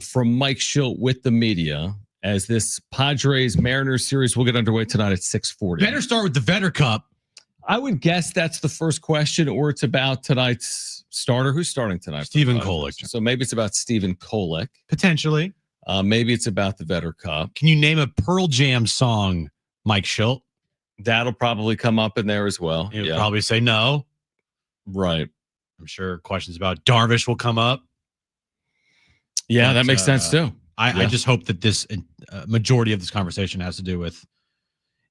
from Mike Shildt with the media as this Padres-Mariners series will get underway tonight at 6:40. Better start with the Vetter Cup. I would guess that's the first question, or it's about tonight's starter. Who's starting tonight? Stephen Kolek. So maybe it's about Stephen Kolek. Potentially. Maybe it's about the Vetter Cup. Can you name a Pearl Jam song, Mike Shildt? That'll probably come up in there as well. You'll probably say no. Right. I'm sure questions about Darvish will come up. Yeah, But, that makes sense too. I just hope that this majority of this conversation has to do with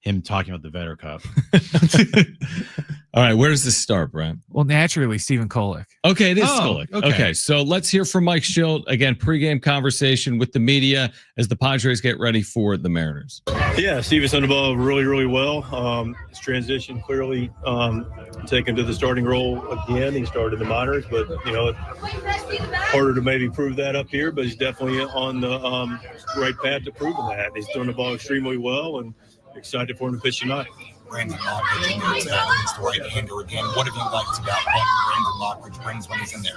him talking about the Vetter Cup. All right, where does this start, Brian? Well, naturally, Stephen Kolek. Okay, it is Oh, Kolek. okay. Okay, so let's hear from Mike Shildt. Again, pregame conversation with the media as the Padres get ready for the Mariners. Yeah, Steven's done the ball really, really well. His transition clearly taken to the starting role again. He started in the minors, but, harder to maybe prove that up here, but he's definitely on the right path to proving that. He's thrown the ball extremely well and excited for him to pitch tonight. Brandon Lockridge against the right-hander again. What have you liked about what Brandon Lockridge brings when he's in there?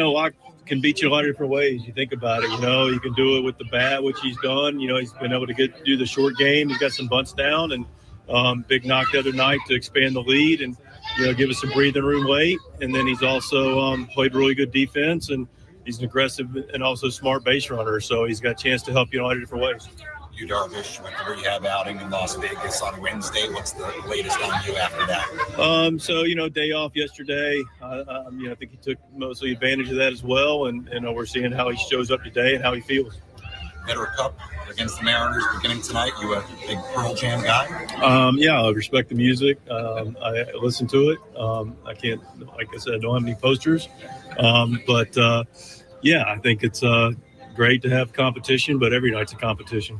Lock can beat you a lot of different ways. You think about it, you can do it with the bat, which he's done. He's been able to do the short game. He's got some bunts down and big knock the other night to expand the lead and, give us some breathing room late. And then he's also played really good defense, and he's an aggressive and also smart base runner. So he's got a chance to help you in a lot of different ways. You, Darvish, went to rehab outing in Las Vegas on Wednesday. What's the latest on you after that? Day off yesterday. I think he took mostly advantage of that as well, and we're seeing how he shows up today and how he feels. Vetter Cup against the Mariners beginning tonight. You a big Pearl Jam guy? I respect the music. I listen to it. I can't, like I said, I don't have any posters, but I think it's great to have competition, but every night's a competition.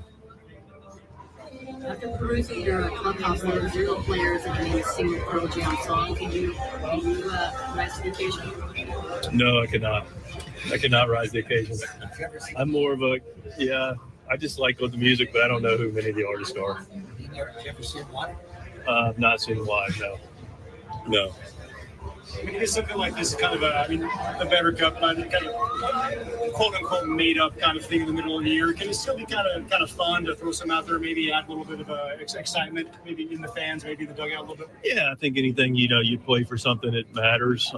After perusing your clubhouse letters, your players and sing the Pearl Jam song, can you rise to the occasion? No, I cannot. I cannot rise to the occasion. I'm more of I just like the music, but I don't know who many of the artists are. Have you ever seen them live? I've not seen them live, no. It is something like this, kind of the Vetter Cup, kind of quote unquote made up kind of thing in the middle of the year. Can it still be kind of fun to throw some out there, maybe add a little bit of excitement, maybe in the fans, maybe the dugout a little bit? Yeah, I think anything, you play for something that matters.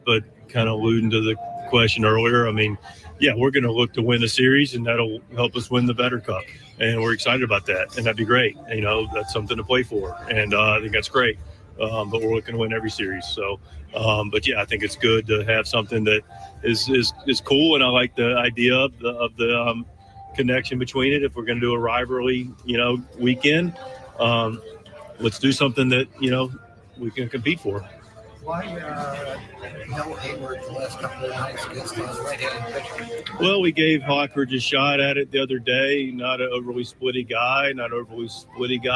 But kind of alluding to the question earlier, we're going to look to win a series, and that'll help us win the Vetter Cup. And we're excited about that, and that'd be great. That's something to play for, and I think that's great. But we're looking to win every series. So, I think it's good to have something that is cool, and I like the idea of the connection between it. If we're going to do a rivalry, weekend, let's do something that we can compete for. Why no Hayward the last couple of nights against the right-handed pitcher? Well, we gave Hawkridge a shot at it the other day. Not an overly splitty guy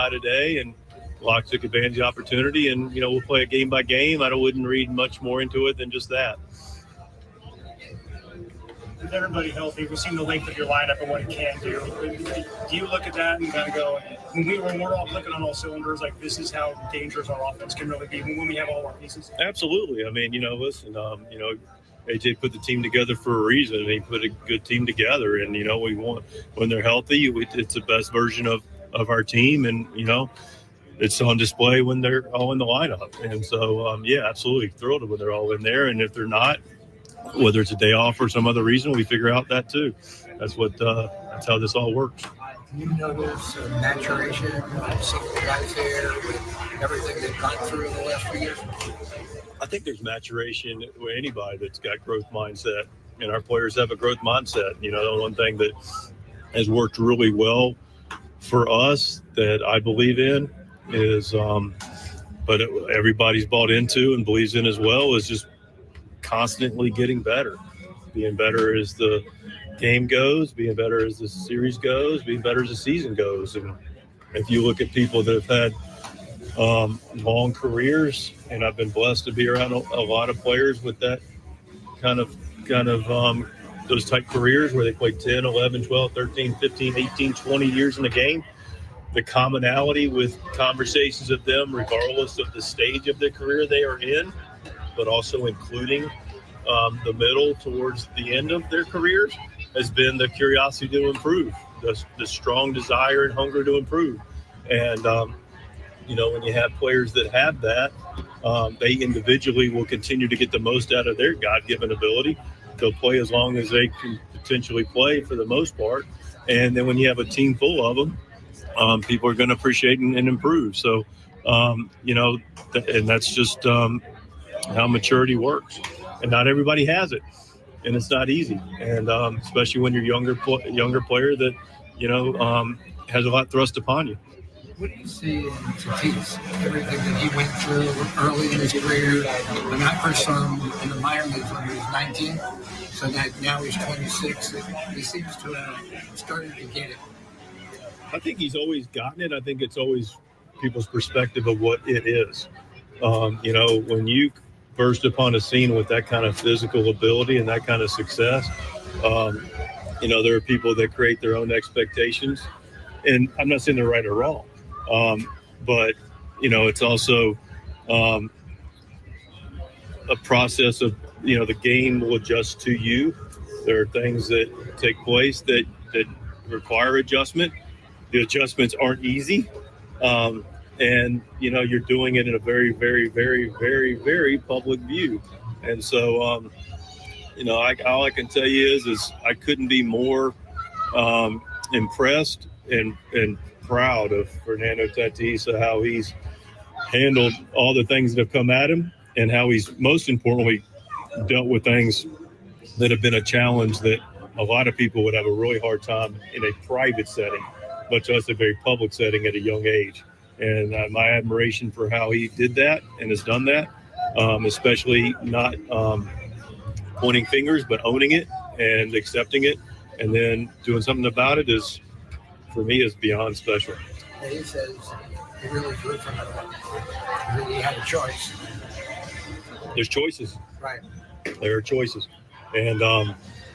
today, and Locke took advantage of the opportunity, and we'll play it game by game. I wouldn't read much more into it than just that. With everybody healthy, we've seen the length of your lineup and what it can do. Do you look at that and kind of go, when we're all clicking on all cylinders, like this is how dangerous our offense can really be when we have all our pieces? Absolutely. Listen, AJ put the team together for a reason. He put a good team together, and we want, when they're healthy, it's the best version of our team, and it's on display when they're all in the lineup. And so, absolutely thrilled when they're all in there. And if they're not, whether it's a day off or some other reason, we figure out that too. That's how this all works. Can you notice maturation of some of the guys here with everything they've gone through in the last few years? I think there's maturation with anybody that's got growth mindset, and our players have a growth mindset. The one thing that has worked really well for us that I believe in is, everybody's bought into and believes in as well, is just constantly getting better, being better as the game goes, being better as the series goes, being better as the season goes. And if you look at people that have had long careers, and I've been blessed to be around a lot of players with that kind of those type careers where they played 10, 11, 12, 13, 15, 18, 20 years in the game. The commonality with conversations of them, regardless of the stage of their career they are in, but also including the middle towards the end of their careers, has been the curiosity to improve, the strong desire and hunger to improve. And, when you have players that have that, they individually will continue to get the most out of their God-given ability. They'll play as long as they can potentially play for the most part. And then when you have a team full of them, people are going to appreciate and improve. So, and that's just how maturity works. And not everybody has it, and it's not easy. And especially when you're younger player that has a lot thrust upon you. What do you see in Tatis? Everything that he went through early in his career. When I first saw him in the minor leagues when he was 19, so that now he's 26. He seems to have started to get it. I think he's always gotten it. I think it's always people's perspective of what it is. When you burst upon a scene with that kind of physical ability and that kind of success, there are people that create their own expectations. And I'm not saying they're right or wrong, but, it's also a process of, the game will adjust to you. There are things that take place that require adjustment. The adjustments aren't easy. And, you're doing it in a very, very, very, very, very public view. And so, all I can tell you is I couldn't be more impressed and proud of Fernando Tatis, of how he's handled all the things that have come at him, and how he's most importantly dealt with things that have been a challenge that a lot of people would have a really hard time in a private setting, much less a very public setting at a young age. And my admiration for how he did that and has done that, especially not pointing fingers, but owning it and accepting it, and then doing something about it is, for me, is beyond special. He says he really grew from it. He had a choice. There's choices. Right. There are choices. And,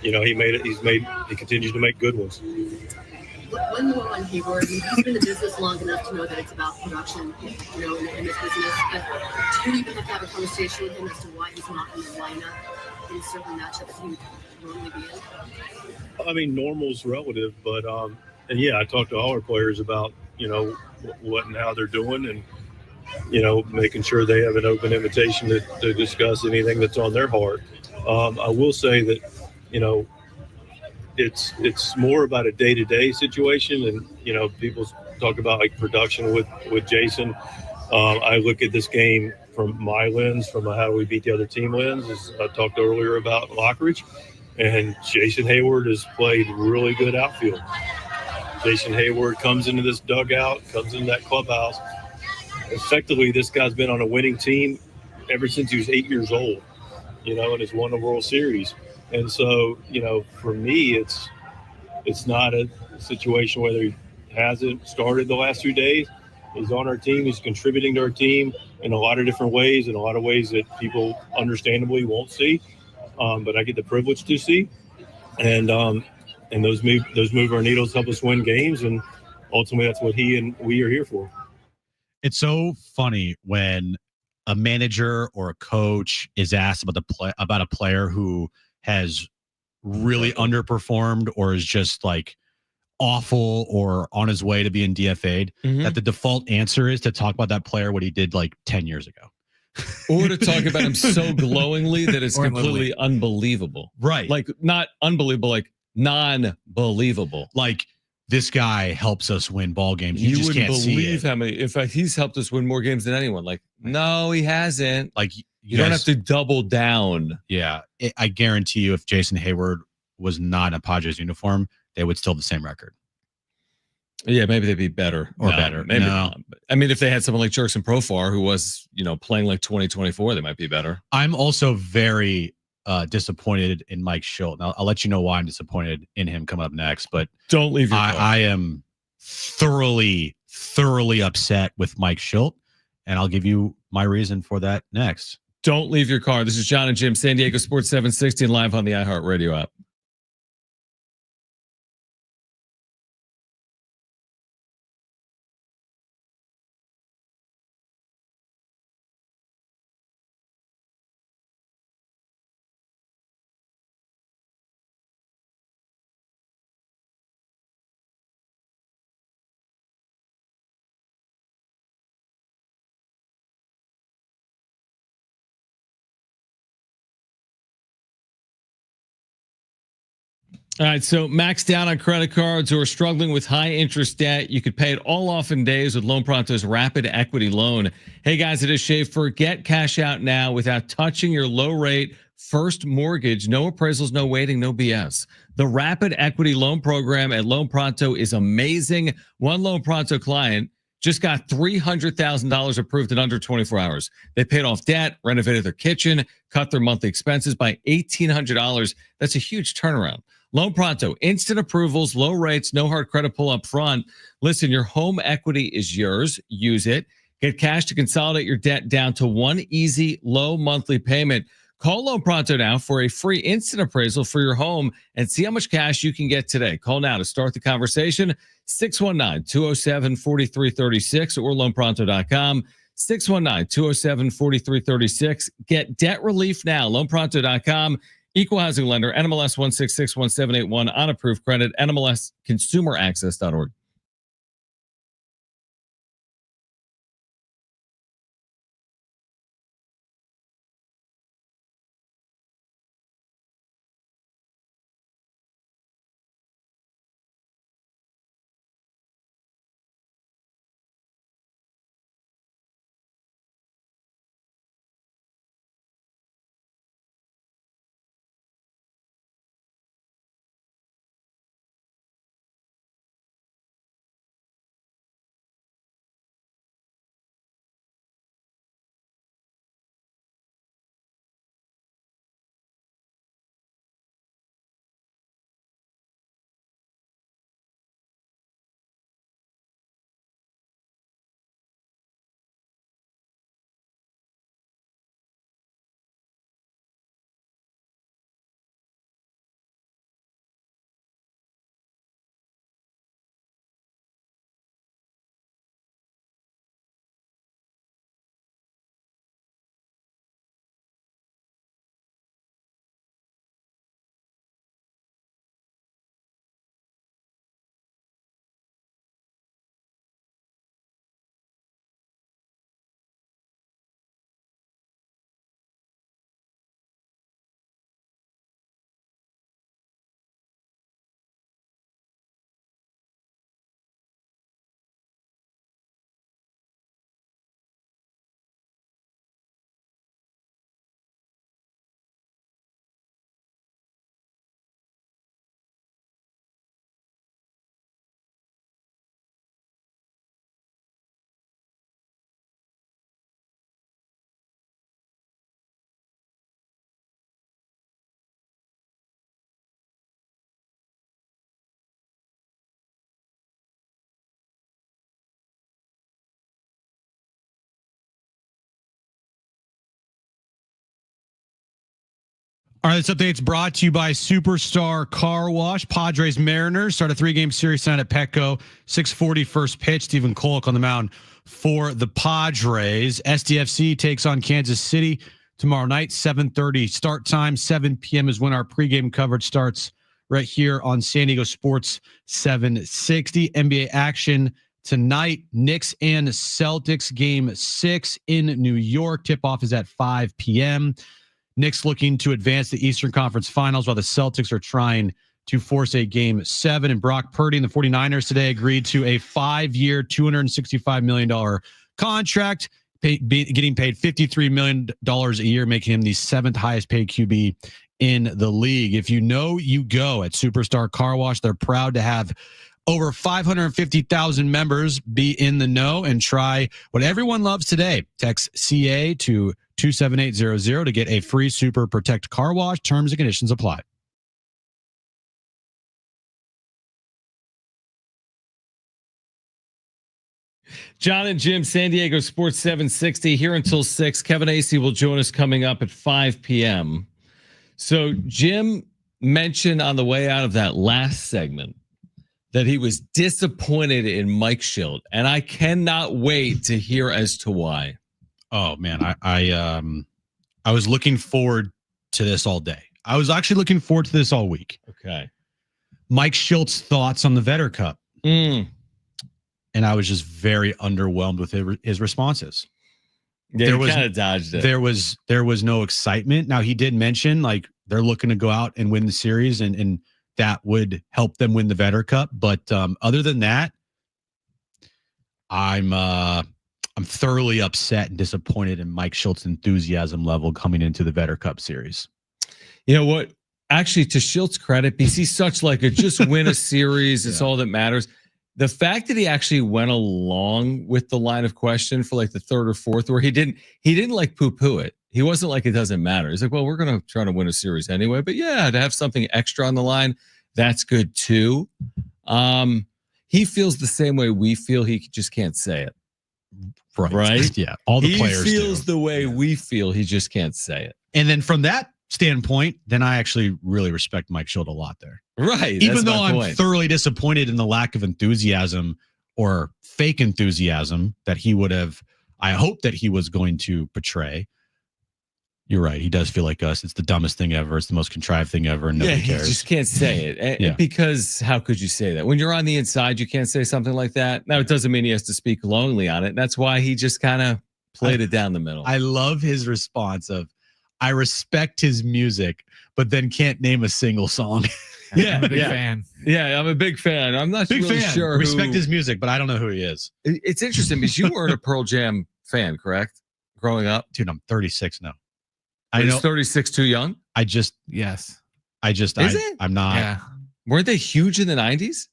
he made it. He continues to make good ones. One more on Hayward. He's been in the business long enough to know that it's about production, in this business. But do you even have to have a conversation with him as to why he's not in the lineup in certain matchups he would normally be in? I mean, normal's relative, but and yeah, I talked to all our players about what and how they're doing, and making sure they have an open invitation to discuss anything that's on their heart. I will say that it's more about a day-to-day situation, and people talk about like production with Jason. I look at this game from my lens, from a how we beat the other team lens, as I talked earlier about Lockridge, and Jason Hayward has played really good outfield. Jason Hayward comes into this dugout, comes into that clubhouse. Effectively, this guy's been on a winning team ever since he was 8 years old, and has won the World Series. And so, for me, it's not a situation whether he hasn't started the last 2 days. He's on our team. He's contributing to our team in a lot of different ways, in a lot of ways that people understandably won't see. But I get the privilege to see. And those move our needles, help us win games. And ultimately, that's what he and we are here for. It's so funny when a manager or a coach is asked about a player who has really underperformed or is just like awful or on his way to being DFA'd, that the default answer is to talk about that player, what he did like 10 years ago. Or to talk about him so glowingly that it's completely unbelievable. Right. Like not unbelievable, like non-believable. Like this guy helps us win ball games. You just wouldn't can't believe see how many, in fact, he's helped us win more games than anyone. Like, no, he hasn't. Like you don't have to double down. Yeah. I guarantee you if Jason Hayward was not in a Padres uniform, they would still have the same record. Yeah, maybe they'd be better or better. Maybe no. not. I mean, if they had someone like Jurickson Profar who was, playing like 2024, they might be better. I'm also very disappointed in Mike Schilt. Now, I'll let you know why I'm disappointed in him coming up next, but don't leave your car. I am thoroughly upset with Mike Schilt, and I'll give you my reason for that next. Don't leave your car. This is Jon and Jim, San Diego Sports 760, and live on the iHeartRadio app. All right, so maxed out on credit cards or struggling with high interest debt, you could pay it all off in days with Loan Pronto's Rapid Equity Loan. Hey guys, it is Schaefer. Get cash out now without touching your low rate first mortgage. No appraisals, no waiting, no BS. The Rapid Equity Loan program at Loan Pronto is amazing. One Loan Pronto client just got $300,000 approved in under 24 hours. They paid off debt, renovated their kitchen, cut their monthly expenses by $1,800. That's a huge turnaround. Loan Pronto, instant approvals, low rates, no hard credit pull up front. Listen, your home equity is yours. Use it. Get cash to consolidate your debt down to one easy, low monthly payment. Call Loan Pronto now for a free instant appraisal for your home and see how much cash you can get today. Call now to start the conversation. 619-207-4336 or loanpronto.com. 619-207-4336. Get debt relief now. Loanpronto.com. Equal housing lender, NMLS 1661781 on approved credit, NMLSconsumeraccess.org. All right, this update's brought to you by Superstar Car Wash. Padres Mariners start a 3-game series tonight at Petco. 6:40 first pitch. Stephen Kolk on the mound for the Padres. SDFC takes on Kansas City tomorrow night. 7:30 start time. 7 p.m. is when our pregame coverage starts right here on San Diego Sports 760. NBA action tonight. Knicks and Celtics game 6 in New York. Tip-off is at 5 p.m. Knicks looking to advance the Eastern Conference Finals while the Celtics are trying to force a game 7. And Brock Purdy and the 49ers today agreed to a 5-year, $265 million contract, getting paid $53 million a year, making him the 7th highest paid QB in the league. If you know, you go at Superstar Car Wash. They're proud to have over 550,000 members be in the know and try what everyone loves today. Text CA to 27800 to get a free Super Protect car wash. Terms and conditions apply. Jon and Jim, San Diego Sports 760 here until 6. Kevin Acee will join us coming up at 5 p.m. So Jim mentioned on the way out of that last segment that he was disappointed in Mike Shildt, and I cannot wait to hear as to why. Oh man, I was looking forward to this all day. I was actually looking forward to this all week. Okay. Mike Shildt's thoughts on the Vetter Cup. And I was just very underwhelmed with his responses. Yeah, there was kind of dodged it. There was no excitement. Now he did mention like they're looking to go out and win the series, and that would help them win the Vetter Cup. But other than that, I'm thoroughly upset and disappointed in Mike Shildt's enthusiasm level coming into the Vetter Cup series. You know what? Actually, to Shildt's credit, because he's such like a just win a series, it's all that matters. The fact that he actually went along with the line of question for like the third or fourth, where he didn't like poo-poo it. He wasn't like it doesn't matter. He's like, well, we're going to try to win a series anyway. But yeah, to have something extra on the line, that's good too. He feels the same way we feel. He just can't say it. Right? Yeah. All the players feels the way we feel. He just can't say it. And then from that standpoint, then I actually really respect Mike Shildt a lot there. Right. Even though I'm thoroughly disappointed in the lack of enthusiasm or fake enthusiasm that he would have, I hope that he was going to portray. You're right. He does feel like us. It's the dumbest thing ever. It's the most contrived thing ever. And nobody cares. He just can't say it. Because how could you say that? When you're on the inside, you can't say something like that. Now, it doesn't mean he has to speak lonely on it. That's why he just kind of played it down the middle. I love his response of, I respect his music, but then can't name a single song. I'm a big fan. Yeah, I'm a big fan. I'm not really sure. Respect his music, but I don't know who he is. It's interesting because you weren't a Pearl Jam fan, correct? Growing up? Dude, I'm 36 now. I know. 36 too young? Yes. I'm not. Yeah. Weren't they huge in the 90s?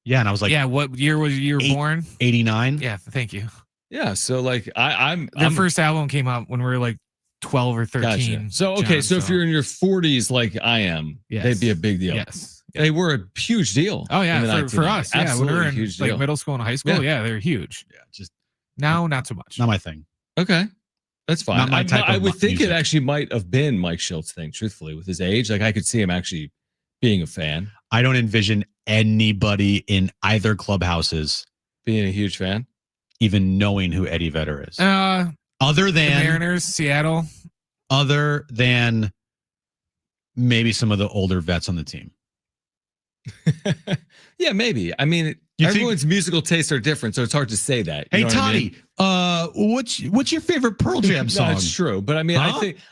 Yeah, and I was like, what year was you were born? 89. Yeah, thank you. Yeah, so like Their first album came out when we were like 12 or 13. Gotcha. So okay, so if you're in your 40s like I am, they'd be a big deal. Yes. They were a huge deal. Oh yeah, for us. Yeah, when we were in huge like deal. middle school and high school, they're huge. Yeah, just now not so much. Not my thing. Okay. That's fine. Not my type I of would think music. it actually might have been Mike Shildt's thing, truthfully, with his age. Like I could see him actually being a fan. I don't envision anybody in either clubhouses being a huge fan, even knowing who Eddie Vedder is. Other than the Mariners, Seattle. Other than maybe some of the older vets on the team. Yeah, maybe. I mean, everyone's musical tastes are different, so it's hard to say that. Hey, Toddy, what's your favorite Pearl Jam song? No, it's true, but I mean,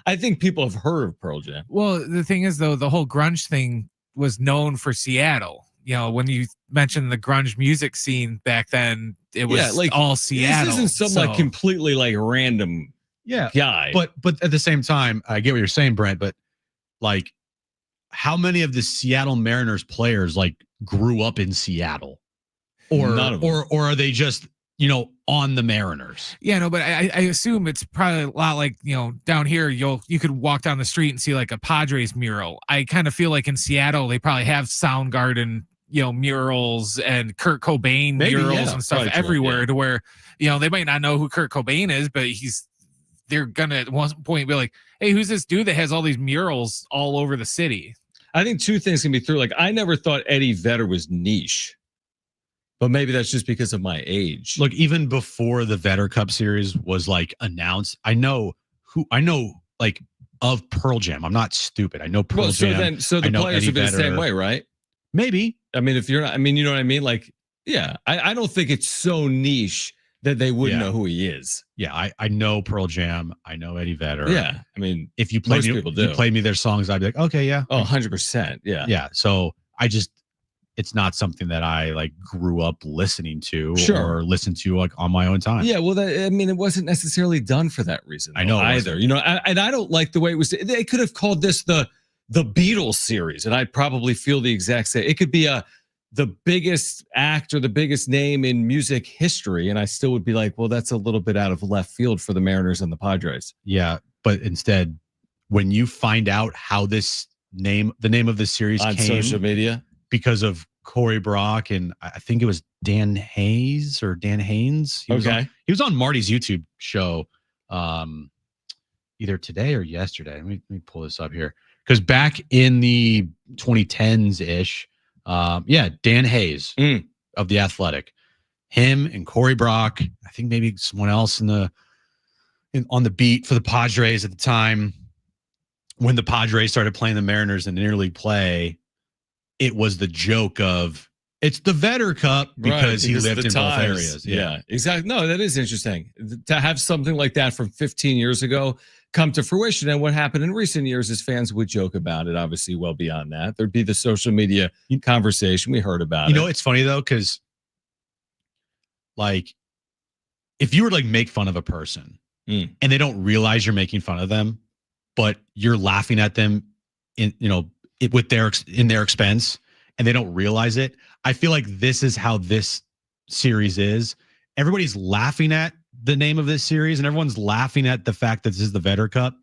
I think people have heard of Pearl Jam. Well, the thing is, though, the whole grunge thing was known for Seattle. You know, when you mentioned the grunge music scene back then, it was like all Seattle. This isn't some like completely like random guy. But at the same time, I get what you're saying, Brent, but like how many of the Seattle Mariners players like grew up in Seattle? Or are they just, on the Mariners? Yeah, no, but I assume it's probably a lot like, down here, you could walk down the street and see like a Padres mural. I kind of feel like in Seattle, they probably have Soundgarden, murals and Kurt Cobain murals and stuff everywhere to where, they might not know who Kurt Cobain is, but they're going to at one point be like, hey, who's this dude that has all these murals all over the city? I think two things can be true. Like, I never thought Eddie Vedder was niche, but maybe that's just because of my age. Look, even before the Vetter Cup series was like announced, I know like of Pearl Jam. I'm not stupid. I know Pearl Jam. So the players would be the same way, right? Maybe. I mean, if you're not, you know what I mean? Like, yeah, I don't think it's so niche that they wouldn't know who he is. Yeah, I know Pearl Jam. I know Eddie Vedder. Yeah, I mean, if you play me their songs, I'd be like, okay, yeah. Oh, 100%. Yeah. Yeah. So it's not something that I like grew up listening to or listened to like on my own time. Yeah. Well, it wasn't necessarily done for that reason. I know either. And I don't like the way it was. They could have called this the Beatles series, and I'd probably feel the exact same. It could be the biggest act or the biggest name in music history, and I still would be like, well, that's a little bit out of left field for the Mariners and the Padres. Yeah, but instead, when you find out how the name of this series On came social media, because of Corey Brock and I think it was Dan Hayes or Dan Haynes. He was on Marty's YouTube show either today or yesterday. Let me pull this up here. Because back in the 2010s ish, Dan Hayes of The Athletic, him and Corey Brock, I think maybe someone else on the beat for the Padres at the time, when the Padres started playing the Mariners in interleague play, it was the joke of it's the Vetter Cup because he lived in both areas. Yeah, exactly. No, that is interesting to have something like that from 15 years ago come to fruition. And what happened in recent years is fans would joke about it. Obviously, well beyond that, there'd be the social media conversation. We heard about it. You know, it's funny though, because like if you were to like make fun of a person and they don't realize you're making fun of them, but you're laughing at them in their expense, and they don't realize it. I feel like this is how this series is. Everybody's laughing at the name of this series, and everyone's laughing at the fact that this is the Vetter Cup.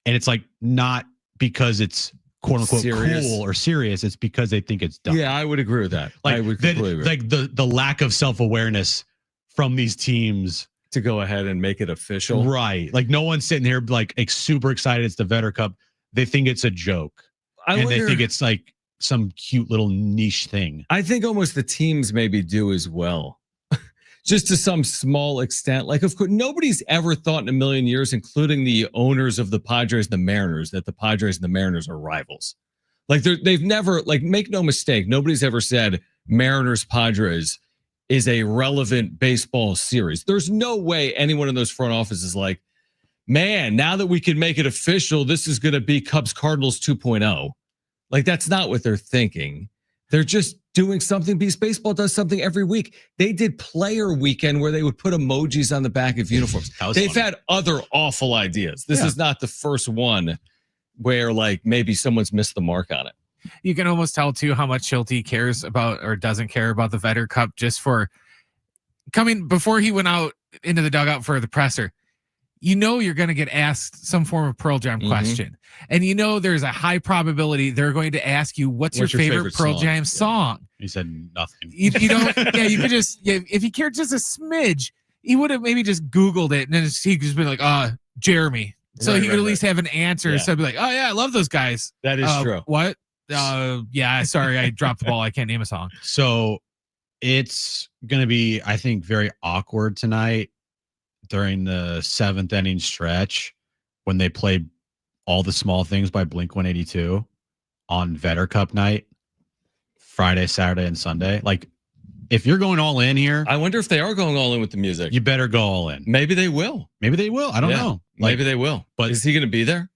And it's like not because it's quote unquote cool or serious. It's because they think it's dumb. Yeah, I would agree with that. Like I would completely agree. Like the lack of self-awareness from these teams to go ahead and make it official. Right. Like no one's sitting here like super excited it's the Vetter Cup. They think it's a joke. They think it's like some cute little niche thing. I think almost the teams maybe do as well. Just to some small extent. Like, of course, nobody's ever thought in a million years, including the owners of the Padres and the Mariners, that the Padres and the Mariners are rivals. Like, they've never, like, make no mistake, nobody's ever said Mariners Padres is a relevant baseball series. There's no way anyone in those front offices is like, man, now that we can make it official, this is going to be Cubs Cardinals 2.0. Like, that's not what they're thinking. They're just doing something because baseball does something every week. They did player weekend where they would put emojis on the back of uniforms. They've had other awful ideas. This is not the first one where like maybe someone's missed the mark on it. You can almost tell too how much Schulte cares about or doesn't care about the Vetter Cup just for coming before he went out into the dugout for the presser. You know you're going to get asked some form of Pearl Jam question. And you know there's a high probability they're going to ask you, what's your favorite Pearl Jam song? He said nothing. You don't, you could just, if he cared just a smidge, he would have maybe just Googled it and then he could just be like, Jeremy. So he could at least have an answer. Yeah. So be like, oh yeah, I love those guys. That is true. What? Yeah, sorry, I dropped the ball. I can't name a song. So it's going to be, I think, very awkward tonight during the 7th inning stretch when they play All the Small Things by Blink-182 on Vetter Cup night, Friday, Saturday, and Sunday. Like, if you're going all in here, I wonder if they are going all in with the music. You better go all in. Maybe they will. Maybe they will. I don't know. Like, maybe they will. But is he going to be there?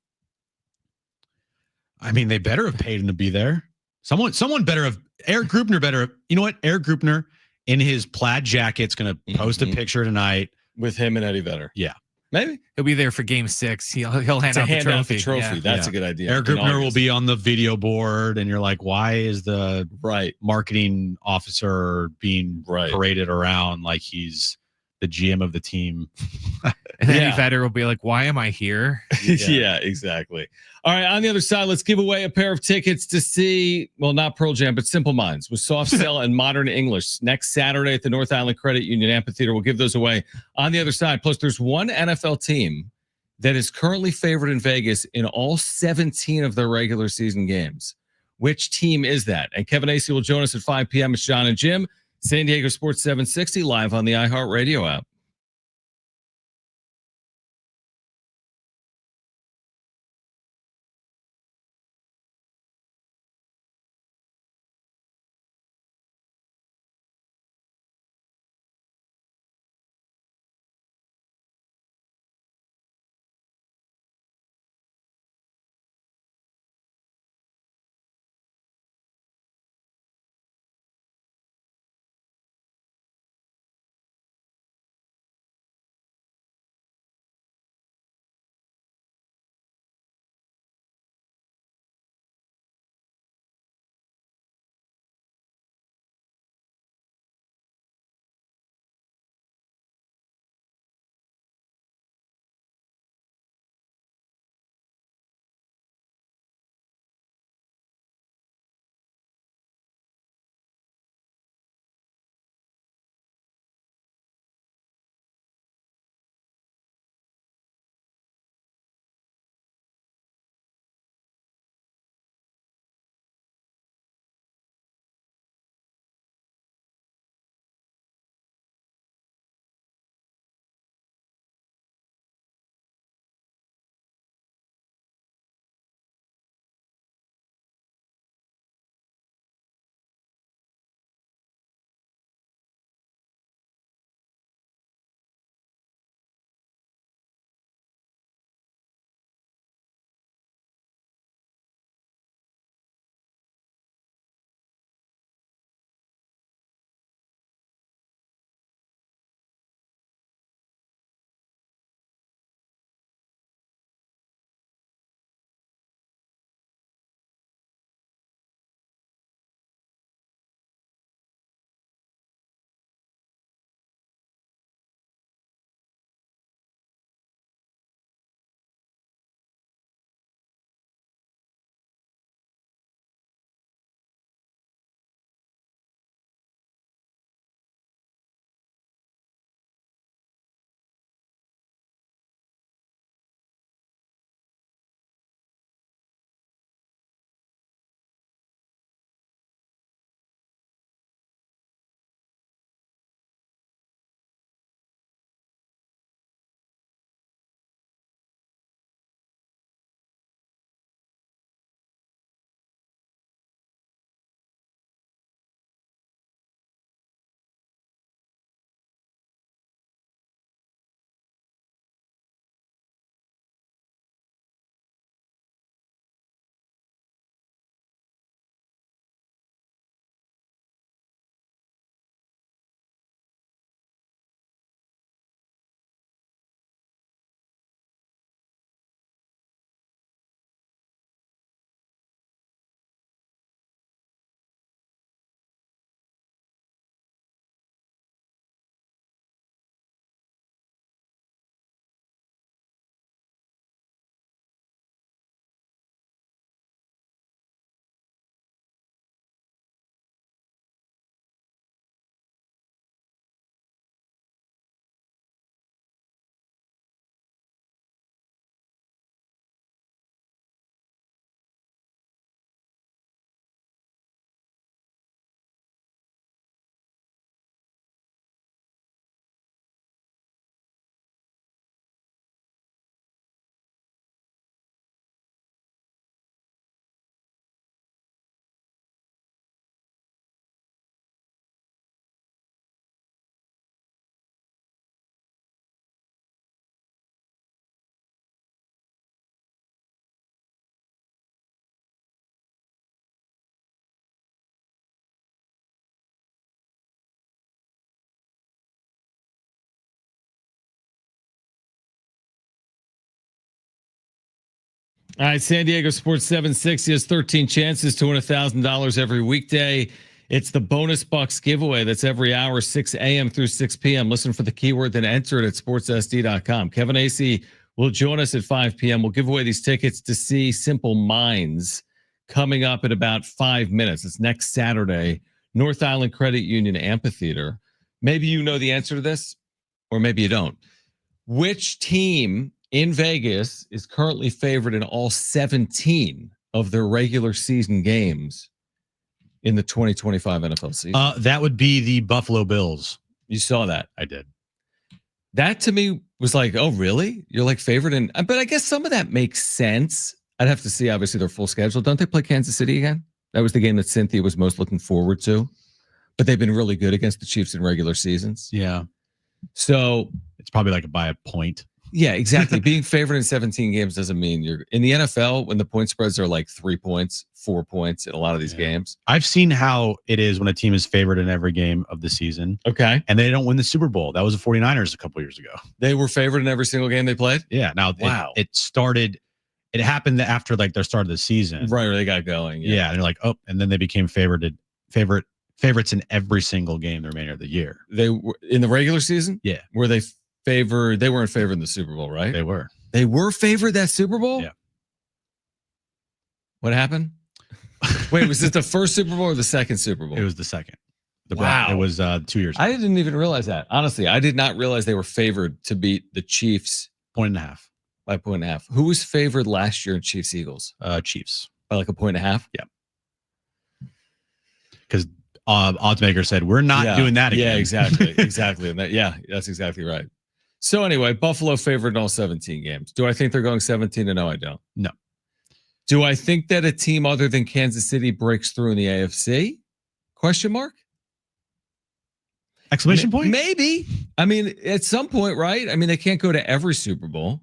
I mean, they better have paid him to be there. Someone better have. Eric Grupner better have. You know what? Eric Grupner in his plaid jacket's going to post a picture tonight with him and Eddie Vedder. Yeah. Maybe he'll be there for Game 6. He'll hand out the trophy. Yeah. That's a good idea. Eric Grupner will be on the video board, and you're like, why is the marketing officer being paraded around like he's the GM of the team? And then Eddie Vedder will be like, why am I here? Yeah, exactly. All right, on the other side, let's give away a pair of tickets to see, well, not Pearl Jam, but Simple Minds with Soft Cell and Modern English next Saturday at the North Island Credit Union Amphitheater. We'll give those away on the other side. Plus, there's one NFL team that is currently favored in Vegas in all 17 of their regular season games. Which team is that? And Kevin Acee will join us at 5 p.m. It's Jon and Jim, San Diego Sports 760, live on the iHeartRadio app. All right, San Diego Sports 760 has 13 chances to win $1,000 every weekday. It's the Bonus Bucks giveaway. That's every hour, 6 a.m. through 6 p.m. Listen for the keyword, then enter it at sportssd.com. Kevin Acee will join us at 5 p.m. We'll give away these tickets to see Simple Minds coming up in about 5 minutes. It's next Saturday, North Island Credit Union Amphitheater. Maybe you know the answer to this, or maybe you don't. Which team in Vegas is currently favored in all 17 of their regular season games in the 2025 NFL season? That would be the Buffalo Bills. You saw that. I did. That to me was like, oh, really? You're like favored in, but I guess some of that makes sense. I'd have to see, obviously, their full schedule. Don't they play Kansas City again? That was the game that Cynthia was most looking forward to. But they've been really good against the Chiefs in regular seasons. Yeah. So it's probably like by a point. Yeah, exactly. Being favored in 17 games doesn't mean you're in the NFL when the point spreads are like 3 points, 4 points in a lot of these games. I've seen how it is when a team is favored in every game of the season. Okay. And they don't win the Super Bowl. That was the 49ers a couple years ago. They were favored in every single game they played? Yeah. Now, wow. It happened after like their start of the season. Right, where they got going. Yeah. And they're like, oh, and then they became favorites in every single game the remainder of the year. They were in the regular season? Yeah. Were they favored? They weren't favored in the Super Bowl, right? They were. They were favored that Super Bowl? Yeah. What happened? Wait, was it the first Super Bowl or the second Super Bowl? It was the second. Wow. It was 2 years ago. I didn't even realize that. Honestly, I did not realize they were favored to beat the Chiefs. 1.5. By 1.5. Who was favored last year in Chiefs Eagles? Chiefs. By like 1.5? Yeah. Because oddsmaker said, we're not doing that again. Yeah, exactly. Exactly. And that's exactly right. So anyway, Buffalo favored in all 17 games. Do I think they're going 17-0? No, I don't. No. Do I think that a team other than Kansas City breaks through in the AFC? Question mark? Exclamation point? Maybe. I mean, at some point, right? I mean, they can't go to every Super Bowl.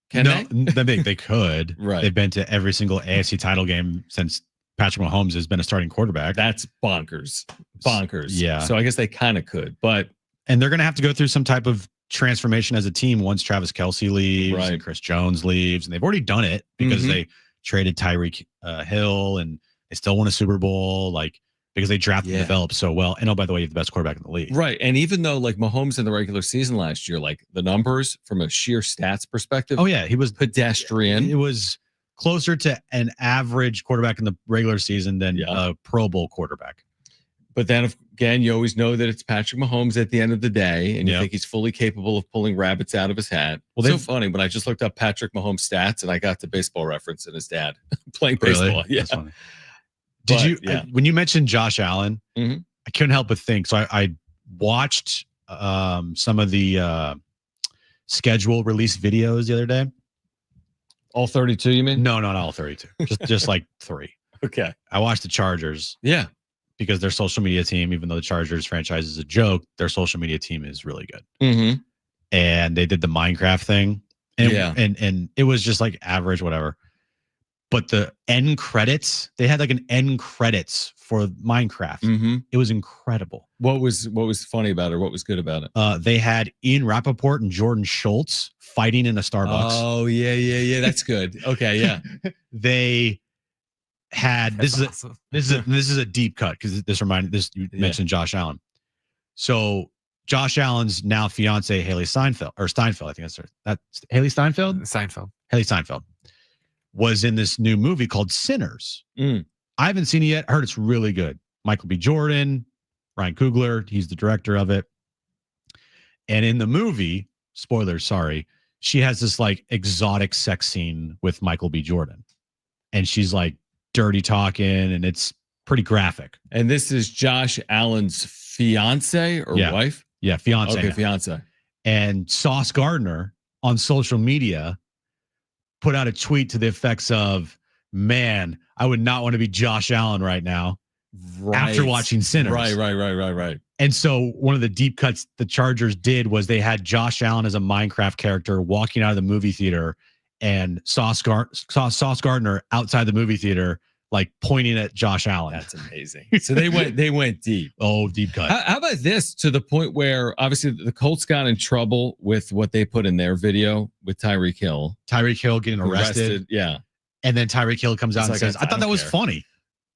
Can they? They could. Right. They've been to every single AFC title game since Patrick Mahomes has been a starting quarterback. That's bonkers. Bonkers. Yeah. So I guess they kind of could, and they're going to have to go through some type of transformation as a team once Travis Kelce leaves Right. and Chris Jones leaves. And they've already done it because they traded Tyreek Hill and they still won a Super Bowl, because they drafted and developed so well. And oh, by the way, you have the best quarterback in the league. Right. And even though like Mahomes in the regular season last year, like the numbers from a sheer stats perspective. Oh, yeah. He was pedestrian. It was closer to an average quarterback in the regular season than a Pro Bowl quarterback. But then again, you always know that it's Patrick Mahomes at the end of the day, and you think he's fully capable of pulling rabbits out of his hat. Well, so funny, but I just looked up Patrick Mahomes stats and I got the Baseball Reference and his dad playing baseball. Really? Yeah. That's funny. Did you, when you mentioned Josh Allen, I couldn't help but think. So I watched some of the schedule release videos the other day. All 32, you mean? No, not all 32. just like 3. Okay. I watched the Chargers. Yeah. Because their social media team, even though the Chargers franchise is a joke, their social media team is really good. Mm-hmm. And they did the Minecraft thing. And, and it was just like average, whatever. But the end credits, they had like an end credits for Minecraft. Mm-hmm. It was incredible. What was funny about it? What was good about it? They had Ian Rappaport and Jordan Schultz fighting in a Starbucks. Oh, yeah. That's good. Okay, yeah. They had this is a deep cut because you mentioned Josh Allen. So Josh Allen's now fiance Haley Steinfeld, I think that's Haley Steinfeld. Haley Steinfeld was in this new movie called Sinners. I haven't seen it yet. I heard it's really good. Michael B. Jordan, Ryan Coogler, he's the director of it. And in the movie, spoilers, sorry, she has this like exotic sex scene with Michael B. Jordan, and she's like dirty talking, and it's pretty graphic. And this is Josh Allen's fiance or wife? Yeah, fiance. Okay, fiance. And Sauce Gardner on social media put out a tweet to the effects of, man, I would not want to be Josh Allen right now after watching Sinners. Right. And so one of the deep cuts the Chargers did was they had Josh Allen as a Minecraft character walking out of the movie theater and Sauce Gardner outside the movie theater like pointing at Josh Allen. That's amazing. So they went deep. Oh, deep cut. How about this, to the point where obviously the Colts got in trouble with what they put in their video with Tyreek Hill. Tyreek Hill getting arrested. Yeah. And then Tyreek Hill comes out and says, I thought that was funny.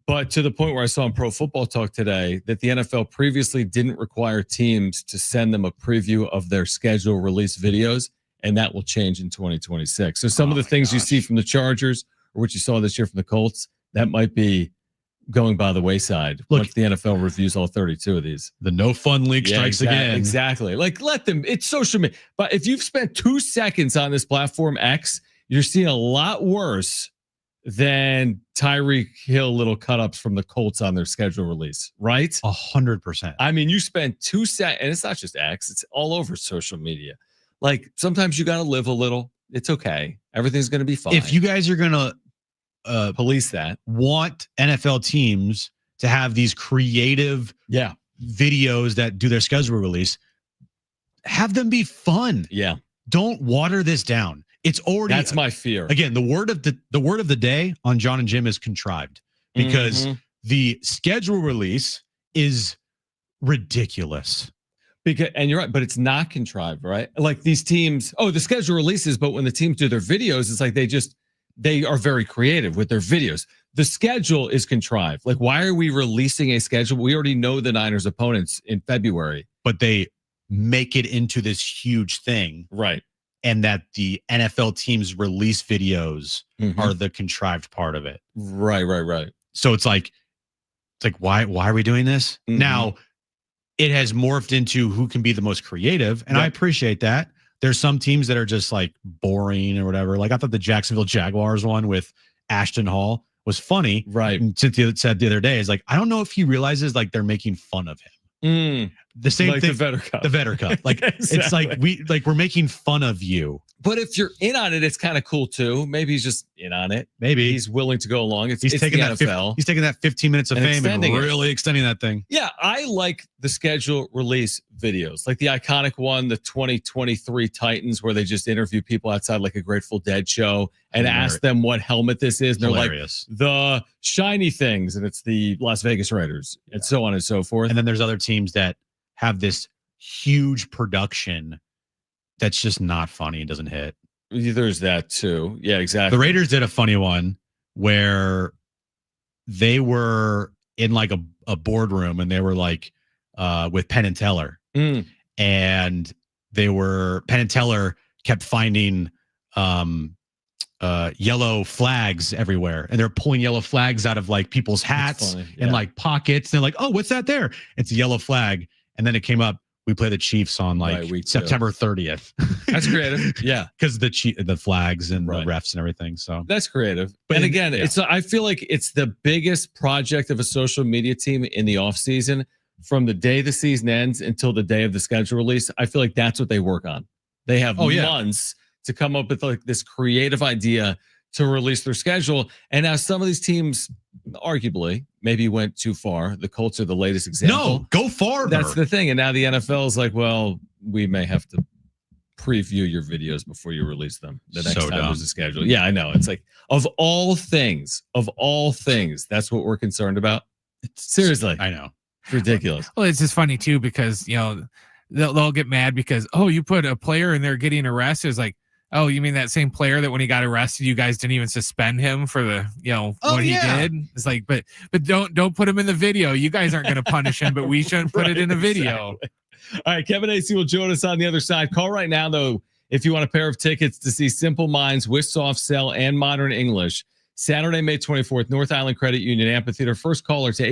But to the point where I saw on Pro Football Talk today that the NFL previously didn't require teams to send them a preview of their schedule release videos, and that will change in 2026. So some of the things you see from the Chargers or what you saw this year from the Colts, that might be going by the wayside once the NFL reviews all 32 of these. The no fun league strikes again. Exactly. Like, let them, it's social media. But if you've spent 2 seconds on this platform X, you're seeing a lot worse than Tyreek Hill little cut-ups from the Colts on their schedule release, right? 100%. I mean, you spend 2 seconds, and it's not just X, it's all over social media. Like, sometimes you got to live a little. It's okay. Everything's going to be fine. If you guys are going to police that, want NFL teams to have these creative videos that do their schedule release, have them be fun. Yeah. Don't water this down. It's already, that's my fear. Again, the word of the day on Jon and Jim is contrived, because the schedule release is ridiculous. And you're right, but it's not contrived, right? Like these teams, the schedule releases, but when the teams do their videos, it's like they are very creative with their videos. The schedule is contrived. Like, why are we releasing a schedule? We already know the Niners' opponents in February, but they make it into this huge thing, right? And that the NFL teams release videos are the contrived part of it. Right. So it's like why are we doing this? Now it has morphed into who can be the most creative, and I appreciate that. There's some teams that are just like boring or whatever. Like, I thought the Jacksonville Jaguars one with Ashton Hall was funny. Right. And Cynthia said the other day, is like, I don't know if he realizes like they're making fun of him. The same like thing. The Vetter Cup. The Vetter Cup. Like, it's like we're making fun of you. But if you're in on it, it's kind of cool too. Maybe he's just in on it. Maybe he's willing to go along. It's taking the that NFL. He's taking that 15 minutes of fame and really extending that thing. Yeah, I like the schedule release videos, like the iconic one, the 2023 Titans, where they just interview people outside like a Grateful Dead show and ask them what helmet this is. And they're like, the shiny things, and it's the Las Vegas Raiders, and so on and so forth. And then there's other teams that have this huge production that's just not funny and doesn't hit. There's that too. Yeah, exactly. The Raiders did a funny one where they were in like a boardroom, and they were like with Penn and Teller, and Penn and Teller kept finding yellow flags everywhere, and they're pulling yellow flags out of like people's hats and like pockets. And they're like, "Oh, what's that there?" It's a yellow flag. And then it came up, we play the Chiefs on like September 30th. That's creative. Yeah. Because the flags and the refs and everything. So that's creative. But again, I feel like it's the biggest project of a social media team in the offseason, from the day the season ends until the day of the schedule release. I feel like that's what they work on. They have months to come up with like this creative idea to release their schedule. And now some of these teams arguably maybe went too far. The Colts are the latest example. No, go farther. That's the thing. And now the NFL is like, well, we may have to preview your videos before you release them the next time there's a schedule. Yeah, I know. It's like, of all things, that's what we're concerned about. Seriously. I know. It's ridiculous. Well, it's just funny too, because, they'll get mad because, you put a player in there getting arrested. It's like, oh, you mean that same player that when he got arrested, you guys didn't even suspend him for the, what he did? It's like, but don't put him in the video. You guys aren't going to punish him, but we shouldn't put it in the video. Exactly. All right, Kevin Acee will join us on the other side. Call right now, though, if you want a pair of tickets to see Simple Minds with Soft Cell and Modern English. Saturday, May 24th, North Island Credit Union Amphitheater. First caller to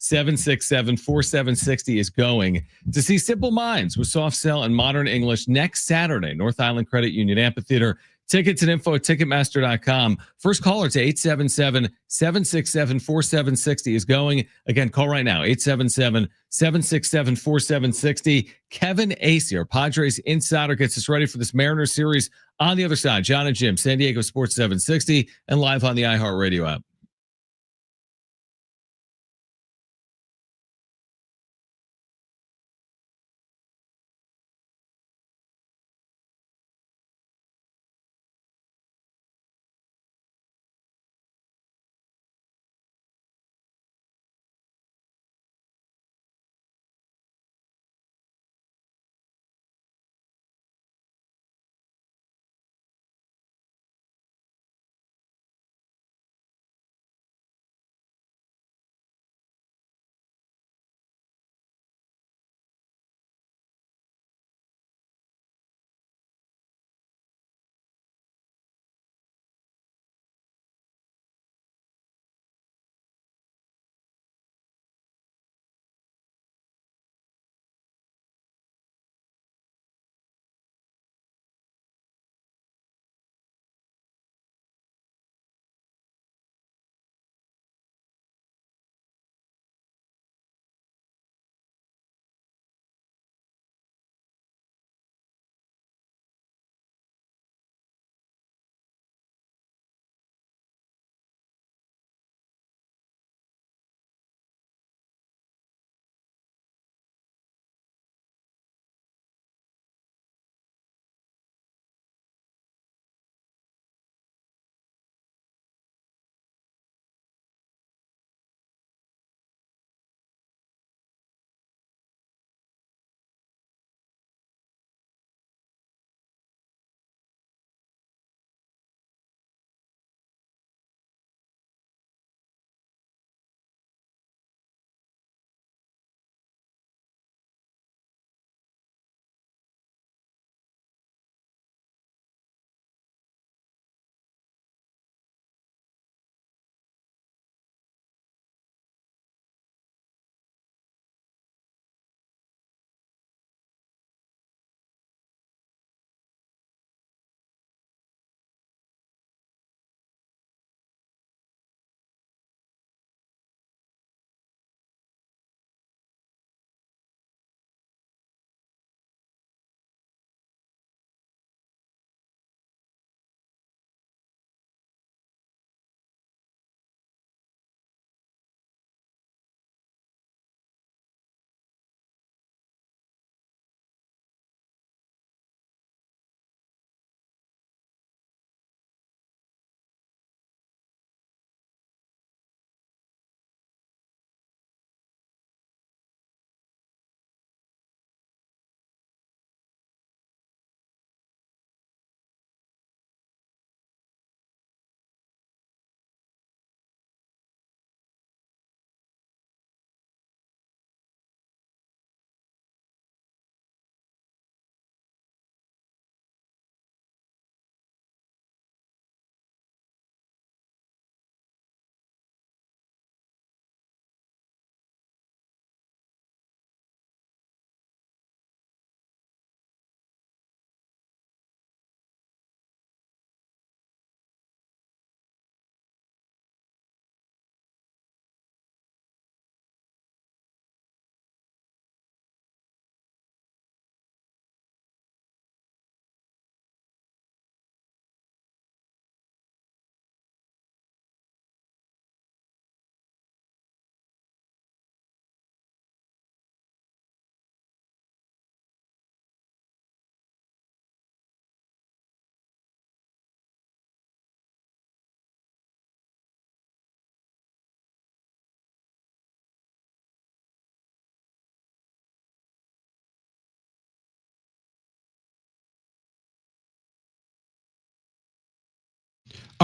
877-767-4760 is going to see Simple Minds with Soft Cell and Modern English next Saturday, North Island Credit Union Amphitheater. Tickets and info at Ticketmaster.com. First caller to 877-767-4760 is going. Again, call right now, 877-767-4760. Kevin Acee, our Padres insider, gets us ready for this Mariners series. On the other side, Jon and Jim, San Diego Sports 760, and live on the iHeartRadio app.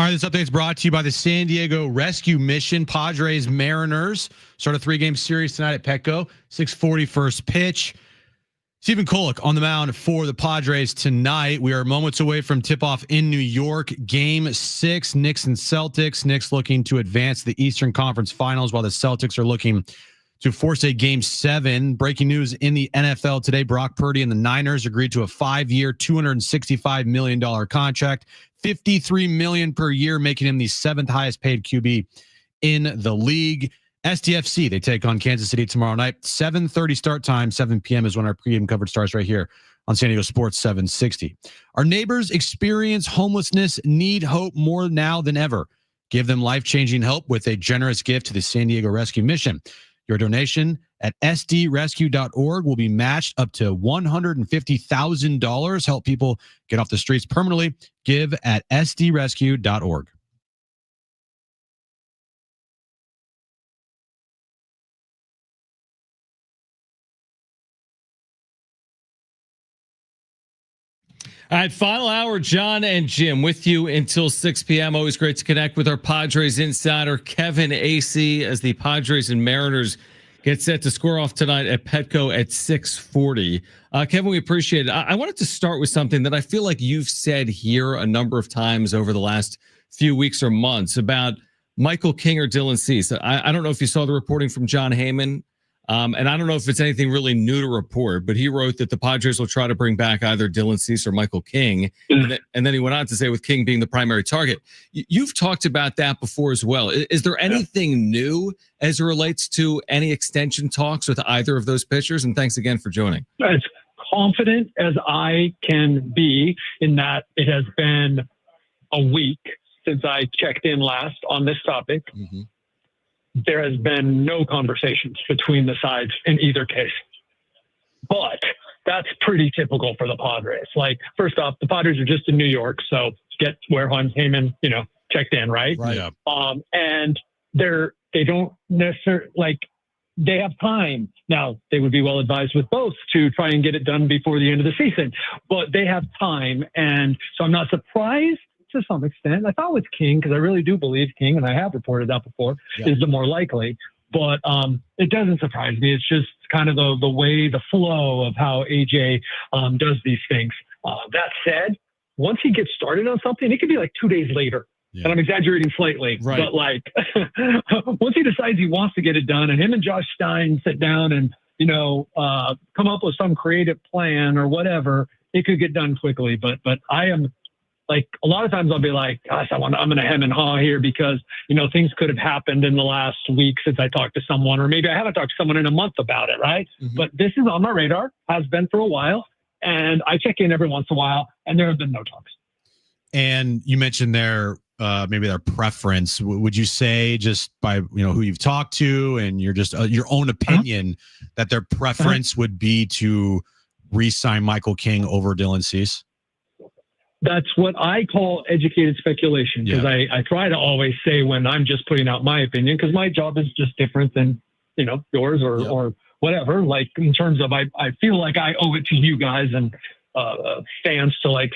All right, this update is brought to you by the San Diego Rescue Mission. Padres Mariners start a 3-game series tonight at Petco. 6:40 first pitch. Stephen Kolek on the mound for the Padres tonight. We are moments away from tip-off in New York. Game 6, Knicks and Celtics. Knicks looking to advance to the Eastern Conference Finals, while the Celtics are looking to force a Game 7. Breaking news in the NFL today: Brock Purdy and the Niners agreed to a 5-year, $265 million contract, $53 million per year, making him the 7th highest paid QB in the league. STFC, they take on Kansas City tomorrow night. 7:30 start time. 7 p.m. is when our pregame coverage starts right here on San Diego Sports 760. Our neighbors experience homelessness, need hope more now than ever. Give them life-changing help with a generous gift to the San Diego Rescue Mission. Your donation at sdrescue.org will be matched up to $150,000. Help people get off the streets permanently. Give at sdrescue.org. All right, final hour, Jon and Jim with you until 6 p.m. Always great to connect with our Padres insider, Kevin Acee, as the Padres and Mariners get set to score off tonight at Petco at 6:40. Kevin, we appreciate it. I wanted to start with something that I feel like you've said here a number of times over the last few weeks or months about Michael King or Dylan Cease. I don't know if you saw the reporting from Jon Heyman. And I don't know if it's anything really new to report, but he wrote that the Padres will try to bring back either Dylan Cease or Michael King. And then he went on to say with King being the primary target. You've talked about that before as well. Is there anything new as it relates to any extension talks with either of those pitchers? And thanks again for joining. As confident as I can be in that it has been a week since I checked in last on this topic. Mm-hmm. There has been no conversations between the sides in either case. But that's pretty typical for the Padres. Like, first off, the Padres are just in New York, so get where Jon Heyman, checked in, right? Right. Yeah. And they don't necessarily they have time. Now, they would be well advised with both to try and get it done before the end of the season, but they have time. And so I'm not surprised to some extent. I thought with King, because I really do believe King, and I have reported that before, is the more likely. But it doesn't surprise me. It's just kind of the way, the flow of how AJ does these things. That said, once he gets started on something, it could be like 2 days later. Yeah. And I'm exaggerating slightly, right. But once he decides he wants to get it done, and him and Josh Stein sit down and come up with some creative plan or whatever, it could get done quickly. But I am. A lot of times I'll be like, gosh, I'm going to hem and haw here because, things could have happened in the last week since I talked to someone, or maybe I haven't talked to someone in a month about it, right? Mm-hmm. But this is on my radar, has been for a while, and I check in every once in a while, and there have been no talks. And you mentioned maybe their preference. Would you say, just by who you've talked to and your own opinion, that their preference would be to re-sign Michael King over Dylan Cease? That's what I call educated speculation, because I try to always say when I'm just putting out my opinion, because my job is just different than, yours or whatever. In terms of, I feel like I owe it to you guys and fans to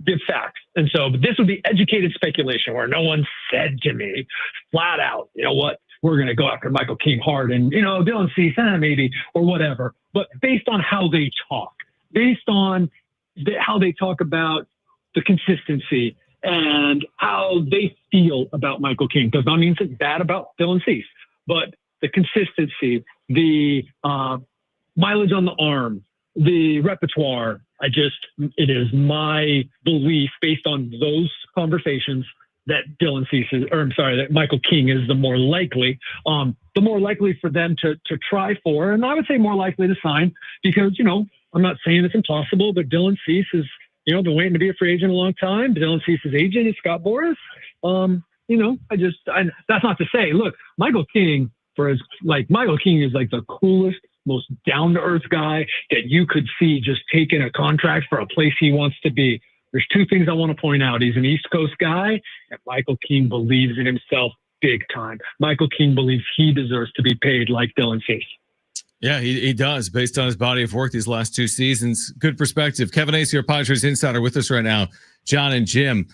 give facts. And so, but this would be educated speculation where no one said to me flat out, we're going to go after Michael King hard and, Dylan Cease, maybe, or whatever. But based on how they talk, based on how they talk about the consistency and how they feel about Michael King. Does not mean it's bad about Dylan Cease, but the consistency, the mileage on the arm, the repertoire. It is my belief based on those conversations that that Michael King is the more likely for them to try for. And I would say more likely to sign because, I'm not saying it's impossible, but Dylan Cease is, been waiting to be a free agent a long time. Dylan Cease's agent is Scott Boras. That's not to say, look, Michael King is the coolest, most down-to-earth guy that you could see just taking a contract for a place he wants to be. There's two things I want to point out. He's an East Coast guy, and Michael King believes in himself big time. Michael King believes he deserves to be paid like Dylan Cease. Yeah, he does, based on his body of work these last 2 seasons. Good perspective. Kevin Acee, our Padres insider, with us right now. Jon and Jim.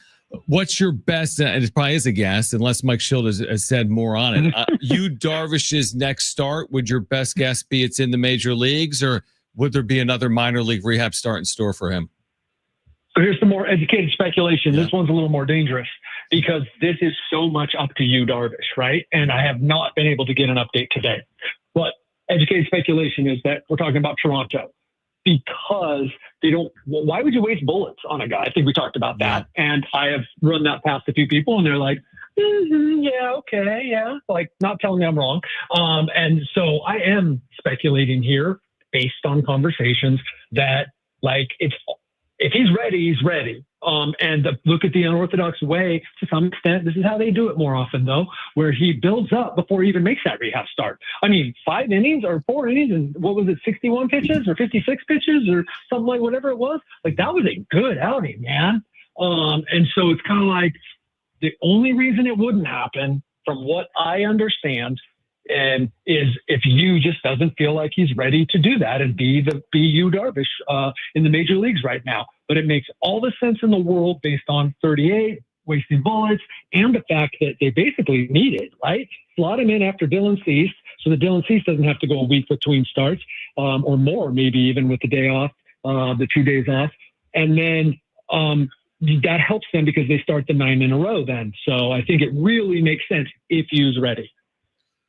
What's your best, and it probably is a guess, unless Mike Schild has said more on it. You Darvish's next start, would your best guess be it's in the major leagues, or would there be another minor league rehab start in store for him? So here's some more educated speculation. This one's a little more dangerous because this is so much up to you, Darvish, right? And I have not been able to get an update today. But educated speculation is that we're talking about Toronto because they don't. Well, why would you waste bullets on a guy? I think we talked about that. And I have run that past a few people and they're like, yeah, okay, yeah. Like not telling me I'm wrong. And so I am speculating here based on conversations that like if he's ready, he's ready. And look at the unorthodox way to some extent. This is how they do it more often, though, where he builds up before he even makes that rehab start. I mean, 5 innings or 4 innings, and what was it, 61 pitches or 56 pitches or something like whatever it was. Like that was a good outing, man. And so it's kind of like the only reason it wouldn't happen, from what I understand, and is if you just doesn't feel like he's ready to do that and be Yu Darvish in the major leagues right now. But it makes all the sense in the world based on 38, wasting bullets, and the fact that they basically need it, right? Slot him in after Dylan Cease so that Dylan Cease doesn't have to go a week between starts or more, maybe even with the day off, the 2 days off. And then that helps them because they start the 9 in a row then. So I think it really makes sense if Yu's ready.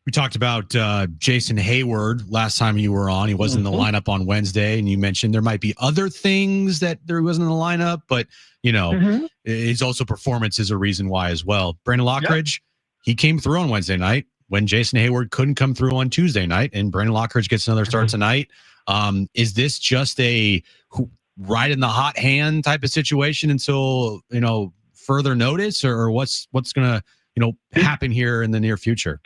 We talked about Jason Hayward last time you were on. He wasn't in the lineup on Wednesday, and you mentioned there might be other things that there wasn't in the lineup, but his also performance is a reason why as well. Brandon Lockridge, he came through on Wednesday night when Jason Hayward couldn't come through on Tuesday night, and Brandon Lockridge gets another start tonight. Is this just a right in the hot hand type of situation until further notice, or what's going to happen here in the near future?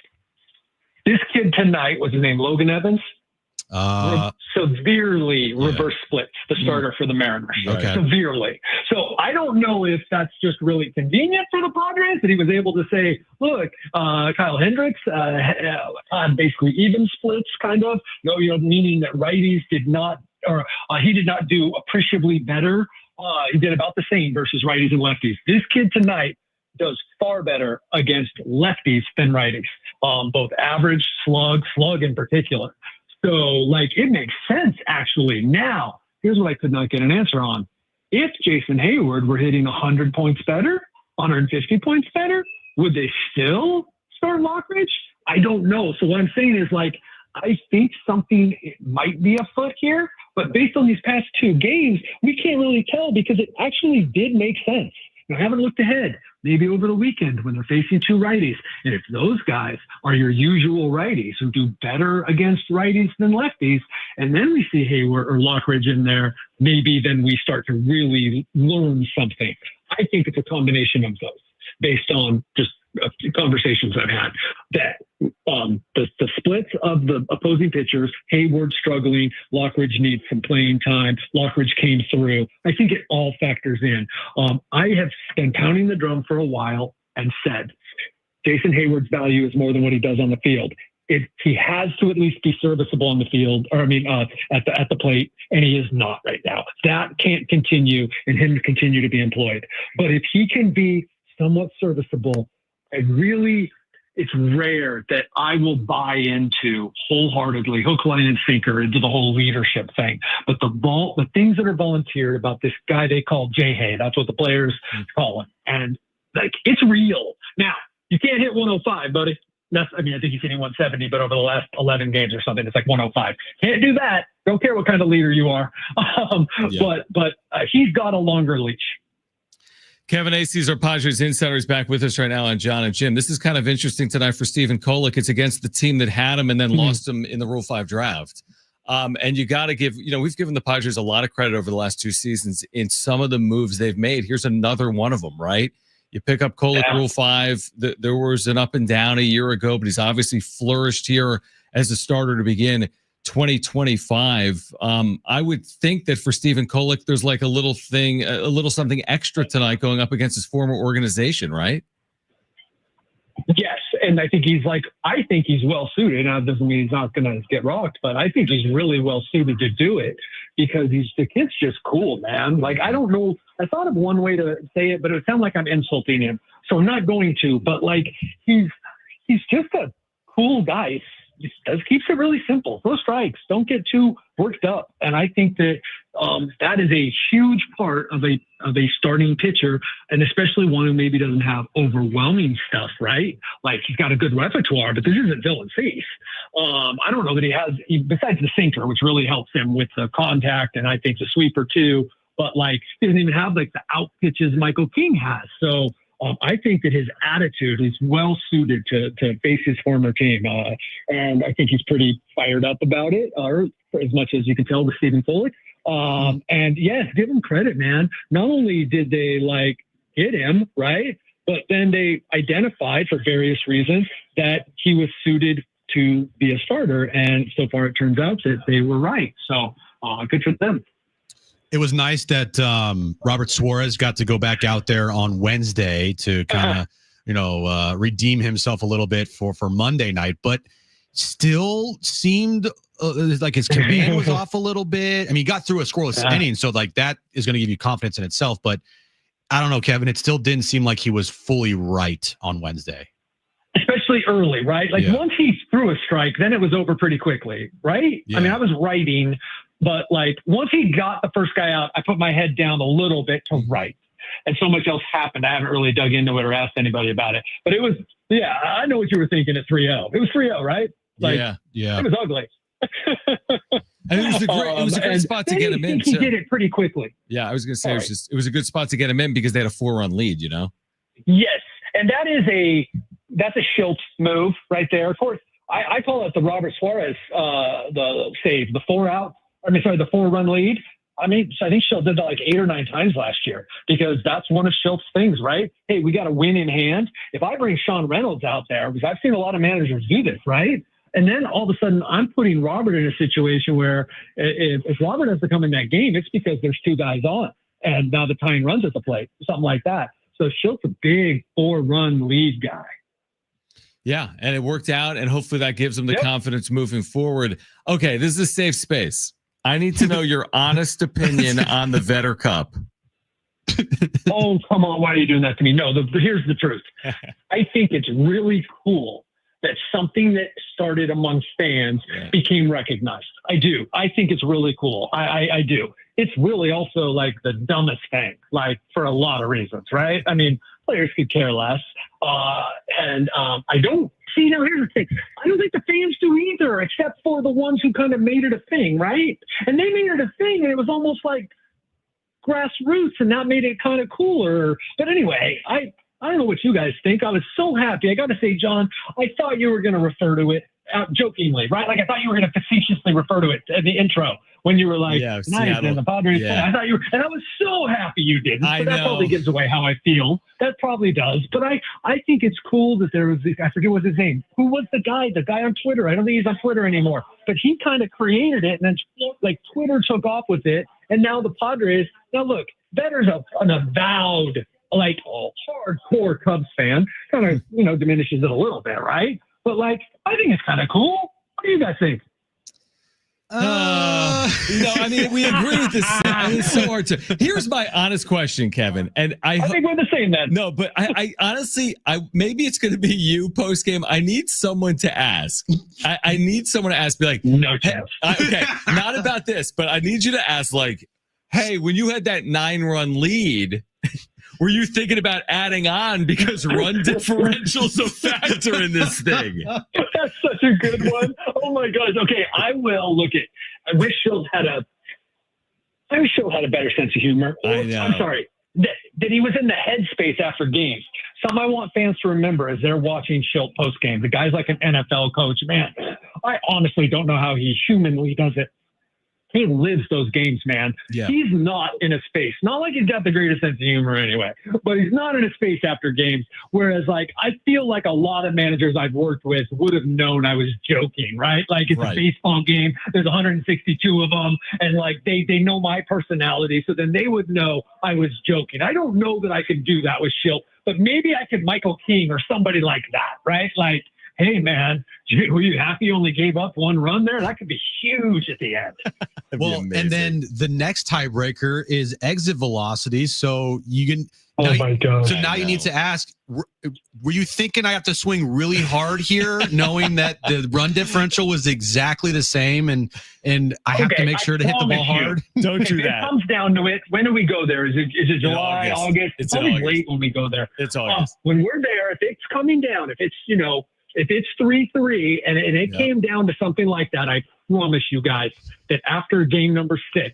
This kid tonight, was his name Logan Evans? Severely reverse splits the starter for the Mariners. Okay. Severely. So I don't know if that's just really convenient for the Padres that he was able to say, look, Kyle Hendricks basically even splits kind of, meaning that righties did not, or he did not do appreciably better. He did about the same versus righties and lefties. This kid tonight does far better against lefties than righties, both average, slug in particular. So, like, it makes sense, actually. Now, here's what I could not get an answer on. If Jason Hayward were hitting 100 points better, 150 points better, would they still start Lockridge? I don't know. So what I'm saying is, like, I think something might be afoot here, but based on these past 2 games, we can't really tell because it actually did make sense. I haven't looked ahead, maybe over the weekend when they're facing 2 righties. And if those guys are your usual righties who do better against righties than lefties, and then we see Hayward or Lockridge in there, maybe then we start to really learn something. I think it's a combination of those based on just conversations I've had, that the splits of the opposing pitchers, Hayward struggling, Lockridge needs some playing time, Lockridge came through. I think it all factors in. I have been pounding the drum for a while and said, Jason Hayward's value is more than what he does on the field. He has to at least be serviceable on the field, or at the plate, and he is not right now. That can't continue, and him continue to be employed. But if he can be somewhat serviceable, it's rare that I will buy into wholeheartedly, hook, line, and sinker into the whole leadership thing. But the things that are volunteered about this guy they call J-Hay, that's what the players call him. And like, it's real. Now, you can't hit 105, buddy. I think he's hitting 170, but over the last 11 games or something, it's like 105. Can't do that. Don't care what kind of leader you are. But he's got a longer leash. Kevin Acee, our Padres insider, is back with us right now on Jon and Jim. This is kind of interesting tonight for Stephen Kolek. It's against the team that had him and then lost him in the Rule 5 draft. And you got to give, we've given the Padres a lot of credit over the last 2 seasons in some of the moves they've made. Here's another one of them, right? You pick up Kolek Rule 5. There was an up and down a year ago, but he's obviously flourished here as a starter to begin 2025. I would think that for Stephen Kolek, there's like a little something extra tonight going up against his former organization, right? Yes, And I think he's well suited. Now, it doesn't mean he's not going to get rocked, but I think he's really well suited to do it because the kid's just cool, man. Like, I don't know. I thought of one way to say it, but it would sound like I'm insulting him. So I'm not going to, but like, he's just a cool guy. He keeps it really simple. Throw strikes. Don't get too worked up. And I think that that is a huge part of a starting pitcher, and especially one who maybe doesn't have overwhelming stuff, right? Like, he's got a good repertoire, but this isn't Dylan Cease. I don't know that he has, besides the sinker, which really helps him with the contact, and I think the sweeper too. But like, he doesn't even have like the out pitches Michael King has. So I think that his attitude is well suited to face his former team. And I think he's pretty fired up about it, or as much as you can tell with Stephen Foley. And yes, give him credit, man. Not only did they like hit him, right, but then they identified for various reasons that he was suited to be a starter. And so far it turns out that they were right. So good for them. It was nice that Robert Suarez got to go back out there on Wednesday to kind of, redeem himself a little bit for Monday night, but still seemed like his command was off a little bit. I mean, he got through a scoreless inning, so like that is going to give you confidence in itself. But I don't know, Kevin, it still didn't seem like he was fully right on Wednesday. Especially early, right? Like once he threw a strike, then it was over pretty quickly, right? Yeah. I mean, I was writing, but like once he got the first guy out, I put my head down a little bit to write. And so much else happened. I haven't really dug into it or asked anybody about it. But it was, I know what you were thinking at 3-0. It was 3-0, right? Like, yeah. It was ugly. And it was a great spot to get him in. He did it pretty quickly. Yeah, I was going to say it was a good spot to get him in because they had a 4-run lead, you know? Yes. And that's a Schultz move right there. Of course, I call it the Robert Suarez the save, the 4-run lead. I mean, I think Schultz did that like 8 or 9 times last year because that's one of Schultz's things, right? Hey, we got a win in hand. If I bring Sean Reynolds out there, because I've seen a lot of managers do this, right? And then all of a sudden I'm putting Robert in a situation where if Robert has to come in that game, it's because there's 2 guys on and now the tying runs at the plate, something like that. So Schultz a big 4-run lead guy. Yeah, and it worked out, and hopefully that gives them the confidence moving forward. Okay, this is a safe space. I need to know your honest opinion on the Vetter Cup. Oh, come on. Why are you doing that to me? No, here's the truth. I think it's really cool that something that started among fans became recognized. I do. I think it's really cool. I do. It's really also like the dumbest thing, like for a lot of reasons, right? I mean, players could care less. I don't see, now here's the thing. I don't think the fans do either, except for the ones who kind of made it a thing, right? And they made it a thing, and it was almost like grassroots, and that made it kind of cooler. But anyway, I don't know what you guys think. I was so happy. I got to say, John, I thought you were going to refer to it jokingly, right? Like I thought you were going to facetiously refer to it in the intro when you were like, nice, and the Padres. Yeah. I thought you were, and I was so happy you didn't. But that probably gives away how I feel. That probably does. But I think it's cool that there was this, I forget what's his name. Who was the guy on Twitter? I don't think he's on Twitter anymore. But he kind of created it, and then like Twitter took off with it, and now the Padres. Now look, Vetter's an avowed, like hardcore Cubs fan. Kind of diminishes it a little bit, right? But like, I think it's kind of cool. What do you guys think? I mean, we agree with this. It's so hard to. Here's my honest question, Kevin, and I think we're the same then. No, but I honestly, maybe it's going to be you post game. I need someone to ask. I need someone to ask. Be like, no chance. Okay, not about this, but I need you to ask. Like, hey, when you had that 9-run lead, were you thinking about adding on because run differential's a factor in this thing? That's such a good one. Oh my gosh. Okay, I will look at. I wish Schultz had a better sense of humor. I know. I'm sorry that he was in the headspace after games. Something I want fans to remember as they're watching Schultz post game. The guy's like an NFL coach. Man, I honestly don't know how he humanly does it. He lives those games, man. Yeah. He's not in a space. Not like he's got the greatest sense of humor anyway, but he's not in a space after games. Whereas, like, I feel like a lot of managers I've worked with would have known I was joking, right? Like, it's a baseball game. There's 162 of them. And, like, they know my personality. So then they would know I was joking. I don't know that I could do that with Schilt. but maybe I could Michael King or somebody like that, right? Like, hey, man, were you happy you only gave up one run there? That could be huge at the end. Well, and then the next tiebreaker is exit velocity. So you can. Oh my God. So now you need to ask, were you thinking I have to swing really hard here, knowing that the run differential was exactly the same and I have to make sure to hit the ball hard? Don't do If that. it comes down to it, when do we go there? Is it July, August? It's probably August. late when we go there. It's August. When we're there, if it's coming down, if it's, if it's 3-3 and it came down to something like that, I promise you guys that after game number 6,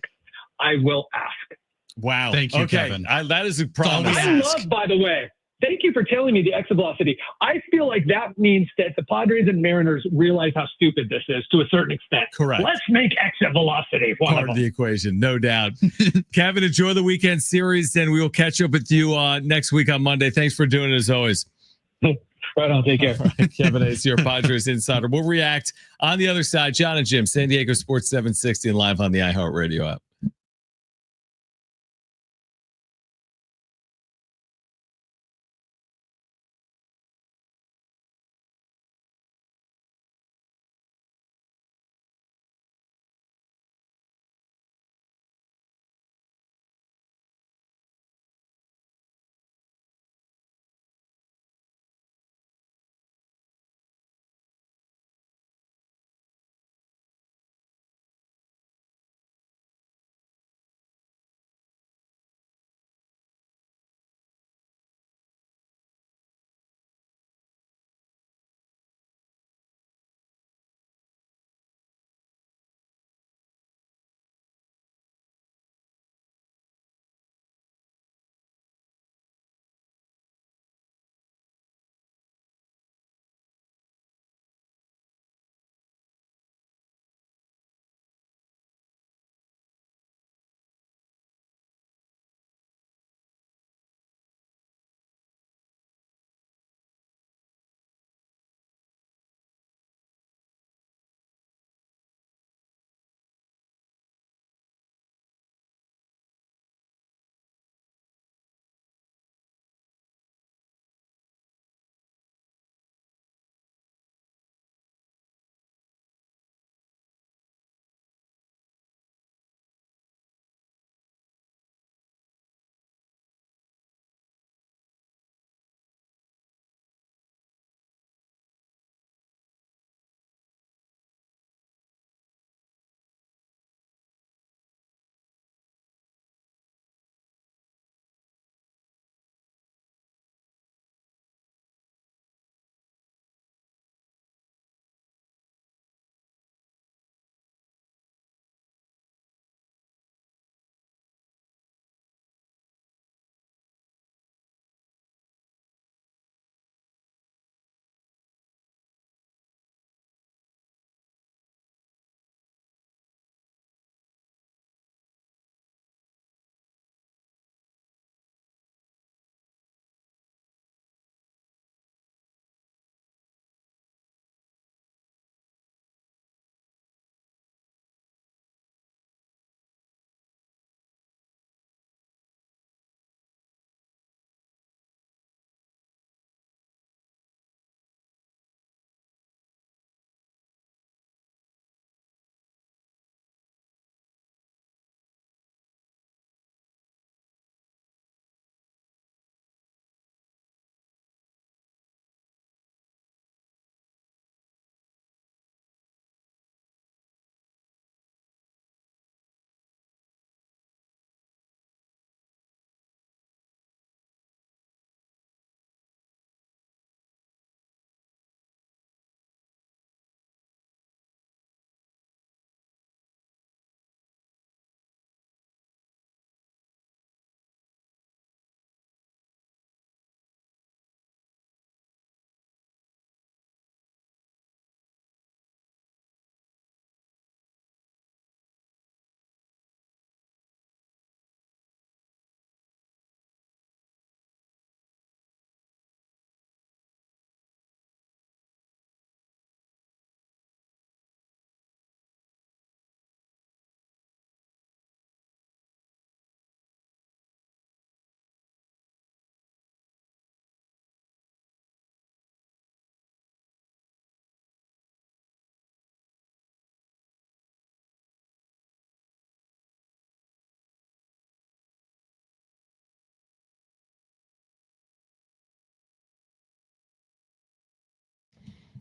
I will ask. Wow. Thank you, Kevin. That is a promise. I love, by the way, thank you for telling me the exit velocity. I feel like that means that the Padres and Mariners realize how stupid this is to a certain extent. Correct. Let's make exit velocity one Part of of them. the equation, no doubt. Kevin, enjoy the weekend series, and we will catch up with you next week on Monday. Thanks for doing it as always. Right on. Take care. Kevin Acee, your Padres insider. We'll react on the other side. Jon and Jim, San Diego Sports 760 and live on the iHeartRadio app.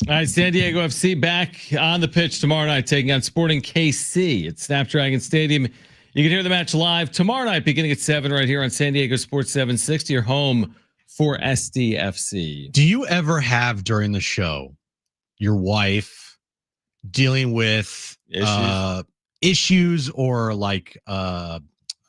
All right, San Diego FC back on the pitch tomorrow night, taking on Sporting KC at Snapdragon Stadium. You can hear the match live tomorrow night, beginning at 7 right here on San Diego Sports 760, your home for SDFC. Do you ever have during the show your wife dealing with issues or like I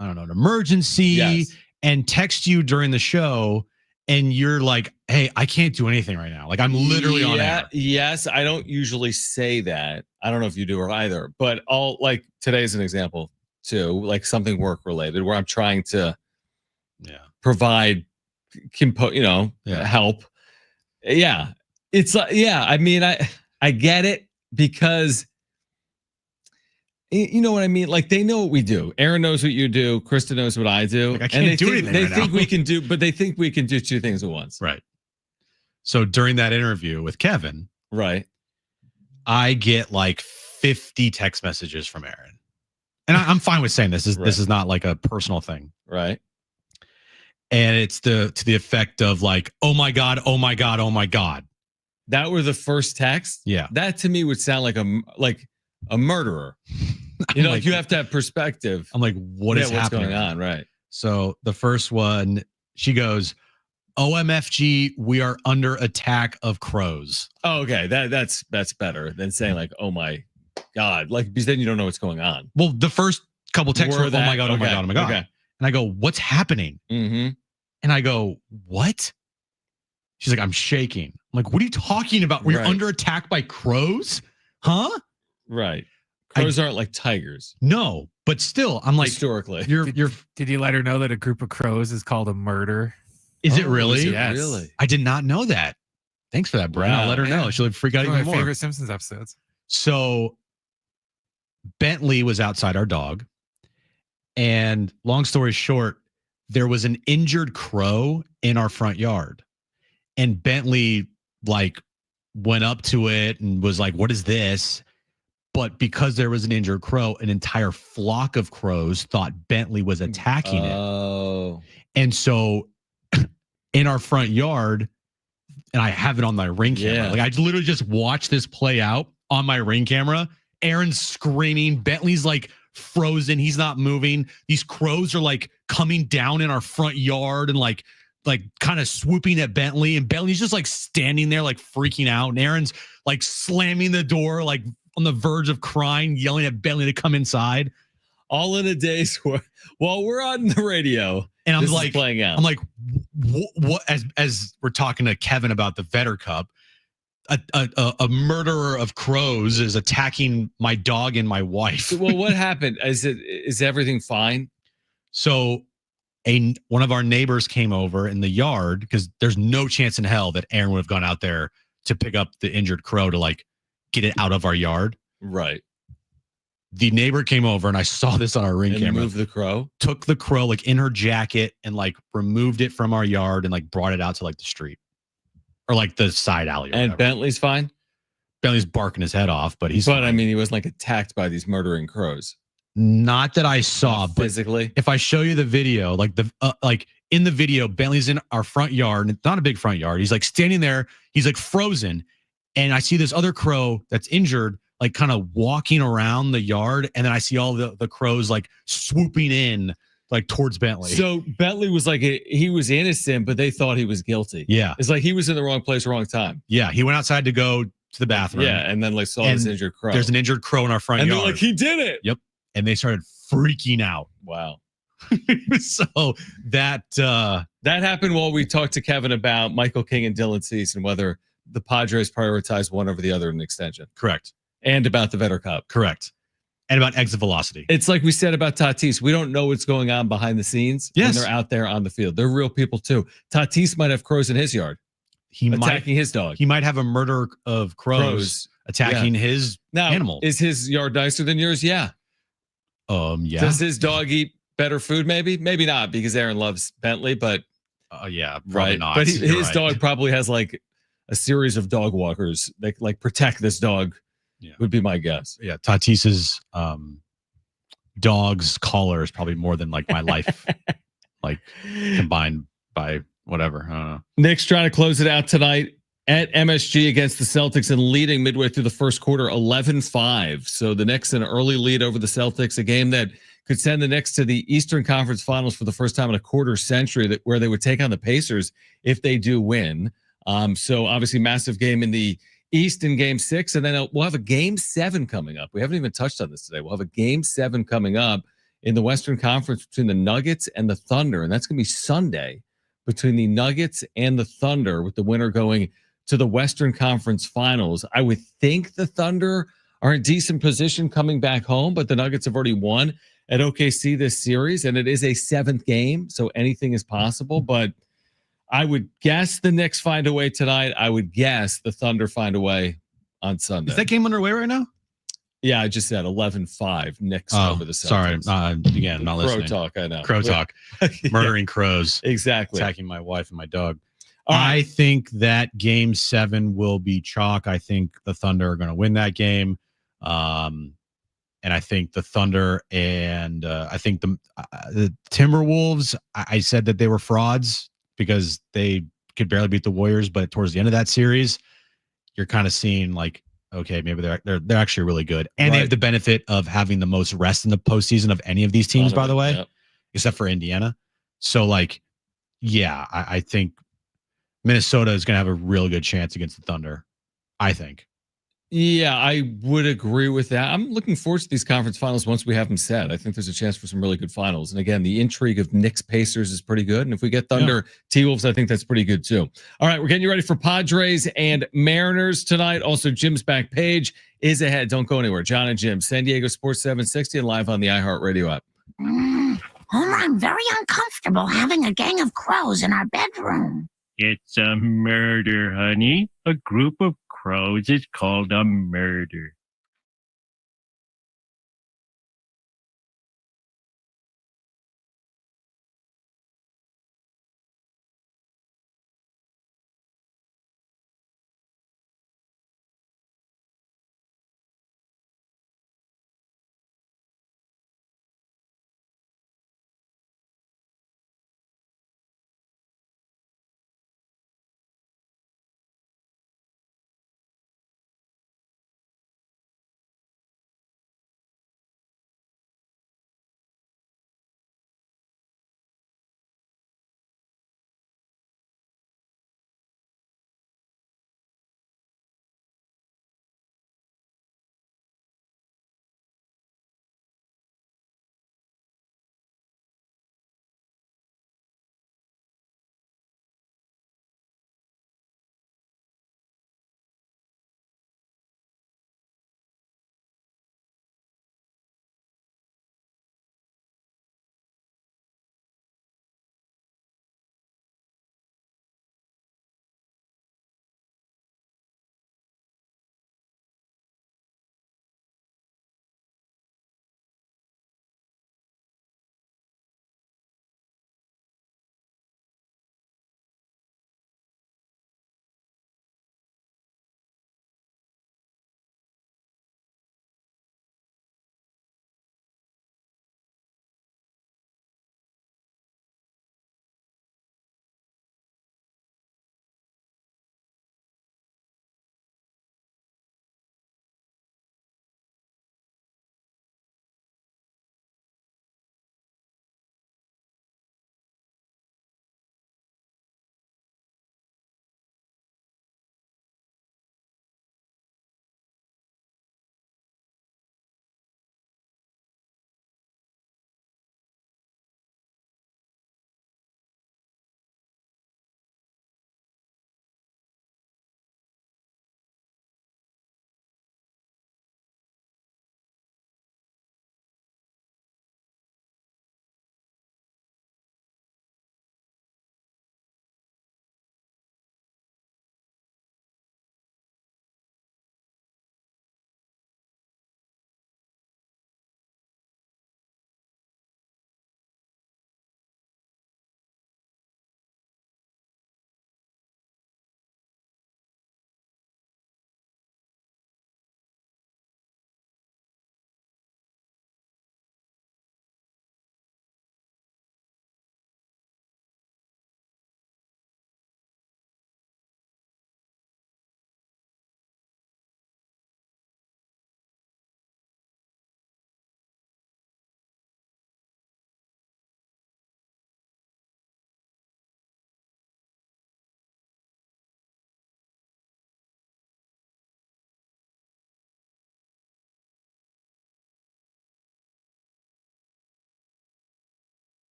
don't know, an emergency and text you during the show and you're like, hey, I can't do anything right now. Like I'm literally on air. Yes, I don't usually say that. I don't know if you do or either, but I'll like today's an example too, like something work related where I'm trying to provide help. Yeah. It's like, I mean, I get it because you know what I mean? Like they know what we do. Aaron knows what you do. Krista knows what I do. Like, I can't do anything. They think we can do, but they think we can do two things at once. Right. So during that interview with Kevin, right, I get like 50 text messages from Aaron. And I'm fine with saying this. This is not like a personal thing. Right. And it's to the effect of like, oh my God, oh my God, oh my God. That were the first text? Yeah. That to me would sound like a murderer. You know, like you have to have perspective. I'm like, what's happening? Going on? Right. So the first one, she goes, OMFG, we are under attack of crows. Oh, okay. That's better than saying like, oh my God. Like, because then you don't know what's going on. Well, the first couple texts were, oh my God, oh my God, oh my God. Okay. And I go, what's happening? Mm-hmm. And I go, what? She's like, I'm shaking. I'm like, what are you talking about? We're under attack by crows? Huh? Right. Crows aren't like tigers. No, but still, I'm like, historically. Did you let her know that a group of crows is called a murder? Is it really? Yes. Really? I did not know that. Thanks for that, Brian. Wow. I'll let her know. She'll freak out One of even my more. favorite Simpsons episodes. So Bentley was outside our dog. And long story short, there was an injured crow in our front yard. And Bentley like went up to it and was like, what is this? But because there was an injured crow, an entire flock of crows thought Bentley was attacking it. Oh. And so in our front yard, and I have it on my Ring camera. Like I literally just watched this play out on my Ring camera. Aaron's screaming. Bentley's like frozen. He's not moving. These crows are like coming down in our front yard and like kind of swooping at Bentley. And Bentley's just like standing there like freaking out. And Aaron's like slamming the door, like on the verge of crying, yelling at Bentley to come inside. All in a day's work while we're on the radio. And I'm like, playing out. I'm like, what? As we're talking to Kevin about the Vetter Cup, a murderer of crows is attacking my dog and my wife. Well, what happened? Is everything fine? So, one of our neighbors came over in the yard because there's no chance in hell that Aaron would have gone out there to pick up the injured crow to like get it out of our yard. Right. The neighbor came over and I saw this on our Ring camera. Moved the crow. Took the crow like in her jacket and like removed it from our yard and like brought it out to like the street or like the side alley. Or and whatever. Bentley's fine. Bentley's barking his head off, but he's. But fine. I mean, he wasn't like attacked by these murdering crows. Not that I saw, but physically. If I show you the video, like like in the video, Bentley's in our front yard, and it's not a big front yard. He's like standing there. He's like frozen, and I see this other crow that's injured, like kind of walking around the yard, and then I see all the crows like swooping in like towards Bentley. So Bentley was like he was innocent, but they thought he was guilty. Yeah, it's like he was in the wrong place, wrong time. Yeah, he went outside to go to the bathroom. Yeah, and then like saw this injured crow. There's an injured crow in our front and yard. They're like, he did it. Yep. And they started freaking out. Wow. So that happened while we talked to Kevin about Michael King and Dylan Cease and whether the Padres prioritize one over the other in extension. Correct. And about the Vetter Cup. Correct. And about exit velocity. It's like we said about Tatis. We don't know what's going on behind the scenes when they're out there on the field. They're real people too. Tatis might have crows in his yard. He attacking his dog. He might have a murder of crows attacking his animal. Is his yard nicer than yours? Yeah. Yeah. Does his dog eat better food? Maybe not because Aaron loves Bentley, but yeah, right. Not. But his dog probably has like a series of dog walkers that like protect this dog. Yeah. Would be my guess. Yeah, Tatis's dog's collar is probably more than like my life, like combined by whatever. I don't know. Nick's trying to close it out tonight. at MSG against the Celtics and leading midway through the first quarter 11-5. So the Knicks an early lead over the Celtics, a game that could send the Knicks to the Eastern Conference Finals for the first time in a quarter century, where they would take on the Pacers if they do win. So obviously massive game in the East in game 6, and then we'll have a game 7 coming up. We haven't even touched on this today. We'll have a game 7 coming up in the Western Conference between the Nuggets and the Thunder, and that's going to be Sunday between the Nuggets and the Thunder, with the winner going to the Western Conference Finals. I would think the Thunder are in decent position coming back home, but the Nuggets have already won at OKC this series, and it is a 7th game, so anything is possible. But I would guess the Knicks find a way tonight. I would guess the Thunder find a way on Sunday. Is that game underway right now? Yeah, I just said 11-5 Knicks over the Celtics. Sorry, again, not listening. Crow talk, I know. Crow talk. Murdering crows. Exactly. Attacking my wife and my dog. Right. I think that game 7 will be chalk. I think the Thunder are going to win that game. And I think the Thunder and I think the Timberwolves, I said that they were frauds because they could barely beat the Warriors, but towards the end of that series, you're kind of seeing like, okay, maybe they're actually really good. And they have the benefit of having the most rest in the postseason of any of these teams, by the way, except for Indiana. So like, yeah, I think Minnesota is going to have a real good chance against the Thunder, I think. Yeah, I would agree with that. I'm looking forward to these conference finals once we have them set. I think there's a chance for some really good finals. And again, the intrigue of Knicks Pacers is pretty good. And if we get Thunder T-Wolves, I think that's pretty good too. All right, we're getting you ready for Padres and Mariners tonight. Also, Jim's back page is ahead. Don't go anywhere. Jon and Jim, San Diego Sports 760 and live on the iHeartRadio app. Homer, I'm very uncomfortable having a gang of crows in our bedroom. It's a murder, honey. A group of crows is called a murder.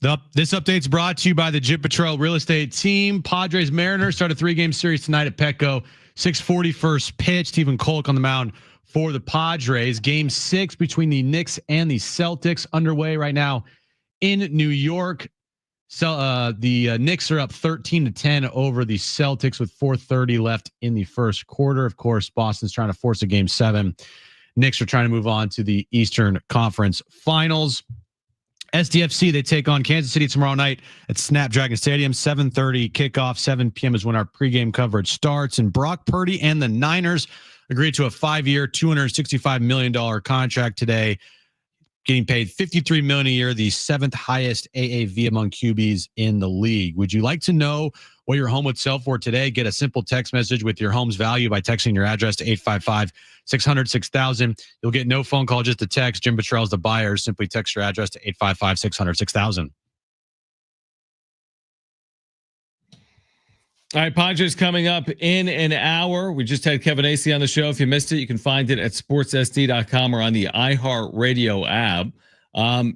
This update's brought to you by the Jim Patrol Real Estate Team. Padres Mariners start a 3-game series tonight at Petco. 6:40 first pitch. Stephen Kolk on the mound for the Padres. Game 6 between the Knicks and the Celtics underway right now in New York. So the Knicks are up 13-10 over the Celtics with 4:30 left in the first quarter. Of course, Boston's trying to force a Game 7. Knicks are trying to move on to the Eastern Conference Finals. SDFC, they take on Kansas City tomorrow night at Snapdragon Stadium. 7:30 kickoff. 7 p.m. is when our pregame coverage starts. And Brock Purdy and the Niners agreed to a 5-year, $265 million contract today, getting paid $53 million a year, the 7th highest AAV among QBs in the league. Would you like to know what your home would sell for today? Get a simple text message with your home's value by texting your address to 855-600-6000. You'll get no phone call, just a text. Jim Patrell's the buyer. Simply text your address to 855-600-6000. All right, Padres coming up in an hour. We just had Kevin Acee on the show. If you missed it, you can find it at sportssd.com or on the iHeartRadio app.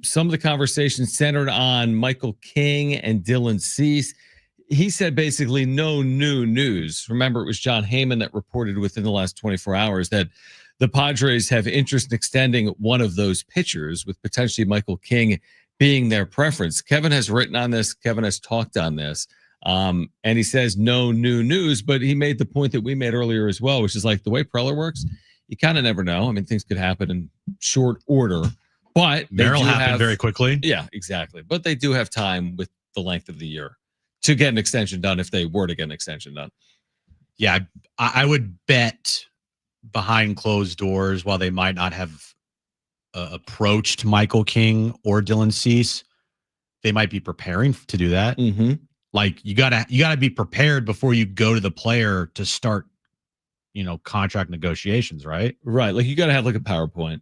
Some of the conversation centered on Michael King and Dylan Cease. He said basically no new news. Remember, it was Jon Heyman that reported within the last 24 hours that the Padres have interest in extending one of those pitchers, with potentially Michael King being their preference. Kevin has written on this. Kevin has talked on this. And he says no new news, but he made the point that we made earlier as well, which is like the way Preller works, you kind of never know. I mean, things could happen in short order, but Merrill happened very quickly. Yeah, exactly. But they do have time with the length of the year to get an extension done if they were to get an extension done. Yeah, I would bet behind closed doors, while they might not have approached Michael King or Dylan Cease, they might be preparing to do that. Mm-hmm. Like you gotta be prepared before you go to the player to start, contract negotiations, right? Right. Like you got to have like a PowerPoint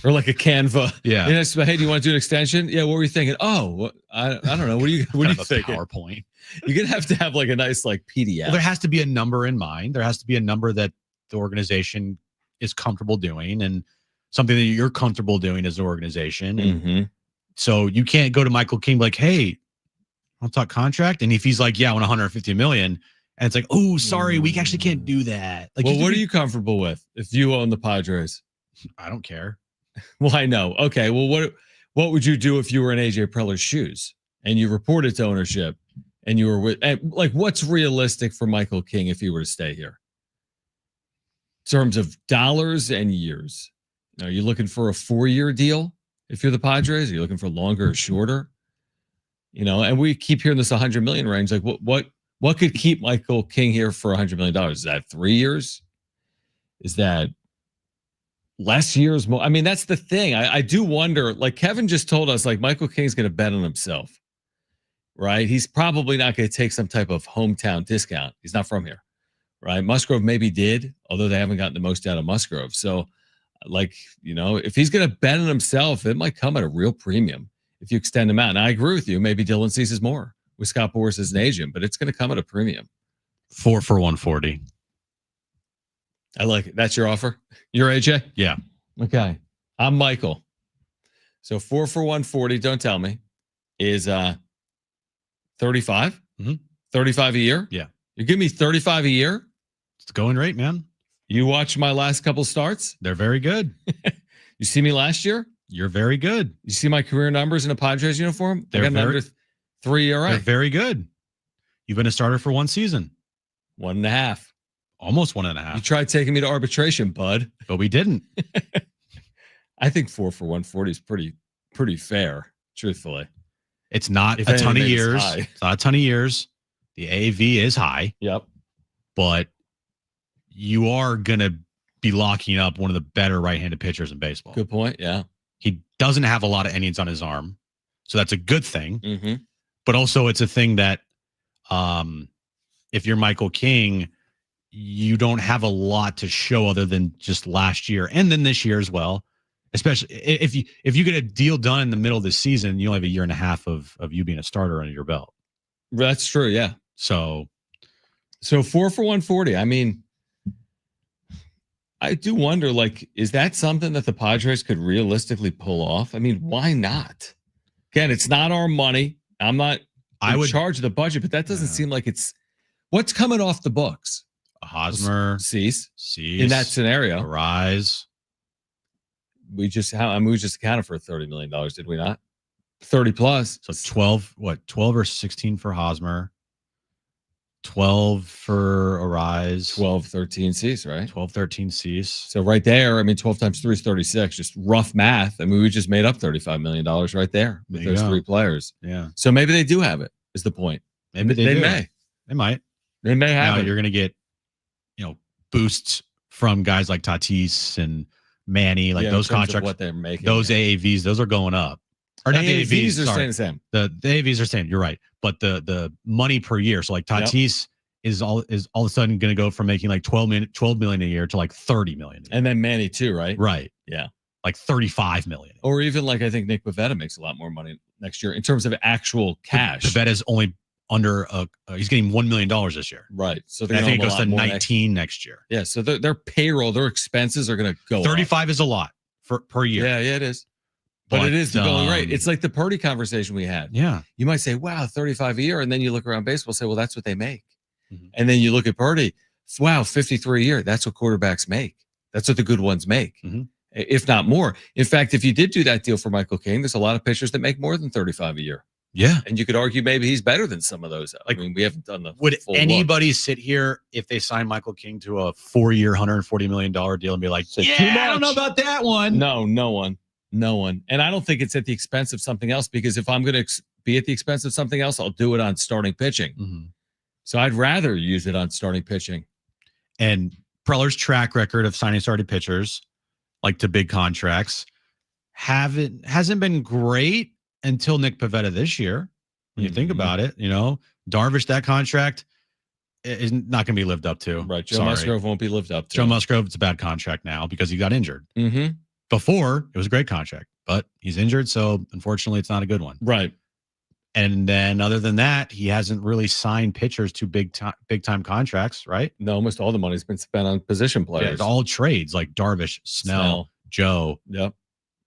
or like a Canva. Yeah. And it's, hey, do you want to do an extension? Yeah. What were you thinking? Oh, I don't know. What do you thinking? PowerPoint. You're gonna have to have like a nice like PDF. Well, there has to be a number in mind. There has to be a number that the organization is comfortable doing, and something that you're comfortable doing as an organization. And so you can't go to Michael King like, hey, I'll talk contract. And if he's like, yeah, I want 150 million, and it's like, oh, sorry, we actually can't do that. Like, well, what are you comfortable with if you own the Padres? I don't care. Well, I know. Okay. Well, what would you do if you were in AJ Preller's shoes and you reported to ownership and you were with, like, what's realistic for Michael King if he were to stay here? In terms of dollars and years. Are you looking for a 4-year deal if you're the Padres? Are you looking for longer or shorter? And we keep hearing this 100 million range. Like what could keep Michael King here for $100 million? Is that 3 years? Is that less years? More? I mean, that's the thing. I do wonder, like Kevin just told us, like Michael King's going to bet on himself, right? He's probably not going to take some type of hometown discount. He's not from here, right? Musgrove maybe did, although they haven't gotten the most out of Musgrove. So like, if he's going to bet on himself, it might come at a real premium if you extend him out. And I agree with you. Maybe Dylan Cease is more with Scott Boras as an agent, but it's going to come at a premium. 4 for 140. I like it. That's your offer? You're AJ? Yeah. Okay. I'm Michael. So 4 for 140, don't tell me, is 35? 35 a year? Yeah. You give me 35 a year? It's the going rate, man. You watch my last couple starts? They're very good. You see me last year? You're very good. You see my career numbers in a Padres uniform? They're under 3 ERA. They're very good. You've been a starter for 1 season. 1.5. Almost 1.5. You tried taking me to arbitration, bud. But we didn't. I think 4 for 140 is pretty fair, truthfully. It's not a ton of years. It's not a ton of years. The AAV is high. Yep. But you are going to be locking up one of the better right-handed pitchers in baseball. Good point. Yeah. He doesn't have a lot of innings on his arm. So that's a good thing. Mm-hmm. But also it's a thing that if you're Michael King, you don't have a lot to show other than just last year and then this year as well. Especially if you get a deal done in the middle of the season, you only have a year and a half of you being a starter under your belt. That's true. Yeah. So 4 for 140. I mean, I do wonder, like, is that something that the Padres could realistically pull off? I mean, why not? Again, it's not our money. I'm not I would charge the budget, but that doesn't seem like it's what's coming off the books. Hosmer, Cease Cease in that scenario. Rise. We just accounted for $30 million, did we not? 30 plus. So 12 or 16 for Hosmer, 12 for Arise, 12, 13 Cease, right? 12, 13 Cease. So right there, I mean, 12 times 3 is 36. Just rough math. I mean, we just made up $35 million right there with those 3 players. Yeah. So maybe they do have it, is the point. Maybe they do. may. They might. They may have now it. You're going to get, boosts from guys like Tatis and Manny, like those contracts. What they're making. Those AAVs, those are going up. Or not the AAVs are sorry. staying the same. The AAVs are staying. You're right, but the money per year. So like Tatis is all of a sudden going to go from making like 12 million a year to like 30 million. And then Manny too, right? Right. Yeah. Like 35 million. Or even like I think Nick Pivetta makes a lot more money next year in terms of actual cash. Pivetta's only under he's getting $1 million this year. Right. So I think it goes to 19 next year. Yeah. So their payroll, their expenses are going to go 35 up. Is a lot per year. Yeah, it is. But it is the going rate. It's like the Purdy conversation we had. Yeah. You might say, wow, 35 a year. And then you look around baseball and say, well, that's what they make. Mm-hmm. And then you look at Purdy, wow, 53 a year. That's what quarterbacks make. That's what the good ones make, if not more. In fact, if you did do that deal for Michael King, there's a lot of pitchers that make more than 35 a year. Yeah. And you could argue maybe he's better than some of those. Like, I mean, we haven't done the Would full anybody look. sit here if they signed Michael King to a 4-year, $140 million deal and be like, I don't know about that one? No one. And I don't think it's at the expense of something else, because if I'm going to be at the expense of something else, I'll do it on starting pitching. Mm-hmm. So I'd rather use it on starting pitching. And Preller's track record of signing starting pitchers, like to big contracts, hasn't been great until Nick Pivetta this year. When you think about it, Darvish, that contract is not going to be lived up to. Right. Joe Musgrove won't be lived up to. Joe Musgrove, it's a bad contract now because he got injured. Mm-hmm. Before, it was a great contract, but he's injured. So unfortunately, it's not a good one. Right. And then other than that, he hasn't really signed pitchers to big time contracts, right? No, almost all the money's been spent on position players. Yeah, it's all trades like Darvish, Snell. Joe. Yep.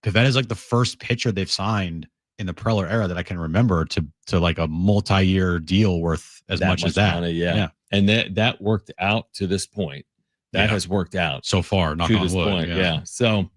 Pivetta's like the first pitcher they've signed in the Preller era that I can remember to like a multi-year deal worth as much as that. Money, yeah. And that worked out to this point. That has worked out so far, knock to on this wood. point. Yeah. So,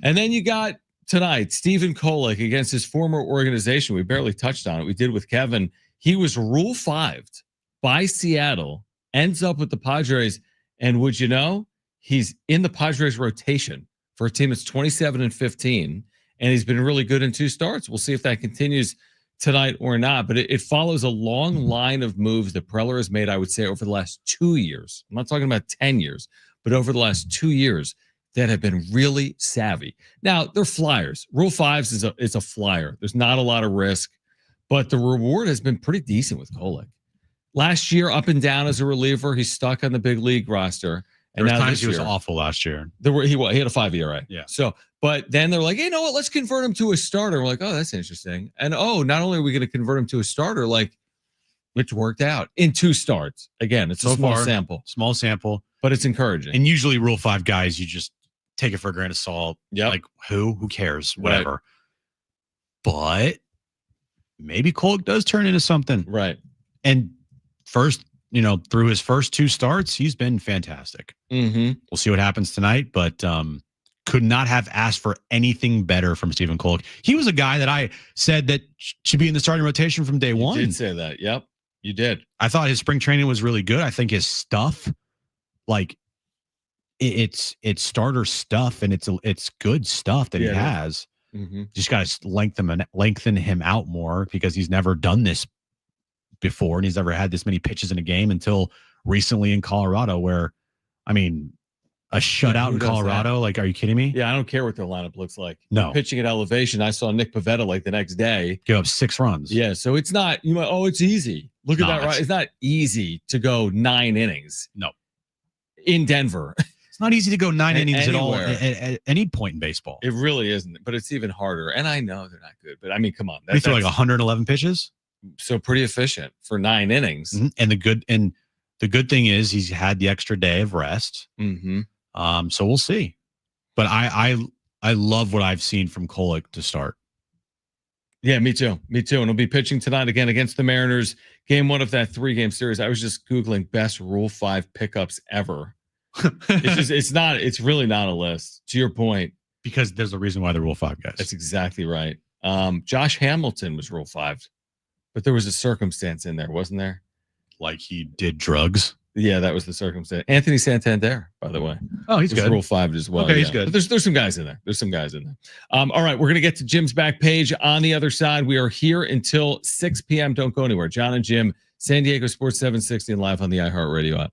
and then you got tonight, Stephen Kolek against his former organization. We barely touched on it. We did with Kevin. He was Rule 5'd by Seattle, ends up with the Padres. And would you know, he's in the Padres rotation for a team that's 27-15. And he's been really good in 2 starts. We'll see if that continues tonight or not. But it follows a long line of moves that Preller has made, I would say, over the last 2 years. I'm not talking about 10 years, but over the last 2 years that have been really savvy. Now, they're flyers. Rule 5s is a flyer. There's not a lot of risk, but the reward has been pretty decent with Kolek. Last year, up and down as a reliever, he's stuck on the big league roster. And there was times he was awful last year. He had a 5 ERA. Yeah. So, but then they're like, hey, you know what? Let's convert him to a starter. We're like, oh, that's interesting. And not only are we going to convert him to a starter, like it's worked out in 2 starts. Again, it's a small sample, but it's encouraging. And usually Rule 5 guys, you just take it for a grain of salt. Yeah. Like who cares? Whatever. Right. But maybe Kolek does turn into something. Right. And first, through his first 2 starts, he's been fantastic. Mm-hmm. We'll see what happens tonight, but could not have asked for anything better from Stephen Kolek. He was a guy that I said that should be in the starting rotation from day one. You did say that. Yep, you did. I thought his spring training was really good. I think his stuff, like it's starter stuff, and it's good stuff that he has. Mm-hmm. Just got to lengthen him out more because he's never done this before, and he's never had this many pitches in a game until recently in Colorado, where, I mean, a shutout in Colorado. Like, are you kidding me? Yeah, I don't care what their lineup looks like. No. Pitching at elevation. I saw Nick Pivetta like the next day give up 6 runs. Yeah, so it's not, it's easy. Look at that, right? It's not easy to go 9 innings. No. In Denver. It's not easy to go 9 innings at all at any point in baseball. It really isn't, but it's even harder. And I know they're not good, but I mean, come on. They threw like 111 pitches. So pretty efficient for 9 innings. Mm-hmm. And the good thing is he's had the extra day of rest. Mm-hmm. So we'll see. But I love what I've seen from Kolek to start. Yeah, me too. Me too. And he'll be pitching tonight again against the Mariners. Game 1 of that 3-game series. I was just Googling best Rule 5 pickups ever. It's really not a list, to your point. Because there's a reason why the Rule 5 guys. That's exactly right. Josh Hamilton was Rule 5, but there was a circumstance in there, wasn't there? Like he did drugs. Yeah, that was the circumstance. Anthony Santander, by the way. Oh, he's good. Rule 5 as well. Okay, he's good. But there's some guys in there. All right, we're going to get to Jim's back page. On the other side, we are here until 6 p.m. Don't go anywhere. Jon and Jim, San Diego Sports 760 and live on the iHeartRadio app.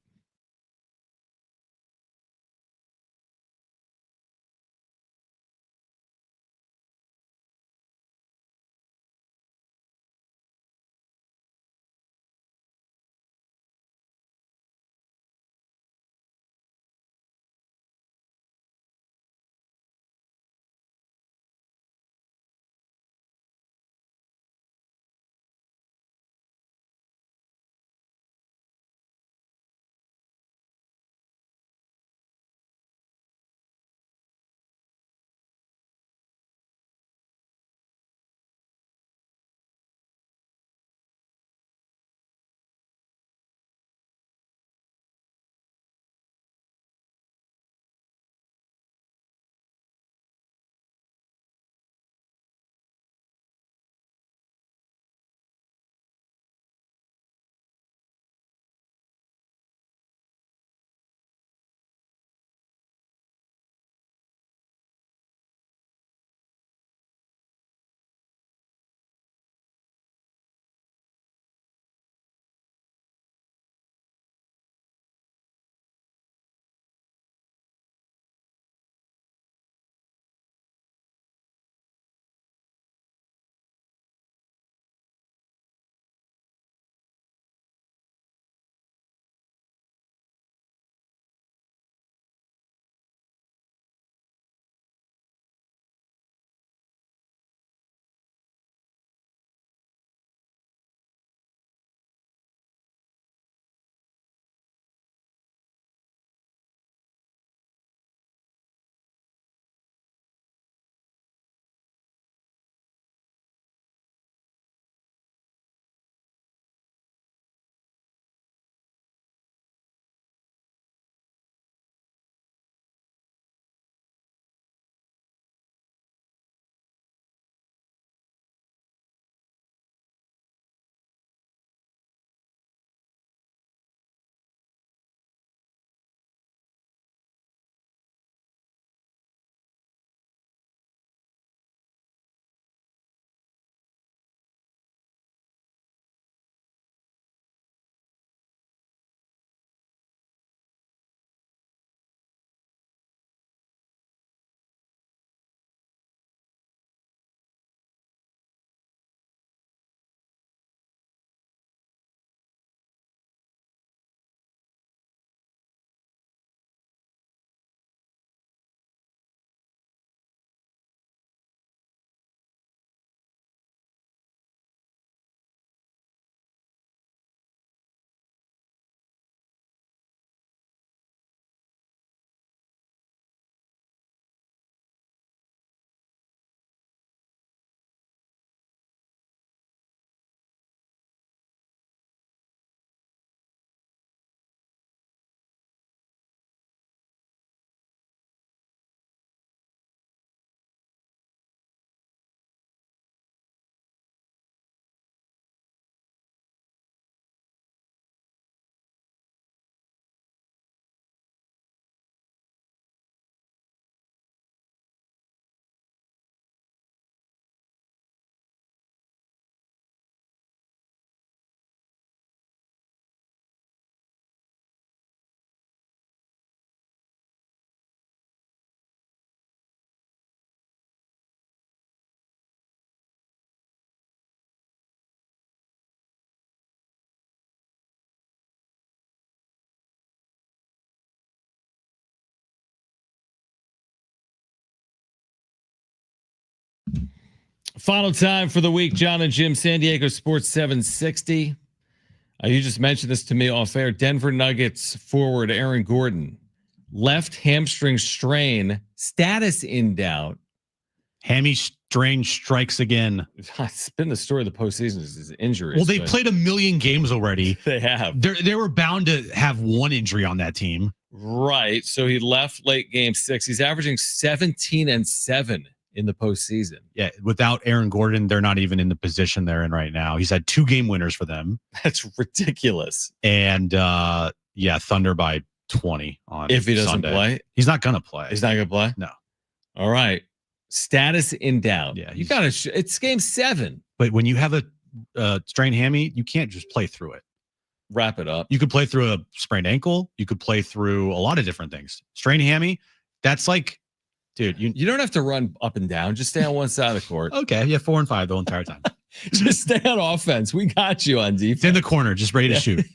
Final time for the week, Jon and Jim, San Diego Sports 760. You just mentioned this to me off air. Denver Nuggets forward Aaron Gordon, left hamstring strain, status in doubt. Hammy Strange strikes again. It's been the story of the postseason is injuries. Well, they played a million games already. They have. They were bound to have one injury on that team. Right. So he left late game 6. He's averaging 17-7 in the postseason. Yeah. Without Aaron Gordon, they're not even in the position they're in right now. He's had 2 game winners for them. That's ridiculous. And Thunder by 20 on if he doesn't Sunday. play. He's not going to play. He's not going to play? No. All right. Status in doubt. Yeah. You got to, it's game 7. But when you have a strained hammy, you can't just play through it. Wrap it up. You could play through a sprained ankle. You could play through a lot of different things. Strained hammy, that's like, dude, you don't have to run up and down. Just stay on one side of the court. Okay. Yeah. 4 and 5 the whole entire time. Just stay on offense. We got you on defense. It's in the corner, just ready to shoot.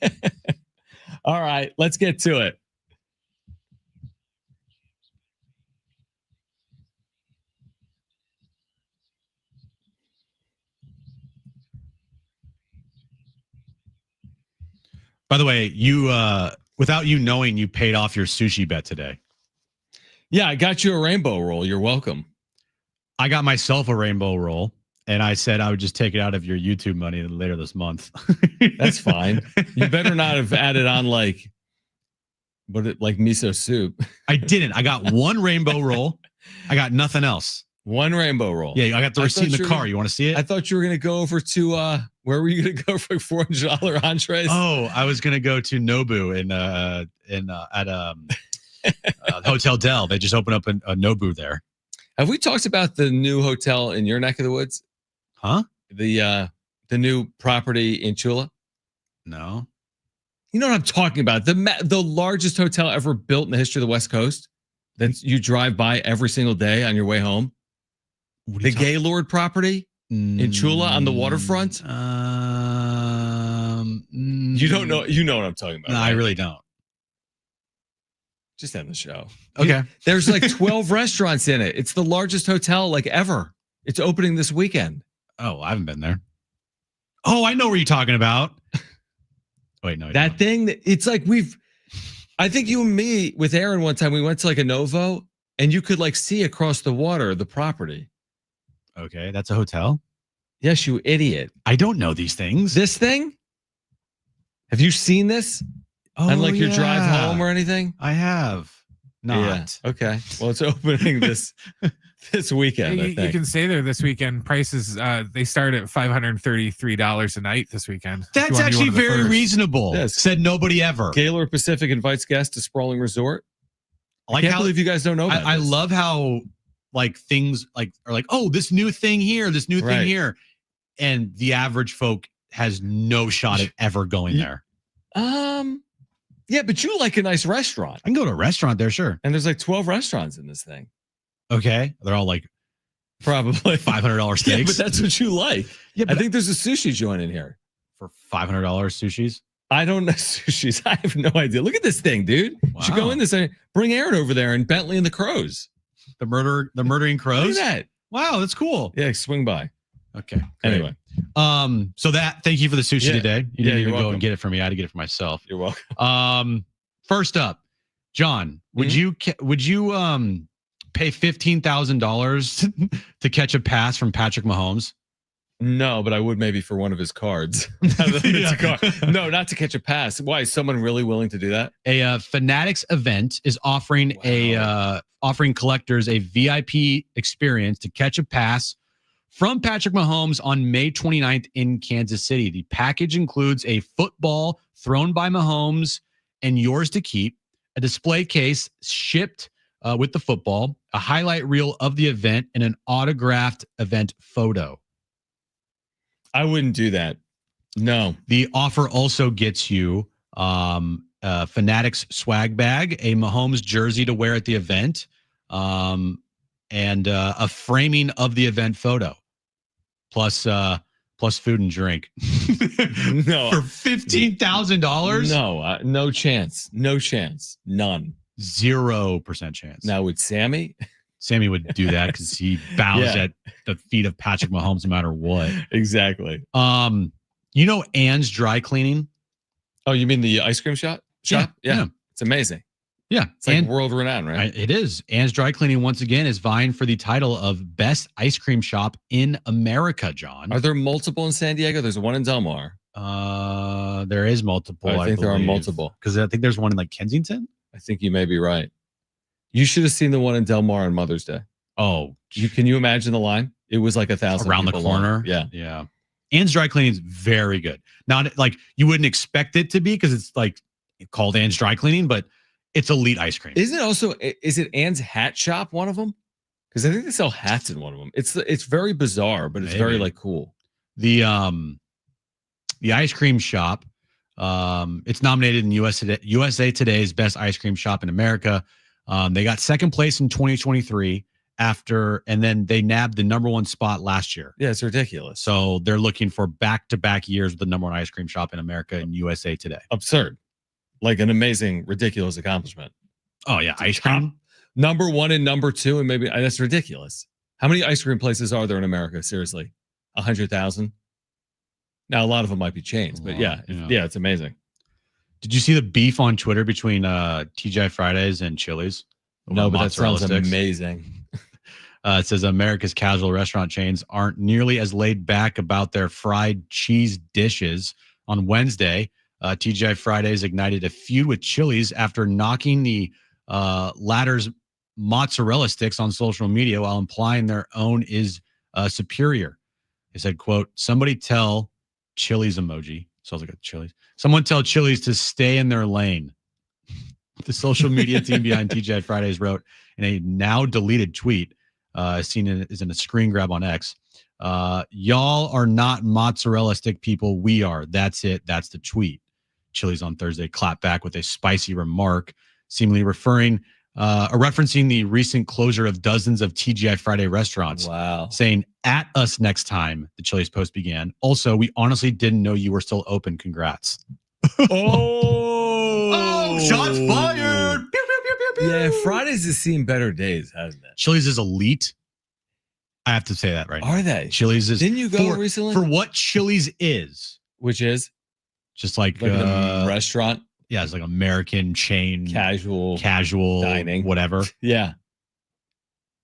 All right. Let's get to it. By the way, you without you knowing, you paid off your sushi bet today. Yeah, I got you a rainbow roll. You're welcome. I got myself a rainbow roll, and I said I would just take it out of your YouTube money later this month. That's fine. You better not have added on like miso soup. I didn't. I got one rainbow roll. I got nothing else. One rainbow roll. Yeah, I got the receipt in the car. You want to see it? I thought you were going to go over to where were you going to go for $400 entrees? Oh, I was going to go to Nobu at Hotel Del. They just opened up a Nobu there. Have we talked about the new hotel in your neck of the woods? Huh? The new property in Chula? No. You know what I'm talking about? The largest hotel ever built in the history of the West Coast that you drive by every single day on your way home. The Gaylord property in Chula on the waterfront. You don't know. You know what I'm talking about. No, right? I really don't. Just end the show. Okay. There's like 12 restaurants in it. It's the largest hotel like ever. It's opening this weekend. Oh, I haven't been there. Oh, I know what you're talking about. Wait, no. That thing, it's like I think you and me with Aaron one time, we went to like a Novo and you could like see across the water, the property. Okay, that's a hotel? Yes, you idiot. I don't know these things. This thing? Have you seen this? Oh, on like your drive home or anything? I have not. Yeah. Okay. Well, it's opening this weekend. I You think. can stay there this weekend. Prices they start at $533 a night this weekend. That's actually very reasonable. Yes. Said nobody ever. Gaylord Pacific invites guests to sprawling resort. Like I can't believe you guys don't know about I this. love how like things like are like, oh, this new thing here, this new thing here. And the average folk has no shot at ever going there. Yeah, but you like a nice restaurant. I can go to a restaurant there, sure. And there's like 12 restaurants in this thing. Okay. They're all like probably $500 steaks. Yeah, but that's what you like. Yeah, I think there's a sushi joint in here. For $500 sushis? I don't know sushis. I have no idea. Look at this thing, dude. Wow. You should go in this and bring Aaron over there and Bentley and the Crows. The murdering crows? Look at that. Wow, that's cool. Yeah, swing by. Okay. Great. Anyway. So thank you for the sushi today. You didn't even go and get it for me. I had to get it for myself. You're welcome. First up, John, would you pay $15,000 to catch a pass from Patrick Mahomes? No, but I would maybe for one of his cards. No, not to catch a pass. Why? Is someone really willing to do that? A Fanatics event is offering offering collectors a VIP experience to catch a pass from Patrick Mahomes on May 29th in Kansas City. The package includes a football thrown by Mahomes and yours to keep, a display case shipped with the football, a highlight reel of the event, and an autographed event photo. I wouldn't do that. No. The offer also gets you a Fanatics swag bag, a Mahomes jersey to wear at the event, and a framing of the event photo, plus food and drink. No. For $15,000? No, no chance. No chance. None. 0% chance. Now with Sammy? Sammy would do that because he bows at the feet of Patrick Mahomes no matter what. Exactly. You know Ann's Dry Cleaning? Oh, you mean the ice cream shop? Yeah. It's amazing. Yeah. It's like world renowned, right? It is. Ann's Dry Cleaning, once again, is vying for the title of best ice cream shop in America, John. Are there multiple in San Diego? There's one in Del Mar. There is multiple. I think there are multiple. Because I think there's one in like Kensington. I think you may be right. You should have seen the one in Del Mar on Mother's Day. Oh, can you imagine the line? It was like 1,000 around the corner. Long. Yeah. Ann's Dry Cleaning is very good. Not like you wouldn't expect it to be because it's like called Ann's Dry Cleaning, but it's elite ice cream. Is it Ann's Hat Shop, one of them? Because I think they sell hats in one of them. It's very bizarre, but it's very like cool. The ice cream shop, it's nominated in USA Today's best ice cream shop in America. They got second place in 2023 and then they nabbed the number one spot last year. Yeah, it's ridiculous. So they're looking for back-to-back years with the number one ice cream shop in America in USA Today. Absurd. Like an amazing, ridiculous accomplishment. Oh, yeah. Ice cream. Number one and number two, and maybe that's ridiculous. How many ice cream places are there in America? Seriously, 100,000? Now, a lot of them might be chains, but yeah, it's amazing. Did you see the beef on Twitter between TGI Fridays and Chili's? No, but that sounds amazing. It says America's casual restaurant chains aren't nearly as laid back about their fried cheese dishes. On Wednesday, TGI Fridays ignited a feud with Chili's after knocking the latter's mozzarella sticks on social media while implying their own is superior. They said, quote, somebody tell Chili's emoji. Sounds like a Chili's. Someone tell Chili's to stay in their lane. The social media team behind TGI Fridays wrote in a now deleted tweet, seen is in a screen grab on X. Y'all are not mozzarella stick people. We are. That's it. That's the tweet. Chili's on Thursday clapped back with a spicy remark, seemingly referencing the recent closure of dozens of TGI Friday restaurants. Wow. Saying, at us next time, the Chili's post began. Also, we honestly didn't know you were still open. Congrats. Oh, shots fired. Pew, pew, pew, pew, pew. Yeah, Fridays has seen better days, hasn't it? Chili's is elite. I have to say that right now. Are they? Chili's is. Didn't you go recently? For what Chili's is. Which is? Just like a restaurant. Yeah, it's like American chain. Casual dining. Whatever. Yeah.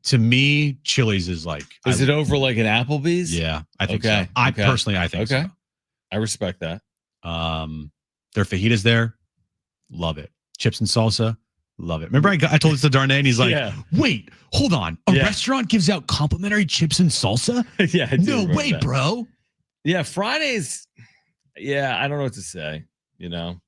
To me, Chili's is like. Is it over like an Applebee's? Yeah, I think so. I think so. I respect that. Their fajitas there. Love it. Chips and salsa. Love it. Remember I told this to Darnay and he's like, wait, hold on. A restaurant gives out complimentary chips and salsa? Yeah. I do no way, bro. Yeah. Fridays. Yeah. I don't know what to say. You know,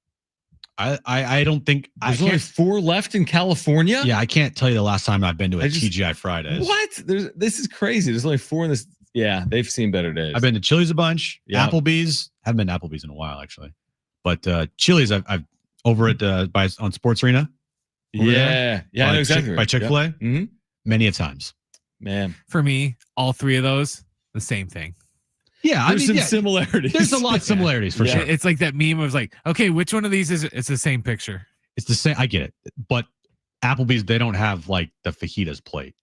I don't think there's only 4 left in California. Yeah. I can't tell you the last time I've been to a TGI Fridays. What? This is crazy. There's only 4 in this. Yeah. They've seen better days. I've been to Chili's a bunch. Yeah. Applebee's. Haven't been to Applebee's in a while, actually. But Chili's, I've over at on Sports Arena. Yeah, I know exactly. By Chick-fil-A, Mm-hmm. Many a times. Man, for me, all 3 of those, the same thing. Yeah, there's some similarities. There's a lot of similarities for sure. It's like that meme of like, okay, which one of these is it? It's the same picture. It's the same. I get it, but Applebee's, they don't have like the fajitas plate.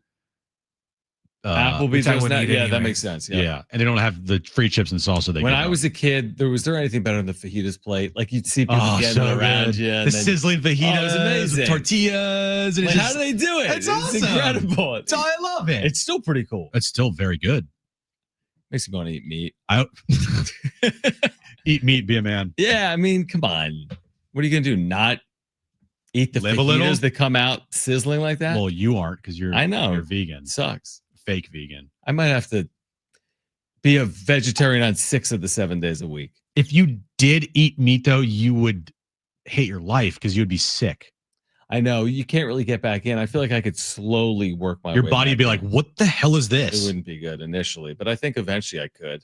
Applebee's, that makes sense. Yeah, and they don't have the free chips and salsa. When I was a kid, was there anything better than the fajitas plate? Like you'd see people getting around you, the sizzling fajitas, was amazing. Tortillas. And like, how do they do it? It's awesome. Incredible. I love it. It's still pretty cool. It's still very good. Makes me want to eat meat. Eat meat, be a man. Yeah, I mean, come on. What are you gonna do? Not eat the fajitas that come out sizzling like that? Well, you aren't because you're. I know. You're vegan. Sucks. Fake vegan. I might have to be a vegetarian on 6 of the 7 days a week. If you did eat meat, though, you would hate your life because you would be sick. I know. You can't really get back in. I feel like I could slowly work my way. Your body would be like, what the hell is this? It wouldn't be good initially, but I think eventually I could.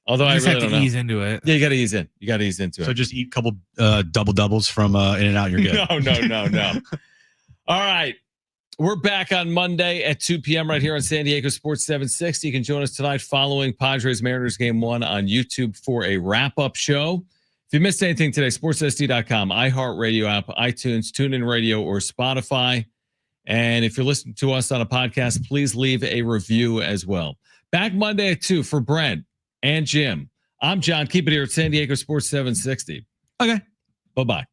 Although you I just really have to ease into it. Yeah, you got to ease in. You got to ease into it. So just eat a couple double doubles from In-N-Out. You're good. No. All right. We're back on Monday at 2 p.m. right here on San Diego Sports 760. You can join us tonight following Padres Mariners Game 1 on YouTube for a wrap-up show. If you missed anything today, sportssd.com, iHeartRadio app, iTunes, TuneIn Radio, or Spotify. And if you're listening to us on a podcast, please leave a review as well. Back Monday at 2 for Brent and Jim. I'm John. Keep it here at San Diego Sports 760. Okay. Bye-bye.